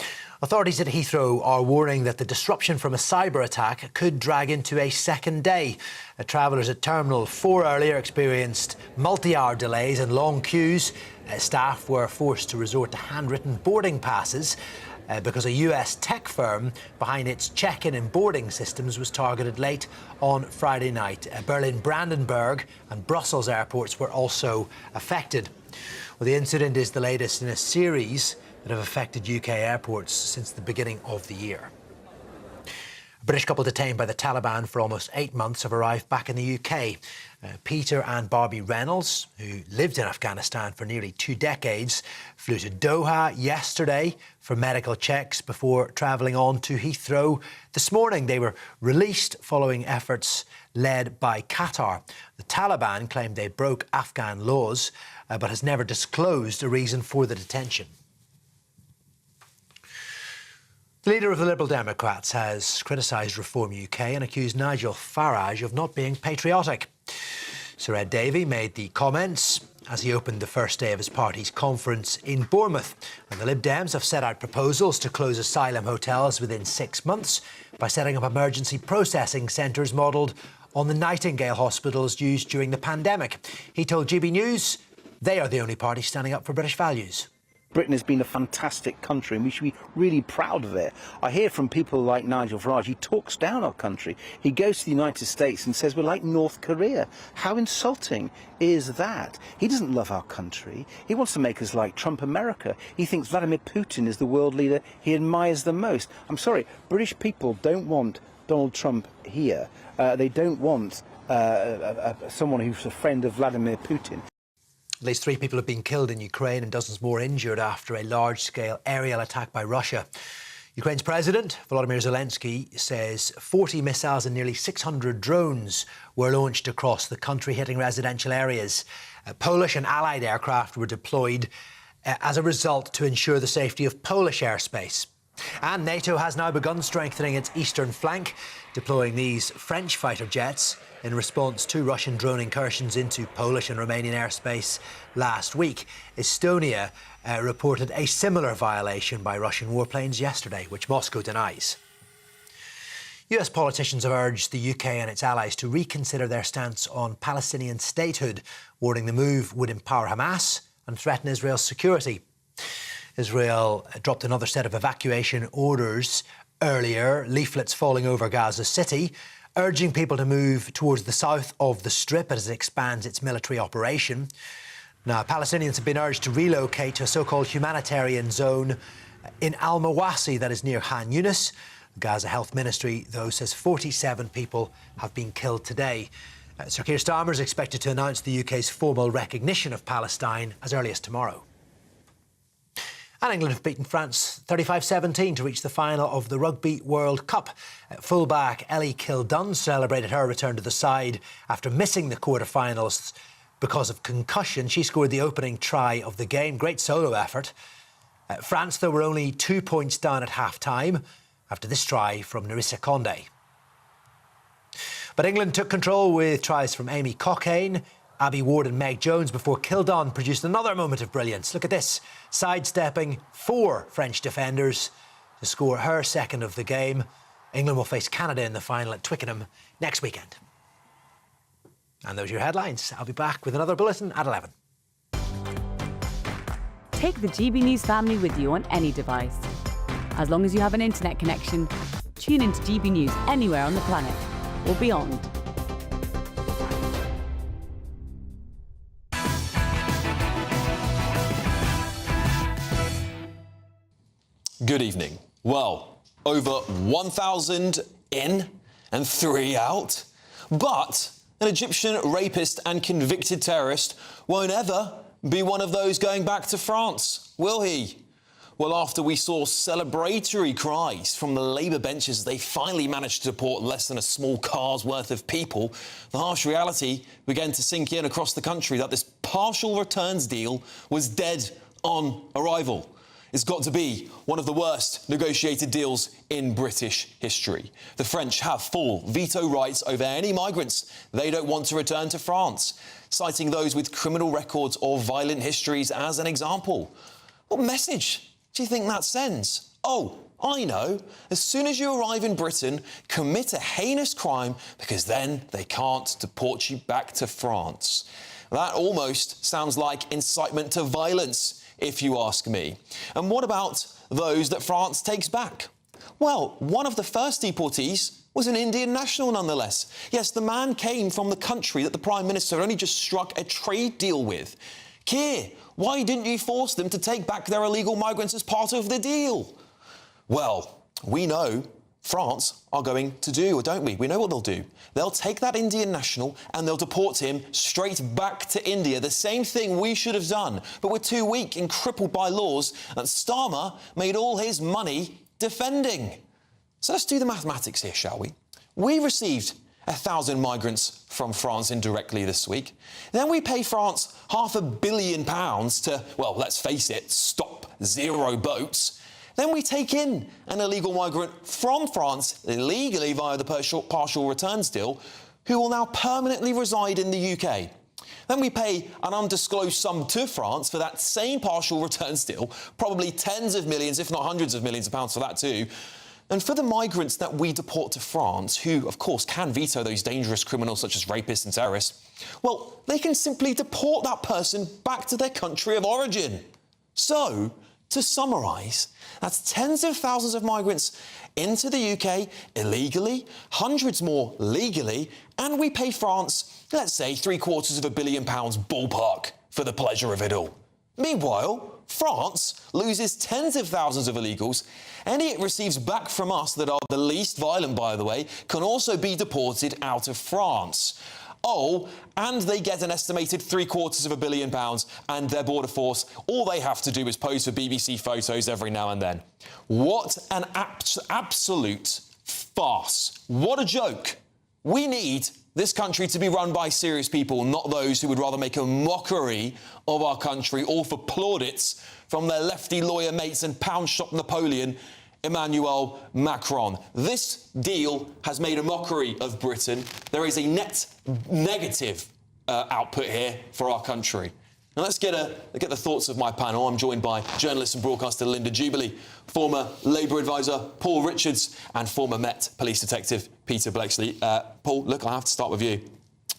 [SPEAKER 14] Authorities at Heathrow are warning that the disruption from a cyber attack could drag into a second day. Travellers at Terminal 4 earlier experienced multi-hour delays and long queues. Staff were forced to resort to handwritten boarding passes because a US tech firm behind its check-in and boarding systems was targeted late on Friday night. Berlin Brandenburg and Brussels airports were also affected. Well, the incident is the latest in a series that have affected UK airports since the beginning of the year. A British couple detained by the Taliban for almost 8 months have arrived back in the UK. Peter and Barbie Reynolds, who lived in Afghanistan for nearly 2 decades, flew to Doha yesterday for medical checks before travelling on to Heathrow. This morning they were released following efforts led by Qatar. The Taliban claimed they broke Afghan laws, but has never disclosed a reason for the detention. The leader of the Liberal Democrats has criticised Reform UK and accused Nigel Farage of not being patriotic. Sir Ed Davey made the comments as he opened the first day of his party's conference in Bournemouth. And the Lib Dems have set out proposals to close asylum hotels within 6 months by setting up emergency processing centres modelled on the Nightingale hospitals used during the pandemic. He told GB News they are the only party standing up for British values.
[SPEAKER 15] Britain has been a fantastic country and we should be really proud of it. I hear from people like Nigel Farage, he talks down our country. He goes to the United States and says we're like North Korea. How insulting is that? He doesn't love our country. He wants to make us like Trump America. He thinks Vladimir Putin is the world leader he admires the most. I'm sorry, British people don't want Donald Trump here. They don't want someone who's a friend of Vladimir Putin.
[SPEAKER 14] At least 3 people have been killed in Ukraine and dozens more injured after a large-scale aerial attack by Russia. Ukraine's President, Volodymyr Zelensky, says 40 missiles and nearly 600 drones were launched across the country, hitting residential areas. Polish and Allied aircraft were deployed as a result to ensure the safety of Polish airspace. And NATO has now begun strengthening its eastern flank, deploying these French fighter jets in response to Russian drone incursions into Polish and Romanian airspace last week. Estonia reported a similar violation by Russian warplanes yesterday, which Moscow denies. US politicians have urged the UK and its allies to reconsider their stance on Palestinian statehood, warning the move would empower Hamas and threaten Israel's security. Israel dropped another set of evacuation orders earlier, leaflets falling over Gaza City, urging people to move towards the south of the Strip as it expands its military operation. Now, Palestinians have been urged to relocate to a so-called humanitarian zone in Al-Mawasi, that is near Khan Yunis. The Gaza Health Ministry, though, says 47 people have been killed today. Sir Keir Starmer is expected to announce the UK's formal recognition of Palestine as early as tomorrow. And England have beaten France 35-17 to reach the final of the Rugby World Cup. Fullback Ellie Kildunn celebrated her return to the side after missing the quarter-finals because of concussion. She scored the opening try of the game. Great solo effort. France, though, were only 2 points down at half-time after this try from Narissa Condé. But England took control with tries from Amy Cockaine, Abby Ward and Meg Jones before Kildunn produced another moment of brilliance. Look at this, sidestepping 4 French defenders to score her second of the game. England will face Canada in the final at Twickenham next weekend. And those are your headlines. I'll be back with another bulletin at 11.
[SPEAKER 18] Take the GB News family with you on any device. As long as you have an internet connection, tune into GB News anywhere on the planet or beyond.
[SPEAKER 19] Good evening. Well, over 1,000 in and 3 out. But an Egyptian rapist and convicted terrorist won't ever be one of those going back to France, will he? Well, after we saw celebratory cries from the Labour benches as they finally managed to deport less than a small car's worth of people, the harsh reality began to sink in across the country that this partial returns deal was dead on arrival. It's got to be one of the worst negotiated deals in British history. The French have full veto rights over any migrants they don't want to return to France, citing those with criminal records or violent histories as an example. What message do you think that sends? Oh, I know. As soon as you arrive in Britain, commit a heinous crime because then they can't deport you back to France. That almost sounds like incitement to violence, if you ask me. And what about those that France takes back? Well, one of the first deportees was an Indian national nonetheless. Yes, the man came from the country that the Prime Minister only just struck a trade deal with. Keir, why didn't you force them to take back their illegal migrants as part of the deal? Well, we know France are going to do, or don't we? We know what they'll do. They'll take that Indian national and they'll deport him straight back to India. The same thing we should have done, but we're too weak and crippled by laws that Starmer made all his money defending. So let's do the mathematics here, shall we? We received 1,000 migrants from France indirectly this week. Then we pay France £500 million to, well, let's face it, stop 0 boats. Then we take in an illegal migrant from France illegally via the partial returns deal, who will now permanently reside in the UK. Then we pay an undisclosed sum to France for that same partial returns deal, probably tens of millions, if not hundreds of millions of pounds for that too. And for the migrants that we deport to France, who, of course, can veto those dangerous criminals such as rapists and terrorists, well, they can simply deport that person back to their country of origin. So, to summarise, that's tens of thousands of migrants into the UK illegally, hundreds more legally, and we pay France, let's say, £750 million ballpark for the pleasure of it all. Meanwhile, France loses tens of thousands of illegals. Any it receives back from us that are the least violent, by the way, can also be deported out of France. Oh, and they get an estimated £750 million and their border force, all they have to do is pose for BBC photos every now and then. What an absolute farce. What a joke. We need this country to be run by serious people, not those who would rather make a mockery of our country, all for plaudits from their lefty lawyer mates and pound shop Napoleon, Emmanuel Macron. This deal has made a mockery of Britain. There is a net negative output here for our country. Now let's get the thoughts of my panel. I'm joined by journalist and broadcaster Linda Jubilee, former Labour advisor Paul Richards, and former Met police detective Peter Bleksley. Paul, look, I have to start with you.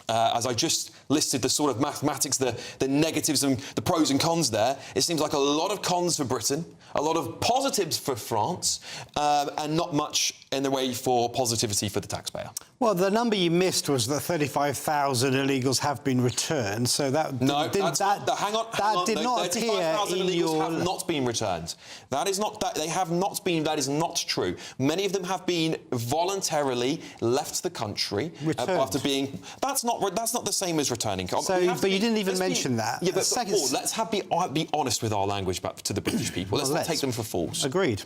[SPEAKER 19] as I just listed the sort of mathematics, the negatives and the pros and cons there, it seems like a lot of cons for Britain, a lot of positives for France, and not much in the way for positivity for the taxpayer.
[SPEAKER 4] Well, the number you missed was that 35,000 illegals have been returned, so that
[SPEAKER 19] hang on.
[SPEAKER 4] did not appear in your...
[SPEAKER 19] have not been returned. That is not that they have not been. That is not true. Many of them have been voluntarily left the country after being. That's not the same as returning.
[SPEAKER 4] So, but you didn't even mention that.
[SPEAKER 19] Yeah, but Paul, let's be honest with our language back to the British people. Let's not take them for fools.
[SPEAKER 4] Agreed.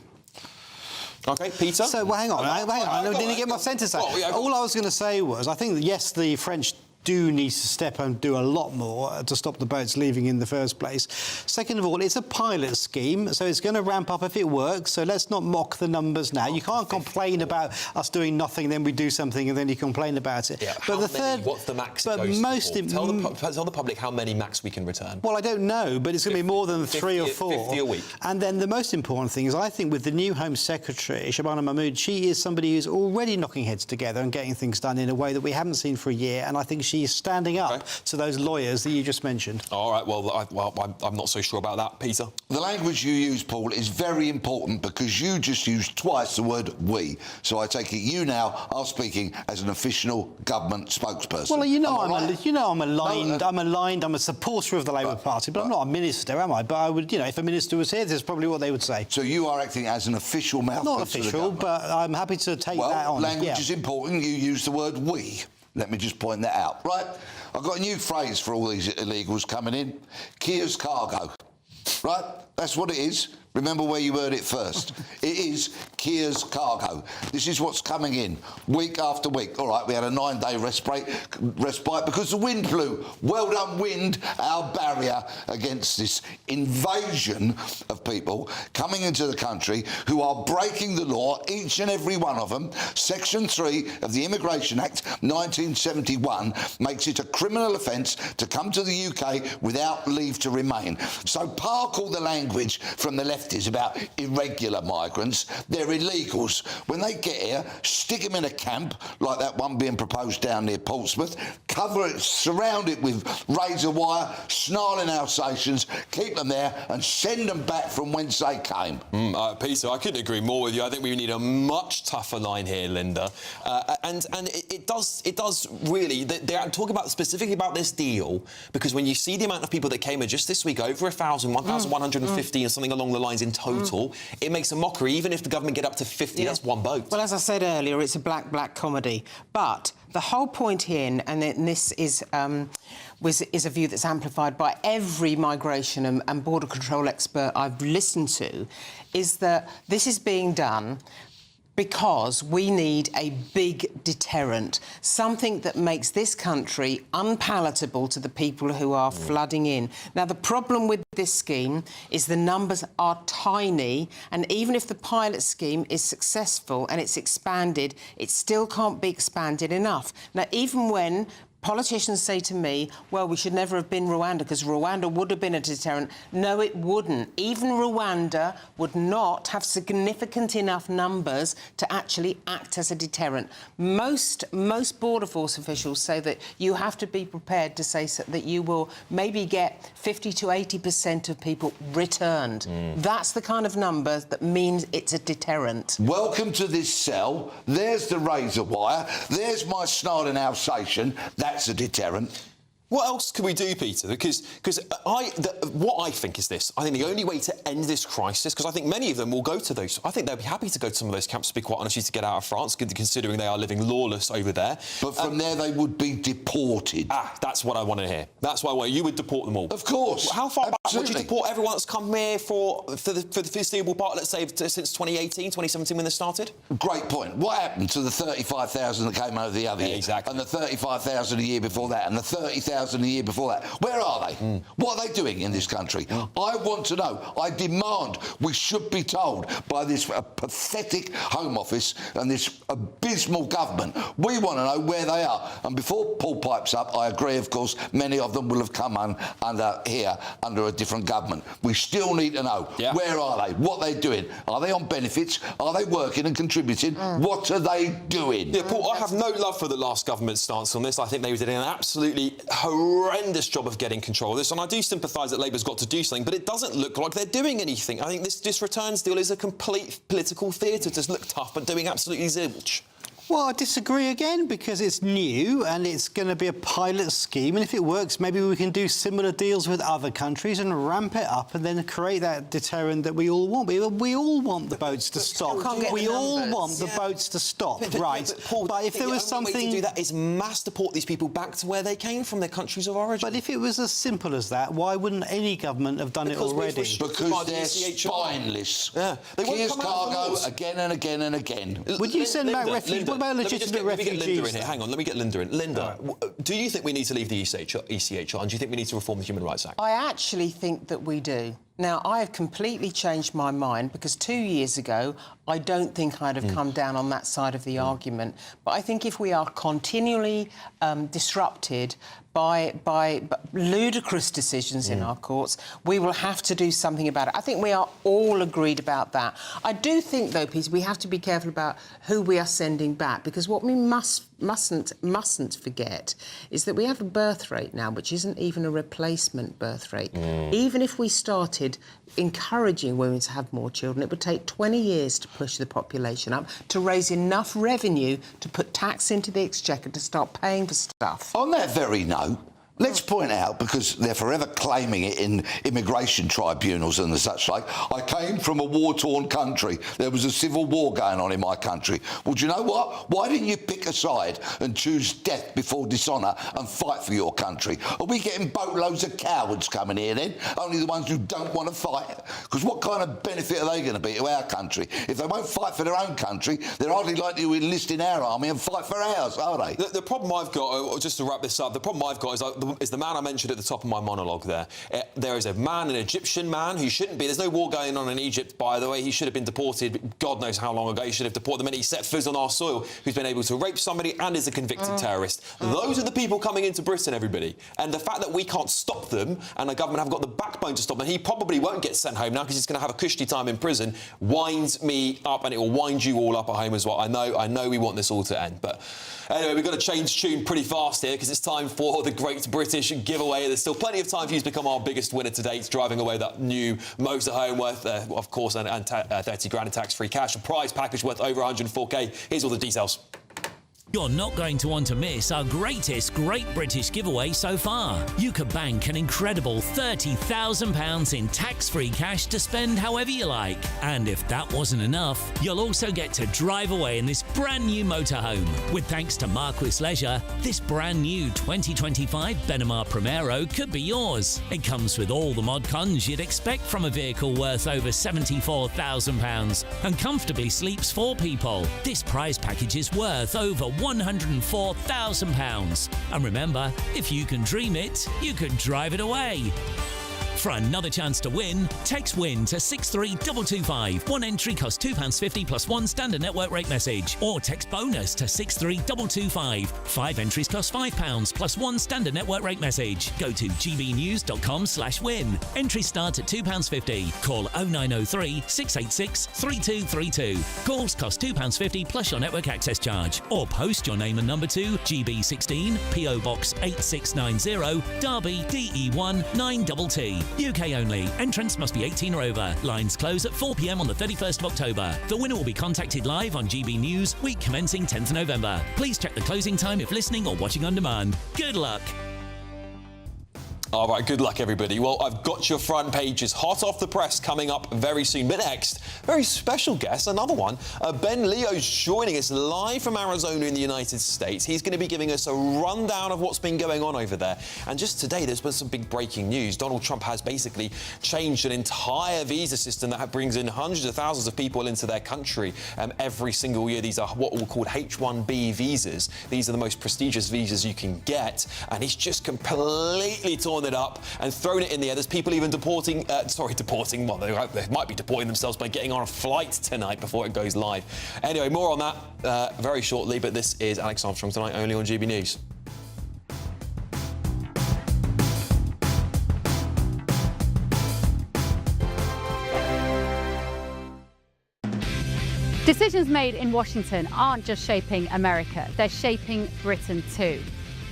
[SPEAKER 19] OK, Peter?
[SPEAKER 4] So, well, hang on. I didn't get my sentence out. All I was going to say was, I think that, yes, the French do need to step and do a lot more to stop the boats leaving in the first place. Second of all, it's a pilot scheme, so it's going to ramp up if it works, so let's not mock the numbers now. You can't complain about us doing nothing, then we do something, and then you complain about it.
[SPEAKER 19] Yeah,
[SPEAKER 4] but
[SPEAKER 19] what's the max it goes to? Tell the public how many max we can return.
[SPEAKER 4] Well, I don't know, but it's going to be more than 3 or 4.
[SPEAKER 19] 50 a week.
[SPEAKER 4] And then the most important thing is, I think with the new Home Secretary, Shabana Mahmood, she is somebody who's already knocking heads together and getting things done in a way that we haven't seen for a year, and I think she is standing up to those lawyers that you just mentioned.
[SPEAKER 19] All right, well, I'm not so sure about that, Peter.
[SPEAKER 2] The language you use, Paul, is very important because you just used twice the word we. So I take it you now are speaking as an official government spokesperson.
[SPEAKER 4] Well, I'm aligned. I'm a supporter of the Labour Party, but I'm not a minister, am I? But I would, if a minister was here, this is probably what they would say.
[SPEAKER 2] So you are acting as an official mouthpiece.
[SPEAKER 4] Not official, but I'm happy to take that on.
[SPEAKER 2] Language is important. You use the word we. Let me just point that out. Right, I've got a new phrase for all these illegals coming in. Kia's cargo. Right, that's what it is. Remember where you heard it first. It is Kia's cargo. This is what's coming in week after week. All right, we had a 9-day respite because the wind blew. Well done, wind, our barrier against this invasion of people coming into the country who are breaking the law, each and every one of them. Section 3 of the Immigration Act 1971 makes it a criminal offence to come to the UK without leave to remain. So park all the language from the left is about irregular migrants. They're illegals. When they get here, stick them in a camp, like that one being proposed down near Portsmouth, cover it, surround it with razor wire, snarling Alsatians, keep them there and send them back from whence they came.
[SPEAKER 19] Peter, I couldn't agree more with you. I think we need a much tougher line here, Linda. And it does really... They're talking specifically about this deal, because when you see the amount of people that came here just this week, over 1,000, 1,150 and something along the lines in total, it makes a mockery. Even if the government get up to 50, that's one boat.
[SPEAKER 6] Well, as I said earlier, it's a black comedy. But the whole point here, and this is a view that's amplified by every migration and border control expert I've listened to, is that this is being done because we need a big deterrent, something that makes this country unpalatable to the people who are flooding in. Now, the problem with this scheme is the numbers are tiny, and even if the pilot scheme is successful and it's expanded, it still can't be expanded enough. Now, even when politicians say to me, well, we should never have been Rwanda because Rwanda would have been a deterrent. No, it wouldn't. Even Rwanda would not have significant enough numbers to actually act as a deterrent. Most Border Force officials say that you have to be prepared to say that you will maybe get 50 to 80% of people returned. That's the kind of number that means it's a deterrent.
[SPEAKER 2] Welcome to this cell. There's the razor wire. There's my snarling Alsatian. That's a deterrent.
[SPEAKER 19] What else can we do, Peter? Because what I think is this. I think the only way to end this crisis, because I think many of them will go to those... I think they'll be happy to go to some of those camps, to be quite honest, to get out of France, considering they are living lawless over there.
[SPEAKER 2] But from there, they would be deported.
[SPEAKER 19] That's what I want to hear. That's why you would deport them all.
[SPEAKER 2] Of course.
[SPEAKER 19] How far back would you deport everyone that's come here for the foreseeable part, let's say, since 2018, 2017, when this started?
[SPEAKER 2] Great point. What happened to the 35,000 that came over the other year?
[SPEAKER 19] Exactly.
[SPEAKER 2] And the 35,000 a year before that, and the 30,000 50,000 a year before that. Where are they? What are they doing in this country? I want to know. I demand we should be told by this pathetic Home Office and this abysmal government. We want to know where they are. And before Paul pipes up, I agree, of course, many of them will have come under a different government. We still need to know. Where are they? What are they doing? Are they on benefits? Are they working and contributing? What are they doing?
[SPEAKER 19] Yeah, Paul, I have no love for the last government's stance on this. I think they did an absolutely horrendous job of getting control of this, and I do sympathise that Labour's got to do something, but it doesn't look like they're doing anything. I think this returns deal is a complete political theatre to look tough, but doing absolutely zilch.
[SPEAKER 4] Well, I disagree again, because it's new and it's going to be a pilot scheme, and if it works, maybe we can do similar deals with other countries and ramp it up and then create that deterrent that we all want. We all want the boats to stop. We all want the boats to stop, right?
[SPEAKER 19] But
[SPEAKER 4] if there was something...
[SPEAKER 19] The only way to do that is mass deport these people back to where they came from, their countries of origin.
[SPEAKER 4] But if it was as simple as that, why wouldn't any government have done it already?
[SPEAKER 2] Because they're spineless. Yeah. Keir's cargo again and again and again.
[SPEAKER 4] Would you send back refugees? What about legitimate refugees?
[SPEAKER 19] Let me get Linda in here. Hang on, let me get Linda in. Linda, do you think we need to leave the ECHR, and do you think we need to reform the Human Rights Act?
[SPEAKER 6] I actually think that we do. Now, I have completely changed my mind, because 2 years ago, I don't think I'd have come down on that side of the argument. But I think if we are continually disrupted by ludicrous decisions in our courts, we will have to do something about it. I think we are all agreed about that. I do think, though, Peter, we have to be careful about who we are sending back, because what we mustn't forget is that we have a birth rate now which isn't even a replacement birth rate. Even if we started encouraging women to have more children, it would take 20 years to push the population up, to raise enough revenue to put tax into the exchequer to start paying for stuff.
[SPEAKER 2] On that very note, let's point out, because they're forever claiming it in immigration tribunals and the such like, I came from a war-torn country. There was a civil war going on in my country. Well, do you know what? Why didn't you pick a side and choose death before dishonour and fight for your country? Are we getting boatloads of cowards coming here then? Only the ones who don't want to fight? Because what kind of benefit are they going to be to our country? If they won't fight for their own country, they're hardly likely to enlist in our army and fight for ours, are they?
[SPEAKER 19] The problem I've got, just to wrap this up, the problem I've got is the man I mentioned at the top of my monologue there. There is a man, an Egyptian man, who shouldn't be. There's no war going on in Egypt, by the way. He should have been deported God knows how long ago. He should have deported the minute he set foot on our soil, who's been able to rape somebody and is a convicted terrorist. Those are the people coming into Britain, everybody. And the fact that we can't stop them, and the government haven't got the backbone to stop them, he probably won't get sent home now because he's going to have a cushy time in prison, winds me up, and it will wind you all up at home as well. I know we want this all to end. But anyway, we've got to change tune pretty fast here, because it's time for the Great British Giveaway. There's still plenty of time for you to become our biggest winner to date, driving away that new motorhome worth, of course, and 30 grand in tax-free cash, a prize package worth over 104k. Here's all the details.
[SPEAKER 3] You're not going to want to miss our greatest Great British Giveaway so far. You could bank an incredible £30,000 in tax-free cash to spend however you like. And if that wasn't enough, you'll also get to drive away in this brand new motorhome. With thanks to Marquis Leisure, this brand new 2025 Benimar Primero could be yours. It comes with all the mod cons you'd expect from a vehicle worth over £74,000 and comfortably sleeps 4 people. This prize package is worth over £104,000. And remember, if you can dream it, you can drive it away. For another chance to win, text WIN to 63225. One entry costs £2.50 plus one standard network rate message. Or text BONUS to 63225. 5 entries cost £5 plus one standard network rate message. Go to gbnews.com/win. Entries start at £2.50. Call 0903 686 3232. Calls cost £2.50 plus your network access charge. Or post your name and number to GB16 PO Box 8690 Derby DE1 9TT. UK only. Entrants must be 18 or over. Lines close at 4 p.m. on the 31st of October. The winner will be contacted live on GB News, week commencing 10th November. Please check the closing time if listening or watching on demand. Good luck.
[SPEAKER 19] All right, good luck, everybody. Well, I've got your front pages hot off the press coming up very soon. But next, very special guest, another one. Ben Leo's joining us live from Arizona in the United States. He's going to be giving us a rundown of what's been going on over there. And just today, there's been some big breaking news. Donald Trump has basically changed an entire visa system that brings in hundreds of thousands of people into their country every single year. These are what we'll call H-1B visas. These are the most prestigious visas you can get. And he's just completely torn it up and thrown it in the air. There's people even well, they might be deporting themselves by getting on a flight tonight before it goes live. Anyway, more on that very shortly, but this is Alex Armstrong Tonight, only on GB News.
[SPEAKER 18] Decisions made in Washington aren't just shaping America, they're shaping Britain too.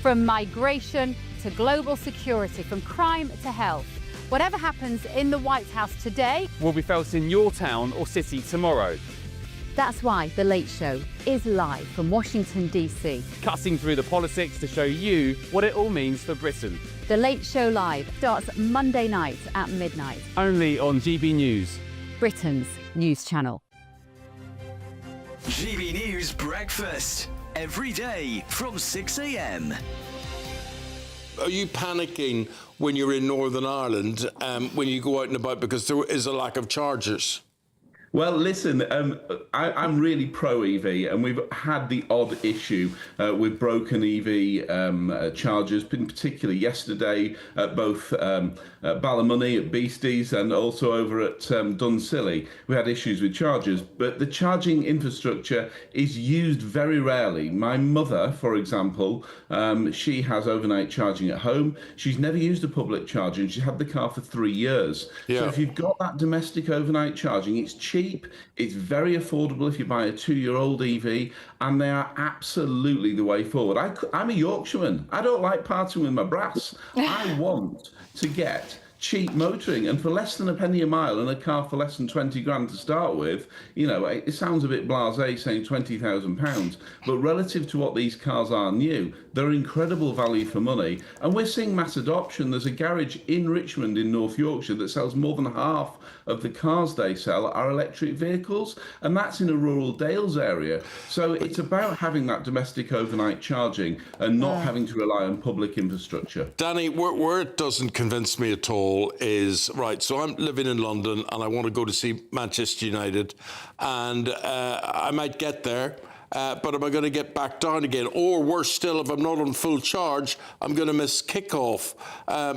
[SPEAKER 18] From migration to global security, from crime to health. Whatever happens in the White House today
[SPEAKER 17] will be felt in your town or city tomorrow.
[SPEAKER 18] That's why The Late Show is live from Washington, D.C.
[SPEAKER 17] Cutting through the politics to show you what it all means for Britain.
[SPEAKER 18] The Late Show Live starts Monday night at midnight.
[SPEAKER 17] Only on GB News,
[SPEAKER 18] Britain's news channel.
[SPEAKER 1] GB News Breakfast. Every day from 6 a.m.
[SPEAKER 16] Are you panicking when you're in Northern Ireland when you go out and about because there is a lack of chargers?
[SPEAKER 20] Well, listen, I'm really pro-EV, and we've had the odd issue with broken EV chargers, particularly yesterday at both Ballymoney at Beasties and also over at Dunsilley. We had issues with chargers, but the charging infrastructure is used very rarely. My mother, for example, she has overnight charging at home. She's never used a public charger, and she's had the car for 3 years.
[SPEAKER 16] Yeah.
[SPEAKER 20] So if you've got that domestic overnight charging, it's cheap. It's very affordable if you buy a 2-year-old EV, and they are absolutely the way forward. I'm a Yorkshireman. I don't like parting with my brass. I want to get cheap motoring, and for less than a penny a mile and a car for less than 20 grand to start with, you know, it sounds a bit blasé saying £20,000, but relative to what these cars are new, they're incredible value for money. And we're seeing mass adoption. There's a garage in Richmond in North Yorkshire that sells more than half of the cars they sell are electric vehicles, and that's in a rural Dales area. So it's about having that domestic overnight charging and not having to rely on public infrastructure.
[SPEAKER 16] Danny, where it doesn't convince me at all is, right, so I'm living in London and I want to go to see Manchester United, and I might get there, but am I going to get back down again? Or worse still, if I'm not on full charge, I'm going to miss kickoff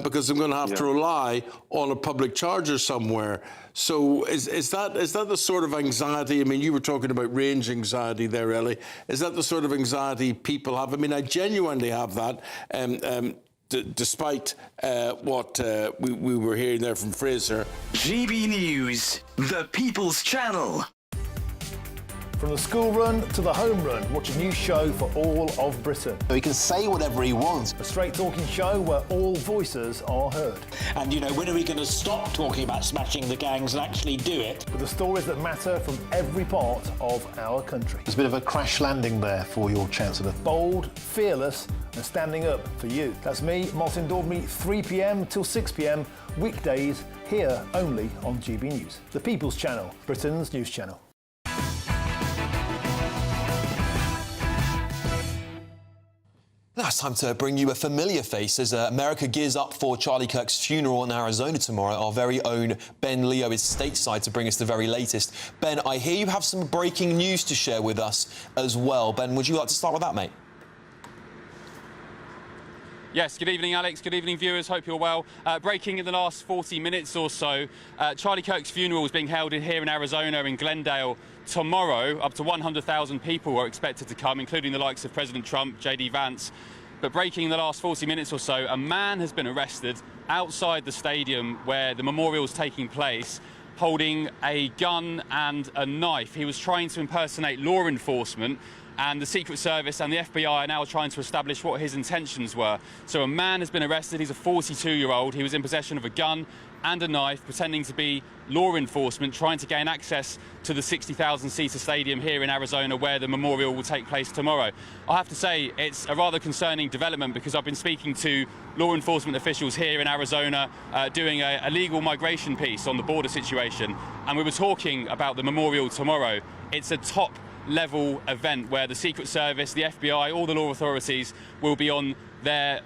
[SPEAKER 16] because I'm going to have to rely on a public charger somewhere. So is that the sort of anxiety? I mean, you were talking about range anxiety there, Ellie. Is that the sort of anxiety people have? I mean, I genuinely have that. Despite what we were hearing there from Fraser.
[SPEAKER 1] GB News, the People's Channel.
[SPEAKER 21] From the school run to the home run, watch a new show for all of Britain.
[SPEAKER 23] He can say whatever he wants.
[SPEAKER 21] A straight-talking show where all voices are heard.
[SPEAKER 24] And, you know, when are we going to stop talking about smashing the gangs and actually do it?
[SPEAKER 21] With the stories that matter from every part of our country.
[SPEAKER 23] There's a bit of a crash landing there for your Chancellor.
[SPEAKER 21] Bold, fearless and standing up for you. That's me, Martin Daubney, 3 p.m. till 6 p.m, weekdays, here only on GB News. The People's Channel, Britain's news channel.
[SPEAKER 19] Now it's time to bring you a familiar face as America gears up for Charlie Kirk's funeral in Arizona tomorrow. Our very own Ben Leo is stateside to bring us the very latest. Ben, I hear you have some breaking news to share with us as well. Ben, would you like to start with that, mate?
[SPEAKER 25] Yes, good evening, Alex. Good evening, viewers. Hope you're well. Breaking in the last 40 minutes or so, Charlie Kirk's funeral is being held here in Arizona in Glendale tomorrow. Up to 100,000 people are expected to come, including the likes of President Trump, J.D. Vance. But breaking in the last 40 minutes or so, a man has been arrested outside the stadium where the memorial is taking place, holding a gun and a knife. He was trying to impersonate law enforcement and the Secret Service and the FBI are now trying to establish what his intentions were. So a man has been arrested. He's a 42-year-old. He was in possession of a gun and a knife, pretending to be law enforcement, trying to gain access to the 60,000-seater stadium here in Arizona, where the memorial will take place tomorrow. I have to say, it's a rather concerning development, because I've been speaking to law enforcement officials here in Arizona doing a legal migration piece on the border situation, and we were talking about the memorial tomorrow. It's a top-level event where the Secret Service, the FBI, all the law authorities will be on their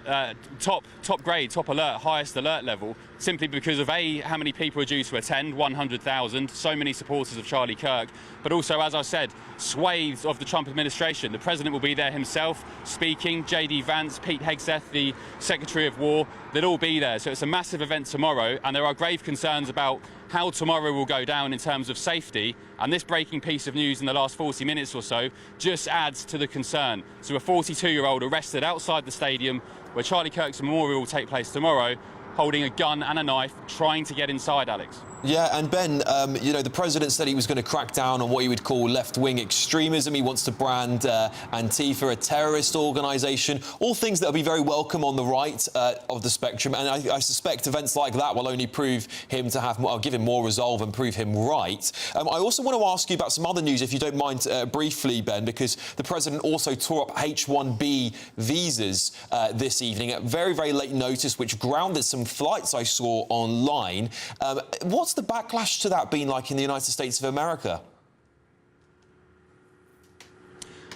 [SPEAKER 25] top grade, top alert, highest alert level, simply because of how many people are due to attend, 100,000, so many supporters of Charlie Kirk, but also, as I said, swathes of the Trump administration. The president will be there himself speaking, J.D. Vance, Pete Hegseth, the Secretary of War, they'll all be there. So it's a massive event tomorrow, and there are grave concerns about how tomorrow will go down in terms of safety, and this breaking piece of news in the last 40 minutes or so just adds to the concern. So a 42-year-old arrested outside the stadium where Charlie Kirk's memorial will take place tomorrow, holding a gun and a knife, trying to get inside, Alex.
[SPEAKER 19] Yeah, and Ben, you know, the president said he was going to crack down on what he would call left-wing extremism. He wants to brand Antifa a terrorist organisation, all things that will be very welcome on the right of the spectrum. And I suspect events like that will only prove him to have more, give him more resolve and prove him right. I also want to ask you about some other news, if you don't mind, briefly, Ben, because the president also tore up H-1B visas this evening at very, very late notice, which grounded some flights I saw online. What's the backlash to that been like in the United States of America?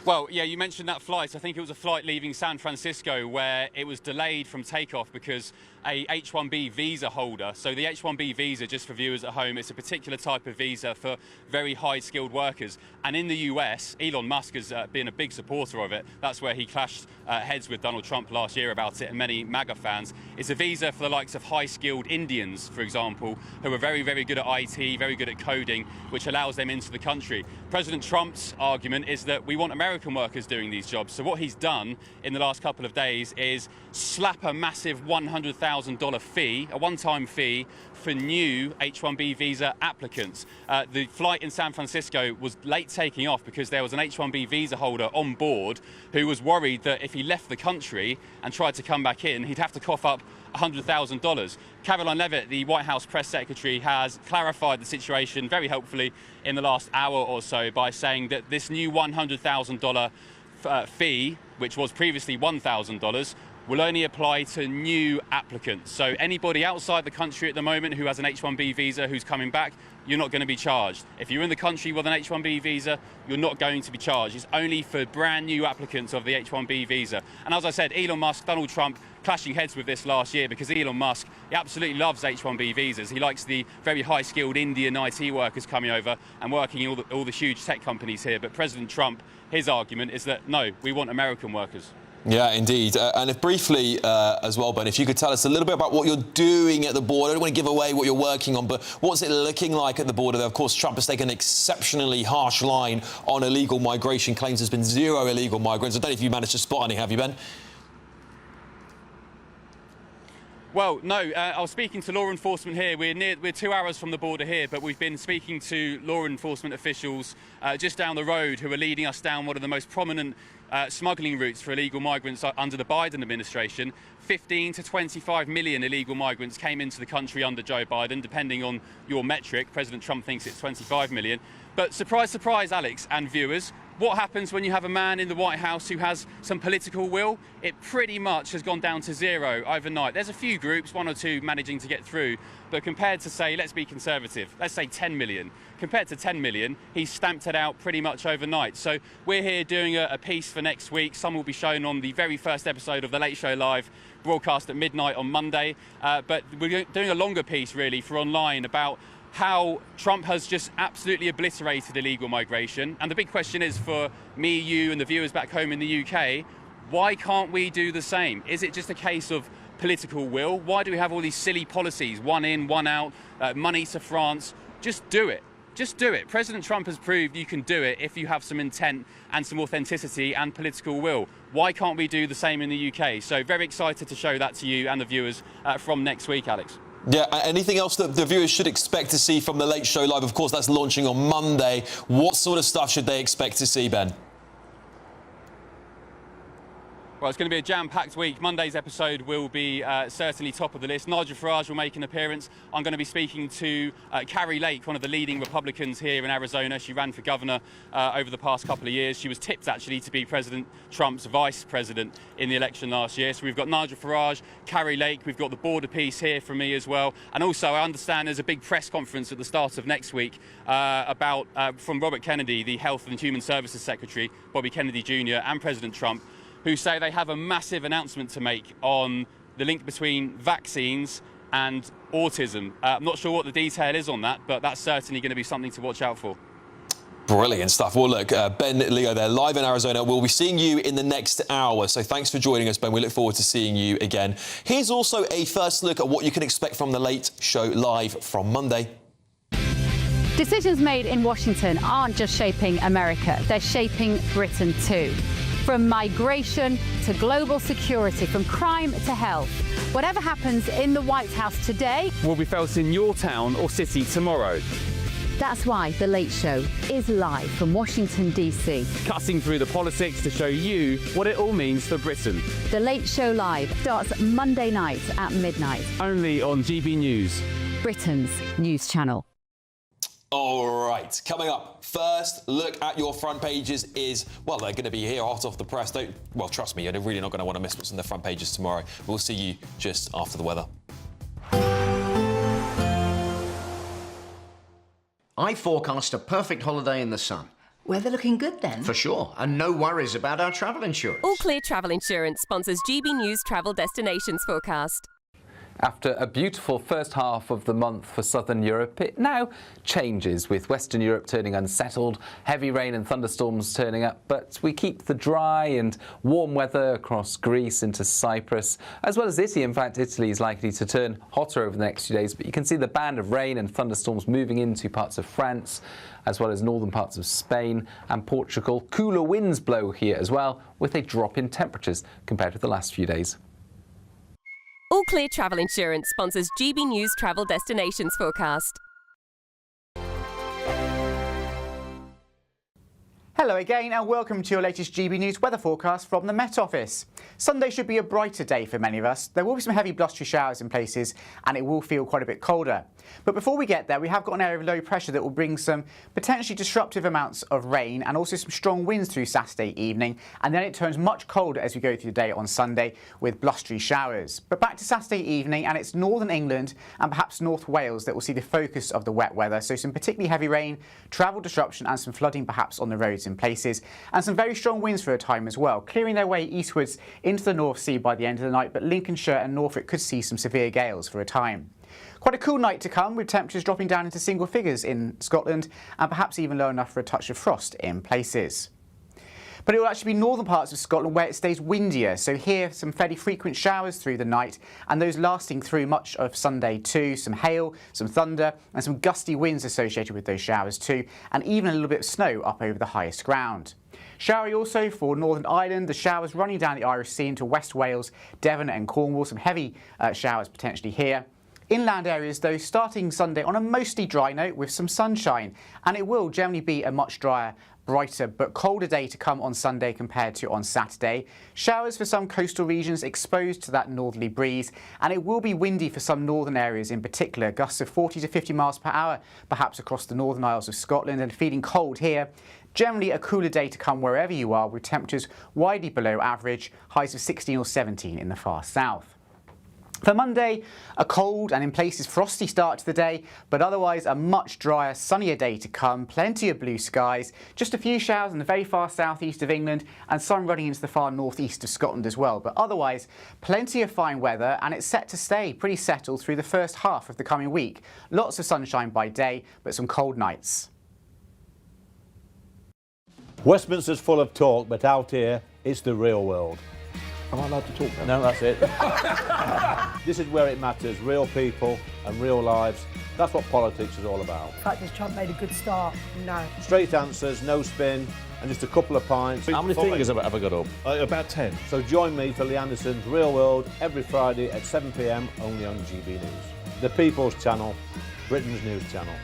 [SPEAKER 25] Well, yeah, you mentioned that flight. I think it was a flight leaving San Francisco where it was delayed from takeoff because a H-1B visa holder. So the H-1B visa, just for viewers at home, it's a particular type of visa for very high-skilled workers. And in the US, Elon Musk has been a big supporter of it. That's where he clashed heads with Donald Trump last year about it, and many MAGA fans. It's a visa for the likes of high-skilled Indians, for example, who are very, very good at IT, very good at coding, which allows them into the country. President Trump's argument is that we want American workers doing these jobs. So what he's done in the last couple of days is slap a massive $100,000 fee, a one-time fee, for new H-1B visa applicants. The flight in San Francisco was late taking off because there was an H-1B visa holder on board who was worried that if he left the country and tried to come back in, he'd have to cough up $100,000. Caroline Leavitt, the White House press secretary, has clarified the situation very helpfully in the last hour or so by saying that this new $100,000 fee, which was previously $1,000, will only apply to new applicants. So anybody outside the country at the moment who has an H-1B visa who's coming back, you're not going to be charged. If you're in the country with an H-1B visa, you're not going to be charged. It's only for brand new applicants of the H-1B visa. And as I said, Elon Musk, Donald Trump, clashing heads with this last year because Elon Musk, he absolutely loves H-1B visas. He likes the very high-skilled Indian IT workers coming over and working in all the huge tech companies here. But President Trump, his argument is that, no, we want American workers.
[SPEAKER 19] Yeah, indeed. And if briefly as well, Ben, if you could tell us a little bit about what you're doing at the border. I don't want to give away what you're working on, but what's it looking like at the border? Of course, Trump has taken an exceptionally harsh line on illegal migration, claims there's been zero illegal migrants. I don't know if you managed to spot any, have you, Ben?
[SPEAKER 25] Well, no, I was speaking to law enforcement here. We're 2 hours from the border here, but we've been speaking to law enforcement officials just down the road who are leading us down one of the most prominent smuggling routes for illegal migrants under the Biden administration. 15 to 25 million illegal migrants came into the country under Joe Biden, depending on your metric. President Trump thinks it's 25 million. But surprise, surprise, Alex and viewers, what happens when you have a man in the White House who has some political will? It pretty much has gone down to zero overnight. There's a few groups, one or two, managing to get through. But compared to, say, let's be conservative, let's say 10 million. Compared to 10 million, he's stamped it out pretty much overnight. So we're here doing a piece for next week. Some will be shown on the very first episode of The Late Show Live, broadcast at midnight on Monday. But we're doing a longer piece, really, for online about how Trump has just absolutely obliterated illegal migration. And the big question is for me, you and the viewers back home in the UK, why can't we do the same? Is it just a case of political will? Why do we have all these silly policies, one in, one out, money to France? Just do it. Just do it. President Trump has proved you can do it if you have some intent and some authenticity and political will. Why can't we do the same in the UK? So very excited to show that to you and the viewers from next week, Alex.
[SPEAKER 19] Yeah, anything else that the viewers should expect to see from The Late Show Live? Of course, that's launching on Monday. What sort of stuff should they expect to see, Ben?
[SPEAKER 25] Well, it's going to be a jam-packed week. Monday's episode will be certainly top of the list. Nigel Farage will make an appearance. I'm going to be speaking to Carrie Lake, one of the leading Republicans here in Arizona. She ran for governor over the past couple of years. She was tipped, actually, to be President Trump's vice president in the election last year. So we've got Nigel Farage, Carrie Lake. We've got the border piece here from me as well. And also, I understand there's a big press conference at the start of next week from Robert Kennedy, the Health and Human Services Secretary, Bobby Kennedy Jr., and President Trump, who say they have a massive announcement to make on the link between vaccines and autism. I'm not sure what the detail is on that, but that's certainly going to be something to watch out for.
[SPEAKER 19] Brilliant stuff. Well, look, Ben Leo there, live in Arizona. We'll be seeing you in the next hour. So thanks for joining us, Ben. We look forward to seeing you again. Here's also a first look at what you can expect from The Late Show live from Monday.
[SPEAKER 18] Decisions made in Washington aren't just shaping America, they're shaping Britain too. From migration to global security, from crime to health. Whatever happens in the White House today
[SPEAKER 17] will be felt in your town or city tomorrow.
[SPEAKER 18] That's why The Late Show is live from Washington, D.C.
[SPEAKER 17] Cutting through the politics to show you what it all means for Britain.
[SPEAKER 18] The Late Show Live starts Monday night at midnight.
[SPEAKER 17] Only on GB News,
[SPEAKER 18] Britain's news channel.
[SPEAKER 19] All right, coming up, first look at your front pages is, well, they're going to be here hot off the press. Well, trust me, you're really not going to want to miss what's on the front pages tomorrow. We'll see you just after the weather.
[SPEAKER 8] I forecast a perfect holiday in the sun.
[SPEAKER 9] Weather looking good then?
[SPEAKER 8] For sure, and no worries about our travel insurance.
[SPEAKER 10] All Clear Travel Insurance sponsors GB News Travel Destinations forecast.
[SPEAKER 12] After a beautiful first half of the month for southern Europe, it now changes, with Western Europe turning unsettled, heavy rain and thunderstorms turning up, but we keep the dry and warm weather across Greece into Cyprus, as well as Italy. In fact, Italy is likely to turn hotter over the next few days, but you can see the band of rain and thunderstorms moving into parts of France, as well as northern parts of Spain and Portugal. Cooler winds blow here as well, with a drop in temperatures compared with the last few days.
[SPEAKER 10] All Clear Travel Insurance sponsors GB News Travel Destinations forecast.
[SPEAKER 22] Hello again and welcome to your latest GB News weather forecast from the Met Office. Sunday should be a brighter day for many of us. There will be some heavy blustery showers in places and it will feel quite a bit colder. But before we get there, we have got an area of low pressure that will bring some potentially disruptive amounts of rain and also some strong winds through Saturday evening, and then it turns much colder as we go through the day on Sunday with blustery showers. But back to Saturday evening, and it's northern England and perhaps North Wales that will see the focus of the wet weather, so some particularly heavy rain, travel disruption and some flooding perhaps on the roads in places, and some very strong winds for a time as well, clearing their way eastwards into the North Sea by the end of the night, but Lincolnshire and Norfolk could see some severe gales for a time. Quite a cool night to come, with temperatures dropping down into single figures in Scotland and perhaps even low enough for a touch of frost in places. But it will actually be northern parts of Scotland where it stays windier, so here some fairly frequent showers through the night and those lasting through much of Sunday too. Some hail, some thunder and some gusty winds associated with those showers too, and even a little bit of snow up over the highest ground. Showery also for Northern Ireland, the showers running down the Irish Sea into West Wales, Devon and Cornwall, some heavy showers potentially here. Inland areas though starting Sunday on a mostly dry note with some sunshine, and it will generally be a much drier, brighter but colder day to come on Sunday compared to on Saturday. Showers for some coastal regions exposed to that northerly breeze, and it will be windy for some northern areas in particular, gusts of 40 to 50 miles per hour perhaps across the Northern Isles of Scotland, and feeling cold here. Generally a cooler day to come wherever you are, with temperatures widely below average, highs of 16 or 17 in the far south. For Monday, a cold and in places frosty start to the day, but otherwise a much drier, sunnier day to come. Plenty of blue skies, just a few showers in the very far southeast of England and some running into the far northeast of Scotland as well. But otherwise, plenty of fine weather, and it's set to stay pretty settled through the first half of the coming week. Lots of sunshine by day, but some cold nights.
[SPEAKER 26] Westminster's full of talk, but out here, it's the real world.
[SPEAKER 15] Am I allowed to talk now?
[SPEAKER 26] No, that's it. This is where it matters, real people and real lives. That's what politics is all about.
[SPEAKER 27] In fact, has Trump made a good start? No.
[SPEAKER 26] Straight answers, no spin, and just a couple of pints.
[SPEAKER 15] How many fingers have I got up?
[SPEAKER 26] About 10. So join me for Lee Anderson's Real World every Friday at 7 p.m. only on GB News. The People's Channel, Britain's news channel.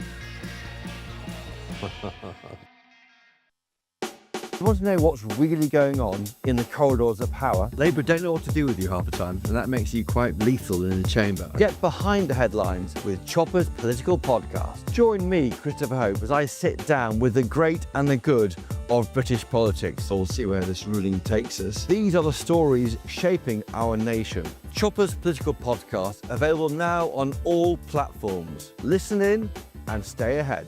[SPEAKER 4] You want to know what's really going on in the corridors of power? Labour don't know what to do with you half the time, and that makes you quite lethal in the chamber. Get behind the headlines with Chopper's Political Podcast. Join me, Christopher Hope, as I sit down with the great and the good of British politics. We'll see where this ruling takes us. These are the stories shaping our nation. Chopper's Political Podcast, available now on all platforms. Listen in and stay ahead.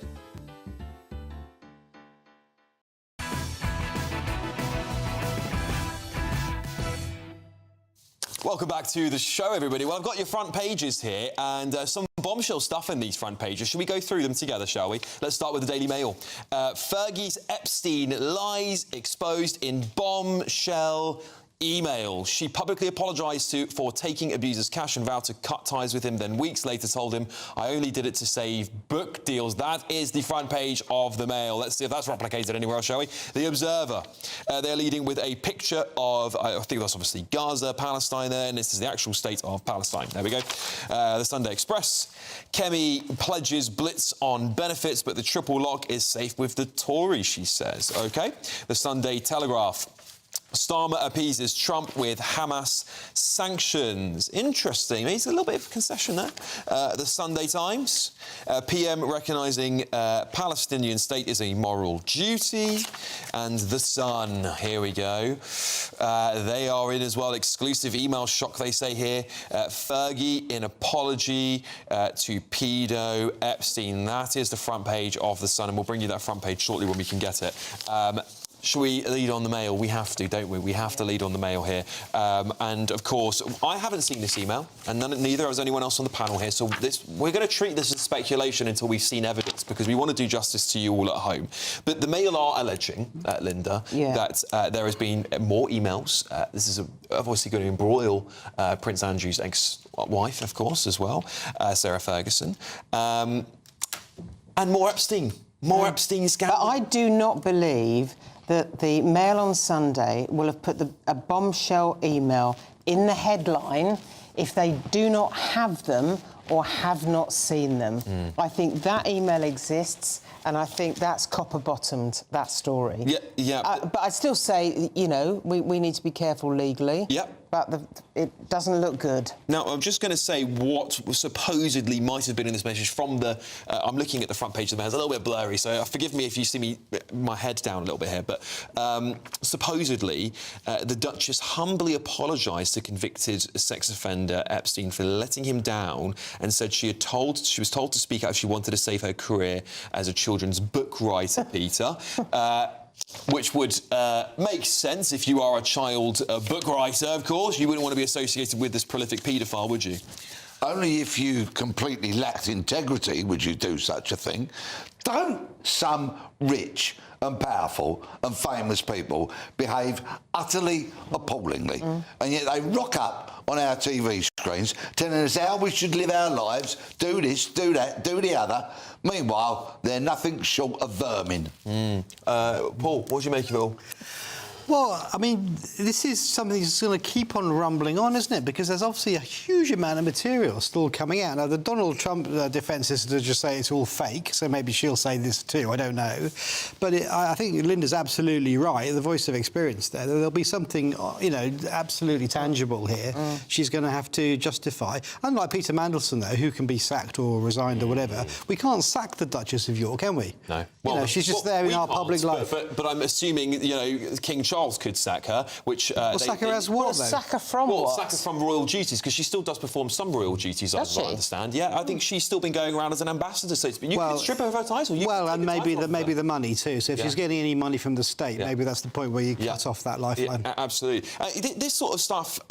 [SPEAKER 19] Welcome back to the show, everybody. Well, I've got your front pages here and some bombshell stuff in these front pages. Should we go through them together, shall we? Let's start with the Daily Mail. Fergie's Epstein lies exposed in bombshell email. She publicly apologised for taking abuser's cash and vowed to cut ties with him, then weeks later told him, I only did it to save book deals. That is the front page of the Mail. Let's see if that's replicated anywhere else, shall we? The Observer. They're leading with a picture of, I think that's obviously Gaza, Palestine there, and this is the actual state of Palestine. There we go. The Sunday Express. Kemi pledges blitz on benefits, but the triple lock is safe with the Tories, she says. OK. The Sunday Telegraph. Starmer appeases Trump with Hamas sanctions. Interesting. Maybe it's a little bit of a concession there. The Sunday Times. PM recognising Palestinian state is a moral duty. And The Sun. Here we go. They are in as well. Exclusive email shock, they say here. Fergie in apology to pedo Epstein. That is the front page of The Sun. And we'll bring you that front page shortly when we can get it. Should we lead on the Mail? We have to, don't we? We have to lead on the Mail here. And, of course, I haven't seen this email, and neither has anyone else on the panel here, so we're going to treat this as speculation until we've seen evidence, because we want to do justice to you all at home. But the Mail are alleging, Linda, that there has been more emails. This is obviously going to embroil Prince Andrew's ex-wife, of course, as well, Sarah Ferguson. And more Epstein. More Epstein scandal.
[SPEAKER 6] But I do not believe that the Mail on Sunday will have put a bombshell email in the headline if they do not have them or have not seen them. I think that email exists, and I think that's copper-bottomed, that story. But I'd still say, you know, we need to be careful legally. But it doesn't look good.
[SPEAKER 19] Now, I'm just going to say what supposedly might have been in this message from the... I'm looking at the front page of the Mail. It's a little bit blurry, so forgive me if you see my head down a little bit here. But supposedly, the Duchess humbly apologised to convicted sex offender Epstein for letting him down and said she was told to speak out if she wanted to save her career as a children's book writer, Peter. Which would make sense if you are a child book writer, of course. You wouldn't want to be associated with this prolific paedophile, would you?
[SPEAKER 2] Only if you completely lacked integrity would you do such a thing. Don't some rich and powerful and famous people behave utterly appallingly? And yet they rock up on our TV screens telling us how we should live our lives, do this, do that, do the other. Meanwhile, they're nothing short of vermin.
[SPEAKER 19] Paul, what do you make of it all?
[SPEAKER 5] Well, I mean, this is something that's going to keep on rumbling on, isn't it? Because there's obviously a huge amount of material still coming out. Now, the Donald Trump defence is to just say it's all fake, so maybe she'll say this too, I don't know. But I think Linda's absolutely right, the voice of experience there. There'll be something, you know, absolutely tangible here. She's going to have to justify. Unlike Peter Mandelson, though, who can be sacked or resigned or whatever, we can't sack the Duchess of York, can we?
[SPEAKER 19] No.
[SPEAKER 5] Well, you know, she's just there in our public life.
[SPEAKER 19] But I'm assuming, you know, King Charles could sack her, which...
[SPEAKER 5] sack her as what, though?
[SPEAKER 6] Sack her from what?
[SPEAKER 19] Sack her from royal duties, because she still does perform some royal duties, as I understand. Yeah, I think she's still been going around as an ambassador, so to speak. You can strip her of her title.
[SPEAKER 5] And maybe the money, too. So if she's getting any money from the state, maybe that's the point where you cut off that lifeline.
[SPEAKER 19] Yeah, absolutely. This sort of stuff...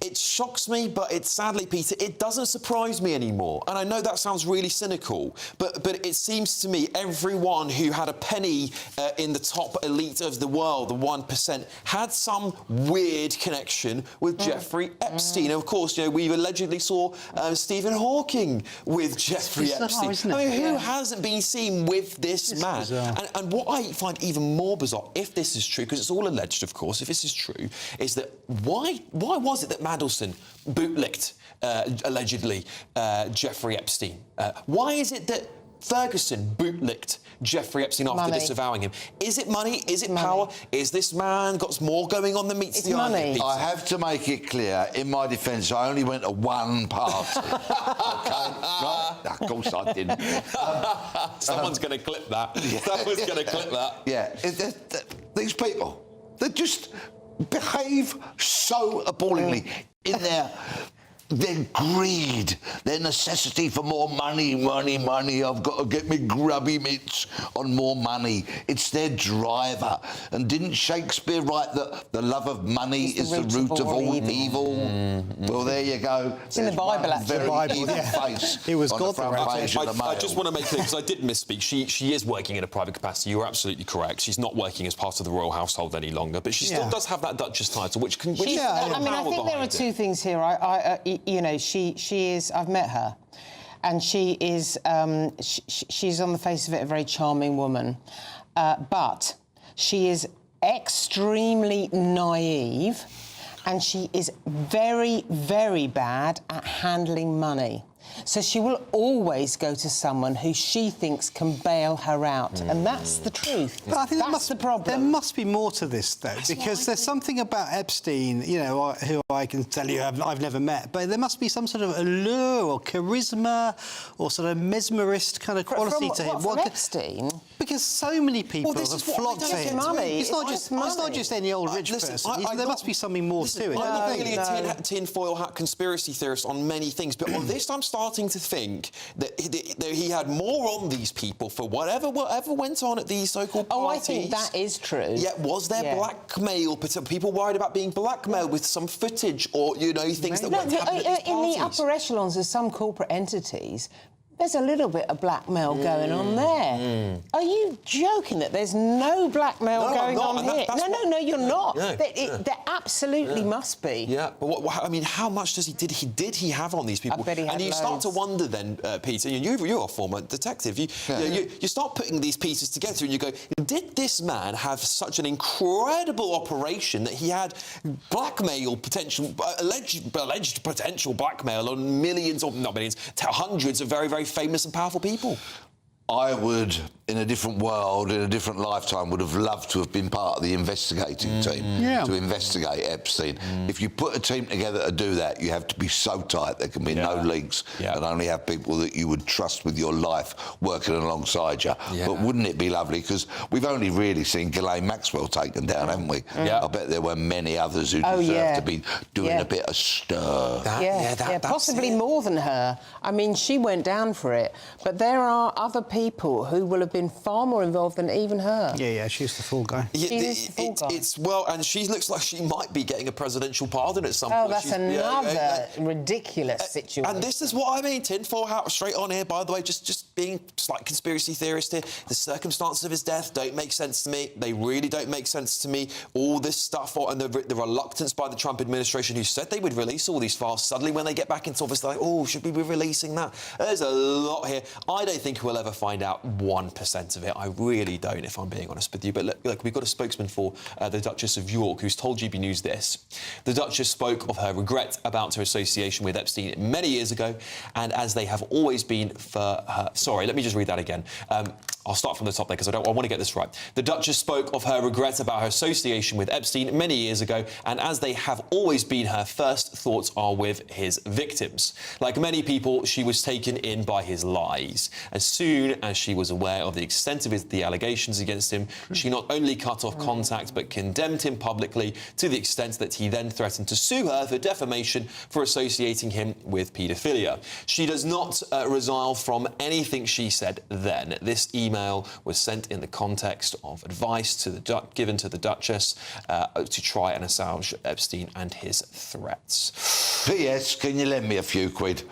[SPEAKER 19] it shocks me, but sadly, Peter, it doesn't surprise me anymore. And I know that sounds really cynical, but it seems to me everyone who had a penny in the top elite of the world, the 1%, had some weird connection with Jeffrey Epstein. And of course, you know, we allegedly saw Stephen Hawking with Jeffrey Epstein.
[SPEAKER 5] Isn't it?
[SPEAKER 19] I mean, who hasn't been seen with this man? And what I find even more bizarre, if this is true, because it's all alleged, of course, if this is true, is that why was it that Mandelson bootlicked, allegedly, Jeffrey Epstein? Why is it that Ferguson bootlicked Jeffrey Epstein after
[SPEAKER 6] Money.
[SPEAKER 19] disavowing him. Is it money? Is it power? Is this man got more going on than meets the eye?
[SPEAKER 2] I have to make it clear, in my defence, I only went to one party. OK? Right? Of course I didn't.
[SPEAKER 19] Someone's going to clip that. Someone's going to clip that.
[SPEAKER 2] Yeah. These people, they just behave so appallingly in their greed, their necessity for more money. I've got to get me grubby mitts on more money. It's their driver. And didn't Shakespeare write that the love of money is the root of all evil? Well, there you go.
[SPEAKER 6] It's in the Bible, actually.
[SPEAKER 2] Very evil face.
[SPEAKER 5] It was
[SPEAKER 2] on
[SPEAKER 5] God
[SPEAKER 2] the front page of the Mail.
[SPEAKER 19] I just want to make clear, because I did misspeak, she is working in a private capacity. You're absolutely correct. She's not working as part of the royal household any longer, but she still does have that Duchess title, which can...
[SPEAKER 6] I mean, I think there are two things here. You know, she is... I've met her, and she is... she's on the face of it a very charming woman, but she is extremely naive, and she is very, very bad at handling money. So she will always go to someone who she thinks can bail her out, and that's the truth.
[SPEAKER 5] But I think
[SPEAKER 6] that's the problem.
[SPEAKER 5] There must be more to this, though, because there's something about Epstein, you know, who I can tell you I've never met, but there must be some sort of allure or charisma or sort of mesmerist kind of quality to him.
[SPEAKER 6] From Epstein?
[SPEAKER 5] Because so many people have flocked to him.
[SPEAKER 6] It's
[SPEAKER 5] not just any old rich person. There must be something more to it.
[SPEAKER 19] I'm really a tinfoil hat conspiracy theorist on many things, but on this I'm starting to think that he had more on these people for whatever went on at these so-called parties.
[SPEAKER 6] Oh, I think that is true.
[SPEAKER 19] Yeah, was there blackmail? People worried about being blackmailed with some footage or, you know, things that went happen at these
[SPEAKER 6] in the
[SPEAKER 19] parties?
[SPEAKER 6] upper echelons of some corporate entities, there's a little bit of blackmail going on there. Are you joking that there's no blackmail going on here? No, you're not. There absolutely must be.
[SPEAKER 19] Yeah, but I mean, how much did he have on these people?
[SPEAKER 6] I bet he had
[SPEAKER 19] you start to
[SPEAKER 6] loads.
[SPEAKER 19] wonder then, Peter, you're a former detective. You start putting these pieces together and you go, did this man have such an incredible operation that he had blackmail potential, alleged potential blackmail on millions, or not millions, hundreds of very, very famous and powerful people?
[SPEAKER 2] I would, in a different world, in a different lifetime, would have loved to have been part of the investigating team to investigate Epstein. If you put a team together to do that, you have to be so tight there can be no leaks and only have people that you would trust with your life working alongside you. But wouldn't it be lovely? Because we've only really seen Ghislaine Maxwell taken down, haven't we? I bet there were many others who deserve to be doing a bit of stir.
[SPEAKER 6] Possibly more than her. I mean, she went down for it, but there are other people who will have been far more involved than even her.
[SPEAKER 5] Yeah, she's the fall guy.
[SPEAKER 19] And she looks like she might be getting a presidential pardon at some point.
[SPEAKER 6] Oh, that's another ridiculous situation.
[SPEAKER 19] And this is what I mean, tinfoil hat straight on here, by the way, just being slight conspiracy theorist here. The circumstances of his death don't make sense to me. They really don't make sense to me. All this stuff and the reluctance by the Trump administration, who said they would release all these files, suddenly when they get back into office, they're like, oh, should we be releasing that? There's a lot here. I don't think we'll ever find out 1% of it. I really don't, if I'm being honest with you. But look, we've got a spokesman for the Duchess of York who's told GB News this. The Duchess spoke of her regret about her association with Epstein many years ago, and as they have always been for her... Sorry, let me just read that again. I'll start from the top there because I want to get this right. The Duchess spoke of her regret about her association with Epstein many years ago, and as they have always been, her first thoughts are with his victims. Like many people, she was taken in by his lies. As soon as she was aware of the extent of the allegations against him, she not only cut off contact but condemned him publicly to the extent that he then threatened to sue her for defamation for associating him with paedophilia. She does not resile from anything she said then. This email was sent in the context of advice given to the Duchess to try and assuage Epstein and his threats.
[SPEAKER 2] P.S. Can you lend me a few quid?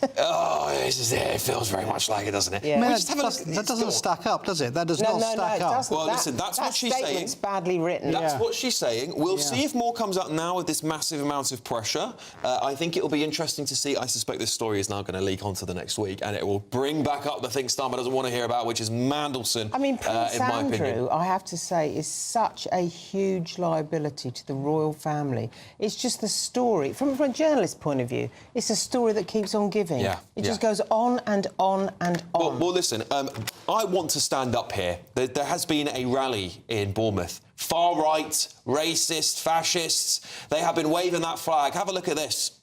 [SPEAKER 19] It feels very much like it, doesn't it?
[SPEAKER 5] Yeah. I mean, that doesn't stack up, does it? That does not stack up.
[SPEAKER 19] Well, listen, that's what she's saying.
[SPEAKER 6] Statement's badly written.
[SPEAKER 19] That's what she's saying. We'll see if more comes out now with this massive amount of pressure. I think it'll be interesting to see. I suspect this story is now going to leak onto the next week, and it will bring back up the thing Starmer doesn't want to hear about, which is Mandelson.
[SPEAKER 6] I mean, Prince
[SPEAKER 19] in my opinion.
[SPEAKER 6] Andrew, I have to say, is such a huge liability to the royal family. It's just the story. From a journalist point of view, it's a story that keeps on giving.
[SPEAKER 19] Yeah,
[SPEAKER 6] It just goes on and on and on.
[SPEAKER 19] Well, listen, I want to stand up here. There has been a rally in Bournemouth. Far-right, racist, fascists, they have been waving that flag. Have a look at this.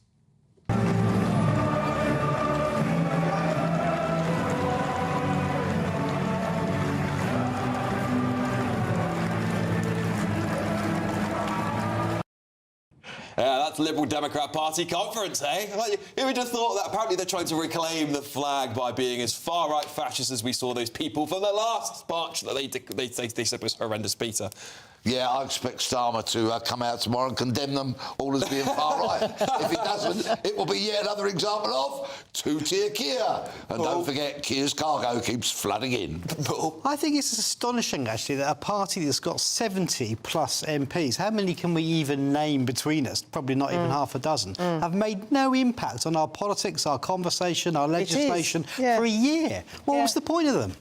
[SPEAKER 19] Yeah, that's Liberal Democrat Party conference, eh? Who would have thought that? Apparently they're trying to reclaim the flag by being as far-right fascist as we saw those people for the last march that they said was horrendous, Peter.
[SPEAKER 2] Yeah, I expect Starmer to come out tomorrow and condemn them all as being far-right. If he doesn't, it will be yet another example of two-tier Keir. And don't forget, Keir's cargo keeps flooding in.
[SPEAKER 5] I think it's astonishing, actually, that a party that's got 70-plus MPs, how many can we even name between us, probably not even half a dozen, have made no impact on our politics, our conversation, our legislation for a year. What was the point of them?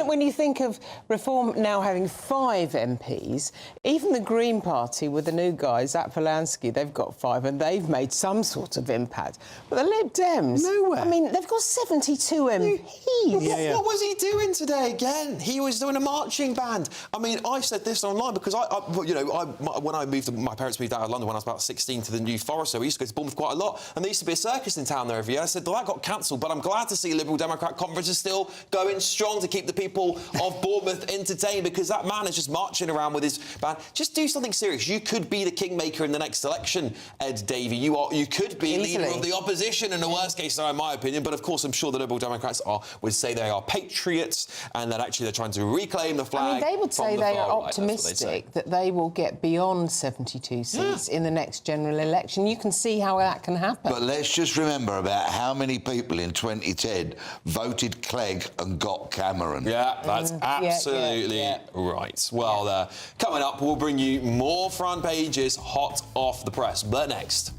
[SPEAKER 6] When you think of Reform now having 5 MPs, even the Green Party with the new guy, Zach Polanski, they've got 5 and they've made some sort of impact. But the Lib Dems... Nowhere. I mean, they've got 72 MPs.
[SPEAKER 19] What was he doing today again? He was doing a marching band. I mean, I said this online because when I moved, my parents moved out of London when I was about 16 to the New Forest, so we used to go to Bournemouth quite a lot, and there used to be a circus in town there every year. I said, well, that got cancelled, but I'm glad to see Liberal Democrat conference is still going strong to keep the people of Bournemouth entertained, because that man is just marching around with his band. Just do something serious. You could be the kingmaker in the next election, Ed Davey. You could be leader of the opposition in the worst case scenario, in my opinion. But of course, I'm sure the Liberal Democrats would say they are patriots and that actually they're trying to reclaim the flag.
[SPEAKER 6] I mean, they would say they are optimistic that they will get beyond 72 seats in the next general election. You can see how that can happen.
[SPEAKER 2] But let's just remember about how many people in 2010 voted Clegg and got Cameron.
[SPEAKER 19] Yeah, that's absolutely right. Well, coming up, we'll bring you more front pages hot off the press. But next.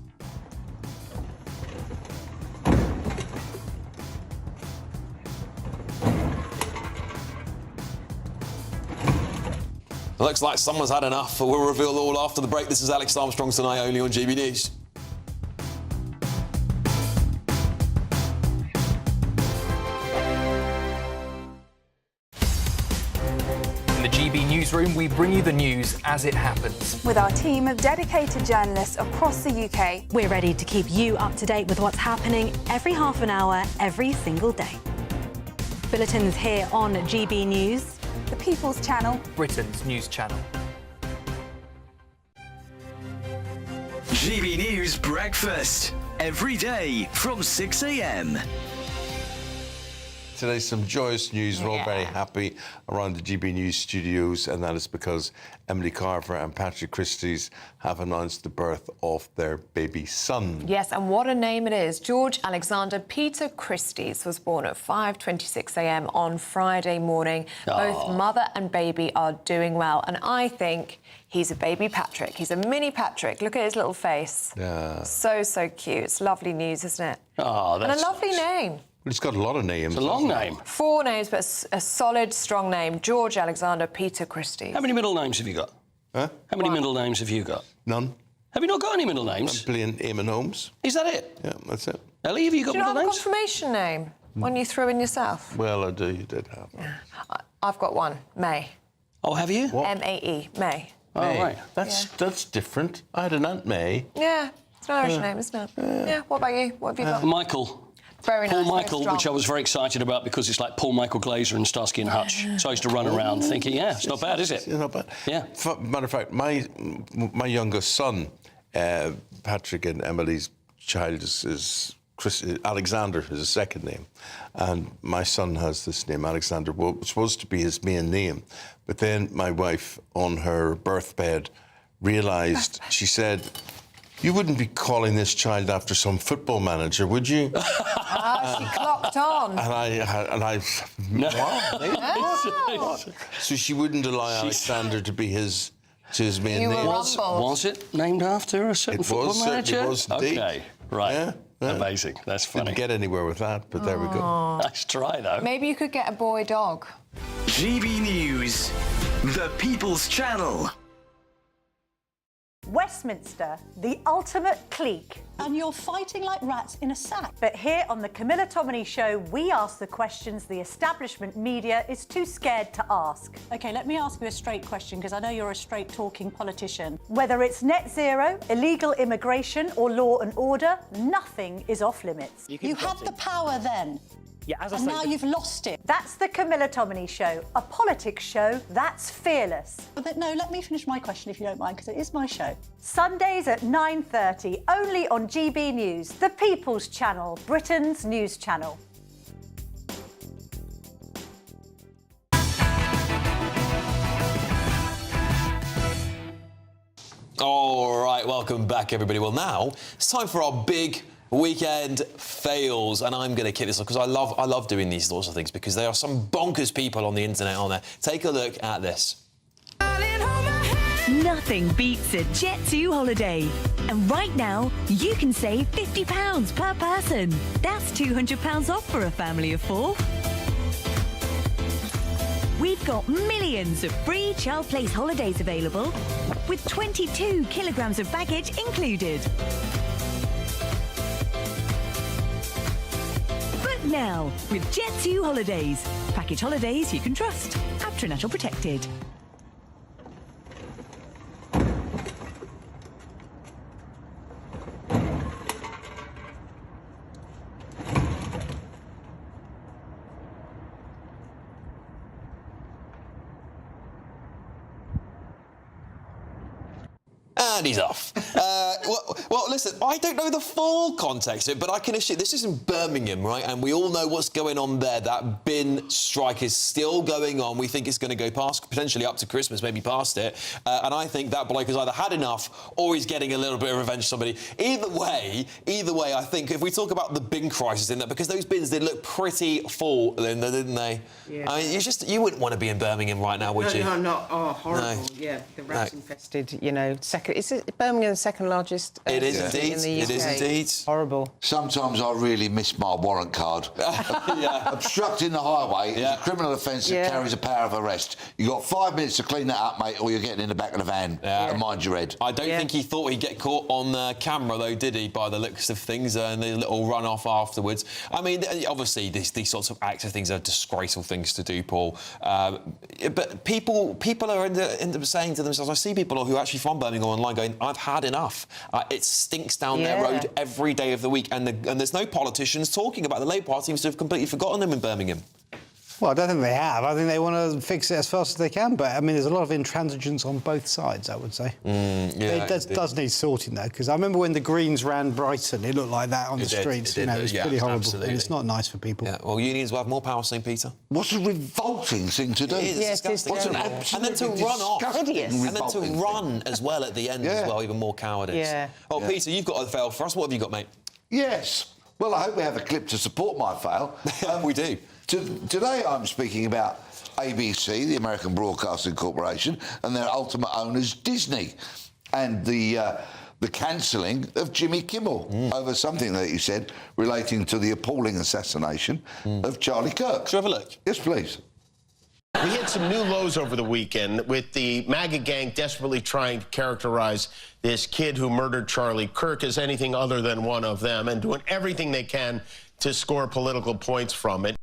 [SPEAKER 19] Looks like someone's had enough. We'll reveal all after the break. This is Alex Armstrong tonight, only on GB News.
[SPEAKER 3] In the GB Newsroom, we bring you the news as it happens.
[SPEAKER 7] With our team of dedicated journalists across the UK,
[SPEAKER 9] we're ready to keep you up to date with what's happening every half an hour, every single day. Bulletins here on GB News,
[SPEAKER 7] the People's Channel,
[SPEAKER 3] Britain's news channel.
[SPEAKER 1] GB News Breakfast, every day from 6 a.m.
[SPEAKER 16] Today's some joyous news. We're all very happy around the GB News studios, and that is because Emily Carver and Patrick Christie's have announced the birth of their baby son.
[SPEAKER 11] Yes, and what a name it is. George Alexander Peter Christie's was born at 5:26 a.m. on Friday morning. Both mother and baby are doing well, and I think he's a baby Patrick. He's a mini Patrick. Look at his little face.
[SPEAKER 16] Yeah.
[SPEAKER 11] So cute. It's lovely news, isn't it?
[SPEAKER 16] Oh,
[SPEAKER 11] and a lovely name.
[SPEAKER 16] It's got a lot of names.
[SPEAKER 13] It's a long name.
[SPEAKER 11] 4 names, but a solid, strong name. George Alexander Peter Christie.
[SPEAKER 13] How many middle names have you got?
[SPEAKER 16] Huh?
[SPEAKER 13] How many middle names have you got?
[SPEAKER 16] None.
[SPEAKER 13] Have you not got any middle names?
[SPEAKER 16] I'm playing Eamon Holmes.
[SPEAKER 13] Is that it?
[SPEAKER 16] Yeah, that's it.
[SPEAKER 13] Ellie, have you got
[SPEAKER 11] Do you not
[SPEAKER 13] middle
[SPEAKER 11] have a
[SPEAKER 13] names?
[SPEAKER 11] confirmation name? One you threw in yourself?
[SPEAKER 16] Well, I do. You did have.
[SPEAKER 11] I've got one. May.
[SPEAKER 13] Oh, have you?
[SPEAKER 16] What?
[SPEAKER 11] M-A-E. May.
[SPEAKER 13] Oh, right.
[SPEAKER 16] That's different. I had an Aunt May.
[SPEAKER 11] Yeah. It's an Irish name, isn't it? Yeah. What about you? What have you got?
[SPEAKER 13] Michael.
[SPEAKER 11] Very nice.
[SPEAKER 13] Paul
[SPEAKER 11] very
[SPEAKER 13] Michael,
[SPEAKER 11] strong.
[SPEAKER 13] which I was very excited about because it's like Paul Michael Glaser and Starsky and Hutch. So I used to run around thinking, it's not bad, is it?
[SPEAKER 16] It's not bad.
[SPEAKER 13] Yeah.
[SPEAKER 16] Matter of fact, my youngest son, Patrick and Emily's child is Alexander is his second name, and my son has this name Alexander. Well, it was supposed to be his main name, but then my wife on her birthbed realised, she said, "You wouldn't be calling this child after some football manager, would you?"
[SPEAKER 11] She clocked on.
[SPEAKER 16] And I so she wouldn't allow Alexander to be his main
[SPEAKER 11] You were
[SPEAKER 16] name.
[SPEAKER 11] rumbled.
[SPEAKER 13] Was it named after a certain football manager?
[SPEAKER 16] It was indeed.
[SPEAKER 13] Okay, right.
[SPEAKER 16] Yeah.
[SPEAKER 13] Amazing. That's funny.
[SPEAKER 16] Didn't get anywhere with that, but there we go.
[SPEAKER 13] Nice try, though.
[SPEAKER 11] Maybe you could get a boy dog.
[SPEAKER 1] GB News, the People's Channel.
[SPEAKER 14] Westminster, the ultimate clique. And you're fighting like rats in a sack. But here on the Camilla Tominey Show, we ask the questions the establishment media is too scared to ask. OK, let me ask you a straight question, because I know you're a straight-talking politician. Whether it's net zero, illegal immigration or law and order, nothing is off-limits.
[SPEAKER 27] You had the power then.
[SPEAKER 14] Yeah, as
[SPEAKER 27] and now you've lost it.
[SPEAKER 14] That's the Camilla Tominey Show, a politics show that's fearless.
[SPEAKER 27] No, let me finish my question if you don't mind, because it is my show.
[SPEAKER 14] Sundays at 9:30, only on GB News, the People's Channel, Britain's news channel.
[SPEAKER 19] All right, welcome back, everybody. Well, now it's time for our big weekend fails, and I'm going to kick this off because I love doing these sorts of things because there are some bonkers people on the internet on there. Take a look at this.
[SPEAKER 17] Nothing beats a Jet2 holiday. And right now, you can save £50 per person. That's £200 off for a family of 4. We've got millions of free child place holidays available with 22 kilograms of baggage included. Now, with Jet2 Holidays. Package holidays you can trust. Abtrinatal protected.
[SPEAKER 19] And he's off. Well, listen, I don't know the full context of it, but I can assure this is in Birmingham, right? And we all know what's going on there. That bin strike is still going on. We think it's going to go past, potentially up to Christmas, maybe past it. And I think that bloke has either had enough or he's getting a little bit of revenge on somebody. Either way, I think if we talk about the bin crisis in that, because those bins did look pretty full, Linda, didn't they?
[SPEAKER 6] Yeah.
[SPEAKER 19] I mean, you wouldn't want to be in Birmingham right now, would you?
[SPEAKER 6] No, not. Oh, horrible.
[SPEAKER 19] No.
[SPEAKER 6] Yeah, the rat-infested, Is it Birmingham the second largest
[SPEAKER 19] it is
[SPEAKER 6] city
[SPEAKER 19] indeed.
[SPEAKER 6] in the UK?
[SPEAKER 19] It is indeed.
[SPEAKER 6] Horrible.
[SPEAKER 2] Sometimes I really miss my warrant card. Obstructing the highway is a criminal offence that carries a power of arrest. You've got 5 minutes to clean that up, mate, or you're getting in the back of the van and mind your head.
[SPEAKER 19] I don't think he thought he'd get caught on camera, though, did he, by the looks of things, and the little run-off afterwards. I mean, obviously, these sorts of acts of things are disgraceful things to do, Paul. But people are end up saying to themselves, I see people who are actually from Birmingham online going, I've had enough. It stinks down their road every day of the week, and there's no politicians talking about it. The Labour Party seems to have completely forgotten them in Birmingham.
[SPEAKER 5] Well, I don't think they have. I think they want to fix it as fast as they can. But, I mean, there's a lot of intransigence on both sides, I would say. It does need sorting, though, because I remember when the Greens ran Brighton, it looked like that on the streets. It was pretty horrible.
[SPEAKER 19] Absolutely.
[SPEAKER 5] And it's not nice for people.
[SPEAKER 19] Yeah, well, unions will have more power, St. Peter.
[SPEAKER 2] What's a revolting thing to do?
[SPEAKER 19] It is disgusting.
[SPEAKER 2] What's an
[SPEAKER 19] and then to run off. And then to run as well at the end as well, even more cowardice.
[SPEAKER 2] Yeah.
[SPEAKER 19] Oh, Peter, you've got a fail for us. What have you got, mate?
[SPEAKER 2] Yes. Well, I hope we have a clip to support my fail.
[SPEAKER 19] We do.
[SPEAKER 2] Today I'm speaking about ABC, the American Broadcasting Corporation, and their ultimate owners, Disney, and the cancelling of Jimmy Kimmel over something that he said relating to the appalling assassination of Charlie Kirk.
[SPEAKER 19] Should we have a look?
[SPEAKER 2] Yes, please.
[SPEAKER 20] We hit some new lows over the weekend with the MAGA gang desperately trying to characterize this kid who murdered Charlie Kirk as anything other than one of them and doing everything they can to score political points from it.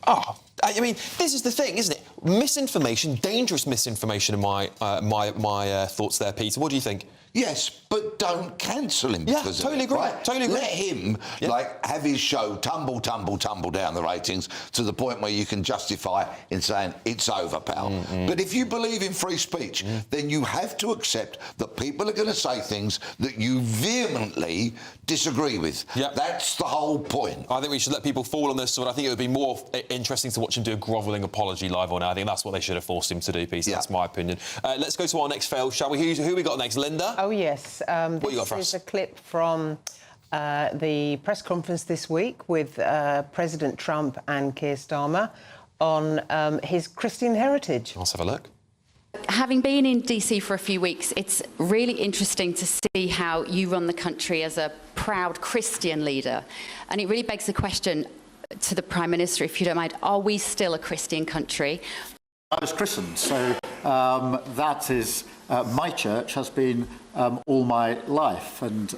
[SPEAKER 19] Oh, I mean, this is the thing, isn't it? Misinformation, dangerous misinformation in my thoughts there, Peter. What do you think?
[SPEAKER 2] Yes, but don't cancel him because of it, right?
[SPEAKER 19] Totally agree.
[SPEAKER 2] Let him, have his show tumble down the ratings to the point where you can justify in saying, it's over, pal. But if you believe in free speech, then you have to accept that people are going to say things that you vehemently disagree with. That's the whole point.
[SPEAKER 19] I think we should let people fall on this, but I think it would be more interesting to watch him do a grovelling apology live on air. I think that's what they should have forced him to do, Peter. That's my opinion. Let's go to our next fail, shall we? Who we got next? Linda?
[SPEAKER 6] Oh, yes.
[SPEAKER 19] What you got for
[SPEAKER 6] us? This is a clip from the press conference this week with President Trump and Keir Starmer on his Christian heritage.
[SPEAKER 19] Let's have a look.
[SPEAKER 21] Having been in DC for a few weeks, it's really interesting to see how you run the country as a proud Christian leader. And it really begs the question to the Prime Minister, if you don't mind, are we still a Christian country?
[SPEAKER 8] I was christened, so that is my church has been all my life, and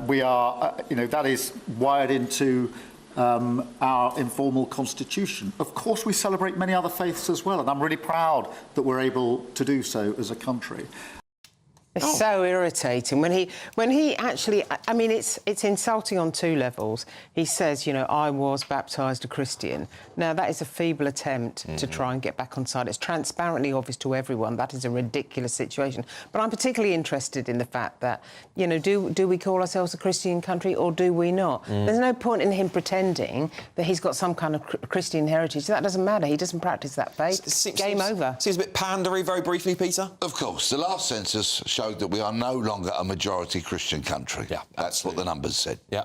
[SPEAKER 8] we are, that is wired into our informal constitution. Of course, we celebrate many other faiths as well, and I'm really proud that we're able to do so as a country.
[SPEAKER 6] It's so irritating when he actually, I mean, it's insulting on two levels. He says, I was baptised a Christian. Now, that is a feeble attempt to try and get back on side. It's transparently obvious to everyone that is a ridiculous situation. But I'm particularly interested in the fact that, do we call ourselves a Christian country or do we not? There's no point in him pretending that he's got some kind of Christian heritage. That doesn't matter. He doesn't practice that faith. Game over.
[SPEAKER 19] Seems a bit pandery, very briefly, Peter.
[SPEAKER 2] Of course. The last census showed that we are no longer a majority Christian country. Yeah, that's what the numbers said.
[SPEAKER 19] Yeah.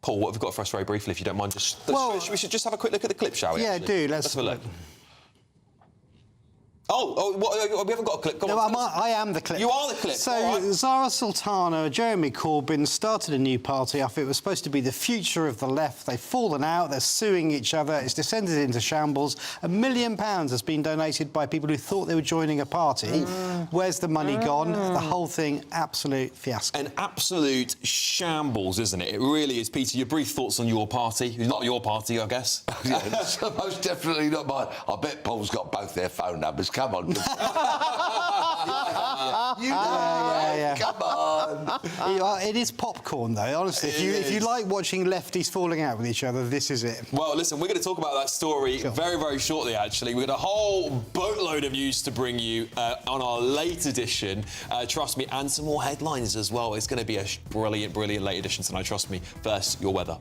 [SPEAKER 19] Paul, what have we got for us very briefly, if you don't mind? We should just have a quick look at the clip, shall we?
[SPEAKER 5] Yeah,
[SPEAKER 19] actually?
[SPEAKER 5] do. Let's
[SPEAKER 19] have a look. We haven't got a clip. Come on,
[SPEAKER 5] I am the clip.
[SPEAKER 19] You are the clip.
[SPEAKER 5] So, Zara Sultana, Jeremy Corbyn started a new party after it was supposed to be the future of the left. They've fallen out, they're suing each other, it's descended into shambles. £1 million has been donated by people who thought they were joining a party. Where's the money gone? The whole thing, absolute fiasco.
[SPEAKER 19] An absolute shambles, isn't it? It really is. Peter, your brief thoughts on your party. Not your party, I guess.
[SPEAKER 2] Yeah, most definitely not mine. I bet Paul's got both their phone numbers. Come on. Come on.
[SPEAKER 5] It is popcorn, though, honestly. If you like watching lefties falling out with each other, this is it.
[SPEAKER 19] Well, listen, we're going to talk about that story very, very shortly, actually. We've got a whole boatload of news to bring you on our late edition. Trust me, and some more headlines as well. It's going to be a brilliant, brilliant late edition tonight, trust me. First, your weather.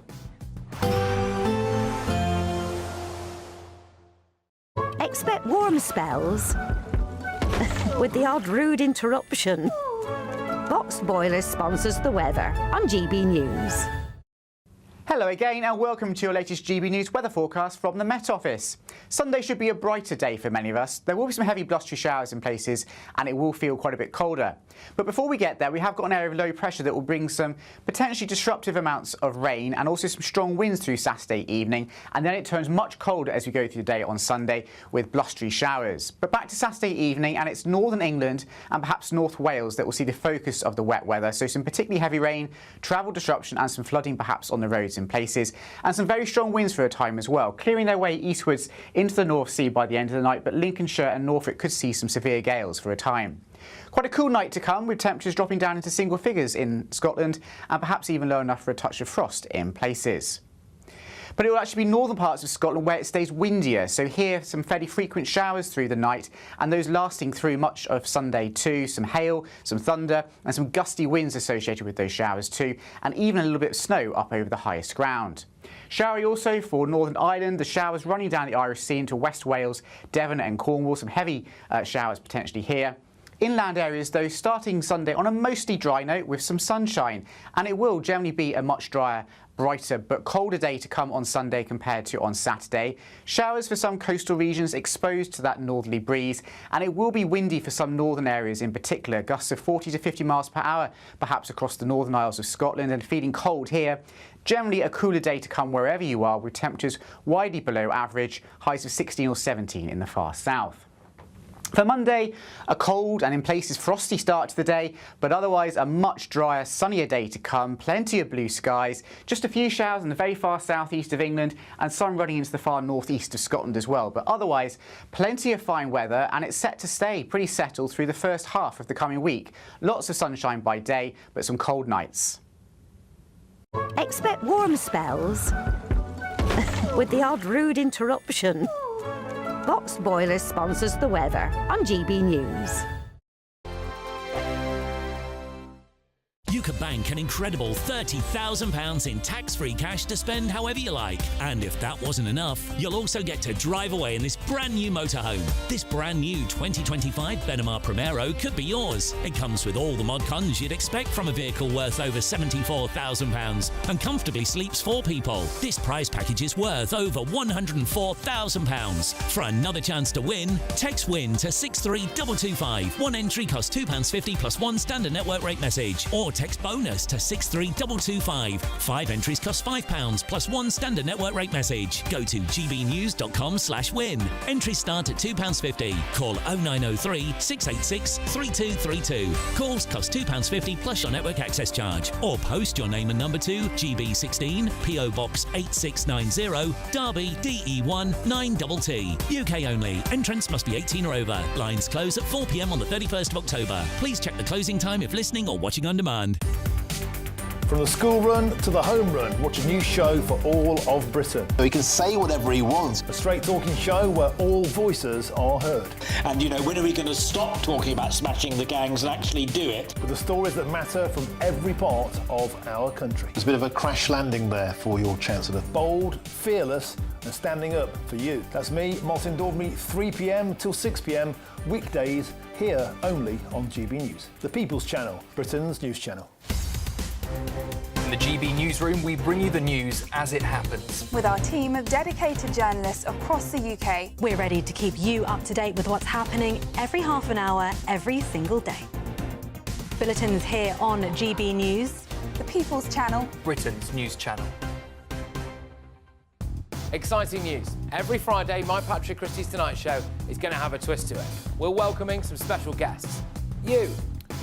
[SPEAKER 10] Expect warm spells with the odd rude interruption. Box Boilers sponsors the weather on GB News.
[SPEAKER 22] Hello again and welcome to your latest GB News weather forecast from the Met Office. Sunday should be a brighter day for many of us. There will be some heavy blustery showers in places and it will feel quite a bit colder. But before we get there, we have got an area of low pressure that will bring some potentially disruptive amounts of rain and also some strong winds through Saturday evening, and then it turns much colder as we go through the day on Sunday with blustery showers. But back to Saturday evening, and it's northern England and perhaps North Wales that will see the focus of the wet weather, so some particularly heavy rain, travel disruption and some flooding perhaps on the roads in places, and some very strong winds for a time as well, clearing their way eastwards into the North Sea by the end of the night, but Lincolnshire and Norfolk could see some severe gales for a time. Quite a cool night to come, with temperatures dropping down into single figures in Scotland and perhaps even low enough for a touch of frost in places. But it will actually be northern parts of Scotland where it stays windier, so here some fairly frequent showers through the night and those lasting through much of Sunday too. Some hail, some thunder and some gusty winds associated with those showers too, and even a little bit of snow up over the highest ground. Showery also for Northern Ireland, the showers running down the Irish Sea into West Wales, Devon and Cornwall, some heavy showers potentially here. Inland areas, though, starting Sunday on a mostly dry note with some sunshine, and it will generally be a much drier, brighter but colder day to come on Sunday compared to on Saturday. Showers for some coastal regions exposed to that northerly breeze, and it will be windy for some northern areas in particular, gusts of 40 to 50 miles per hour perhaps across the Northern Isles of Scotland, and feeling cold here. Generally a cooler day to come wherever you are, with temperatures widely below average, highs of 16 or 17 in the far south. For Monday, a cold and in places frosty start to the day, but otherwise a much drier, sunnier day to come. Plenty of blue skies, just a few showers in the very far southeast of England and some running into the far northeast of Scotland as well. But otherwise, plenty of fine weather, and it's set to stay pretty settled through the first half of the coming week. Lots of sunshine by day, but some cold nights.
[SPEAKER 10] Expect warm spells with the odd rude interruption. Box Boilers sponsors the weather on GB News.
[SPEAKER 12] You could bank an incredible £30,000 in tax-free cash to spend however you like. And if that wasn't enough, you'll also get to drive away in this brand new motorhome. This brand new 2025 Benamar Primero could be yours. It comes with all the mod cons you'd expect from a vehicle worth over £74,000 and comfortably sleeps 4 people. This prize package is worth over £104,000. For another chance to win, text WIN to 63225. One entry costs £2.50 plus one standard network rate message, or text text BONUS to 63225. 5 entries cost £5 plus 1 standard network rate message. Go to gbnews.com/win. Entries start at £2.50. Call 0903 686 3232. Calls cost £2.50 plus your network access charge. Or post your name and number to GB16 PO Box 8690 Derby DE1 9TT. UK only. Entrance must be 18 or over. Lines close at 4 p.m. on the 31st of October. Please check the closing time if listening or watching on demand.
[SPEAKER 4] From the school run to the home run, watch a new show for all of Britain.
[SPEAKER 15] He can say whatever he wants.
[SPEAKER 4] A straight talking show where all voices are heard.
[SPEAKER 18] And, you know, when are we going to stop talking about smashing the gangs and actually do it?
[SPEAKER 4] With the stories that matter from every part of our country. There's a bit of a crash landing there for your Chancellor. Bold, fearless and standing up for you. That's me, Martin Daubney, 3 p.m. till 6 p.m. weekdays here only on GB News. The People's Channel, Britain's news channel.
[SPEAKER 3] In the GB newsroom, we bring you the news as it happens.
[SPEAKER 7] With our team of dedicated journalists across the UK.
[SPEAKER 9] We're ready to keep you up to date with what's happening every half an hour, every single day. Bulletins here on GB News.
[SPEAKER 7] The People's Channel.
[SPEAKER 3] Britain's news channel.
[SPEAKER 23] Exciting news. Every Friday, my Patrick Christie's Tonight Show is going to have a twist to it. We're welcoming some special guests. You.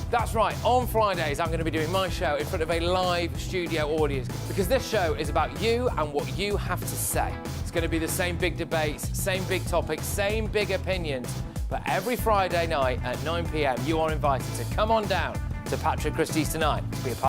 [SPEAKER 23] That's right, on Fridays I'm going to be doing my show in front of a live studio audience because this show is about you and what you have to say. It's going to be the same big debates, same big topics, same big opinions, but every Friday night at 9 p.m. you are invited to come on down to Patrick Christie's Tonight to be a part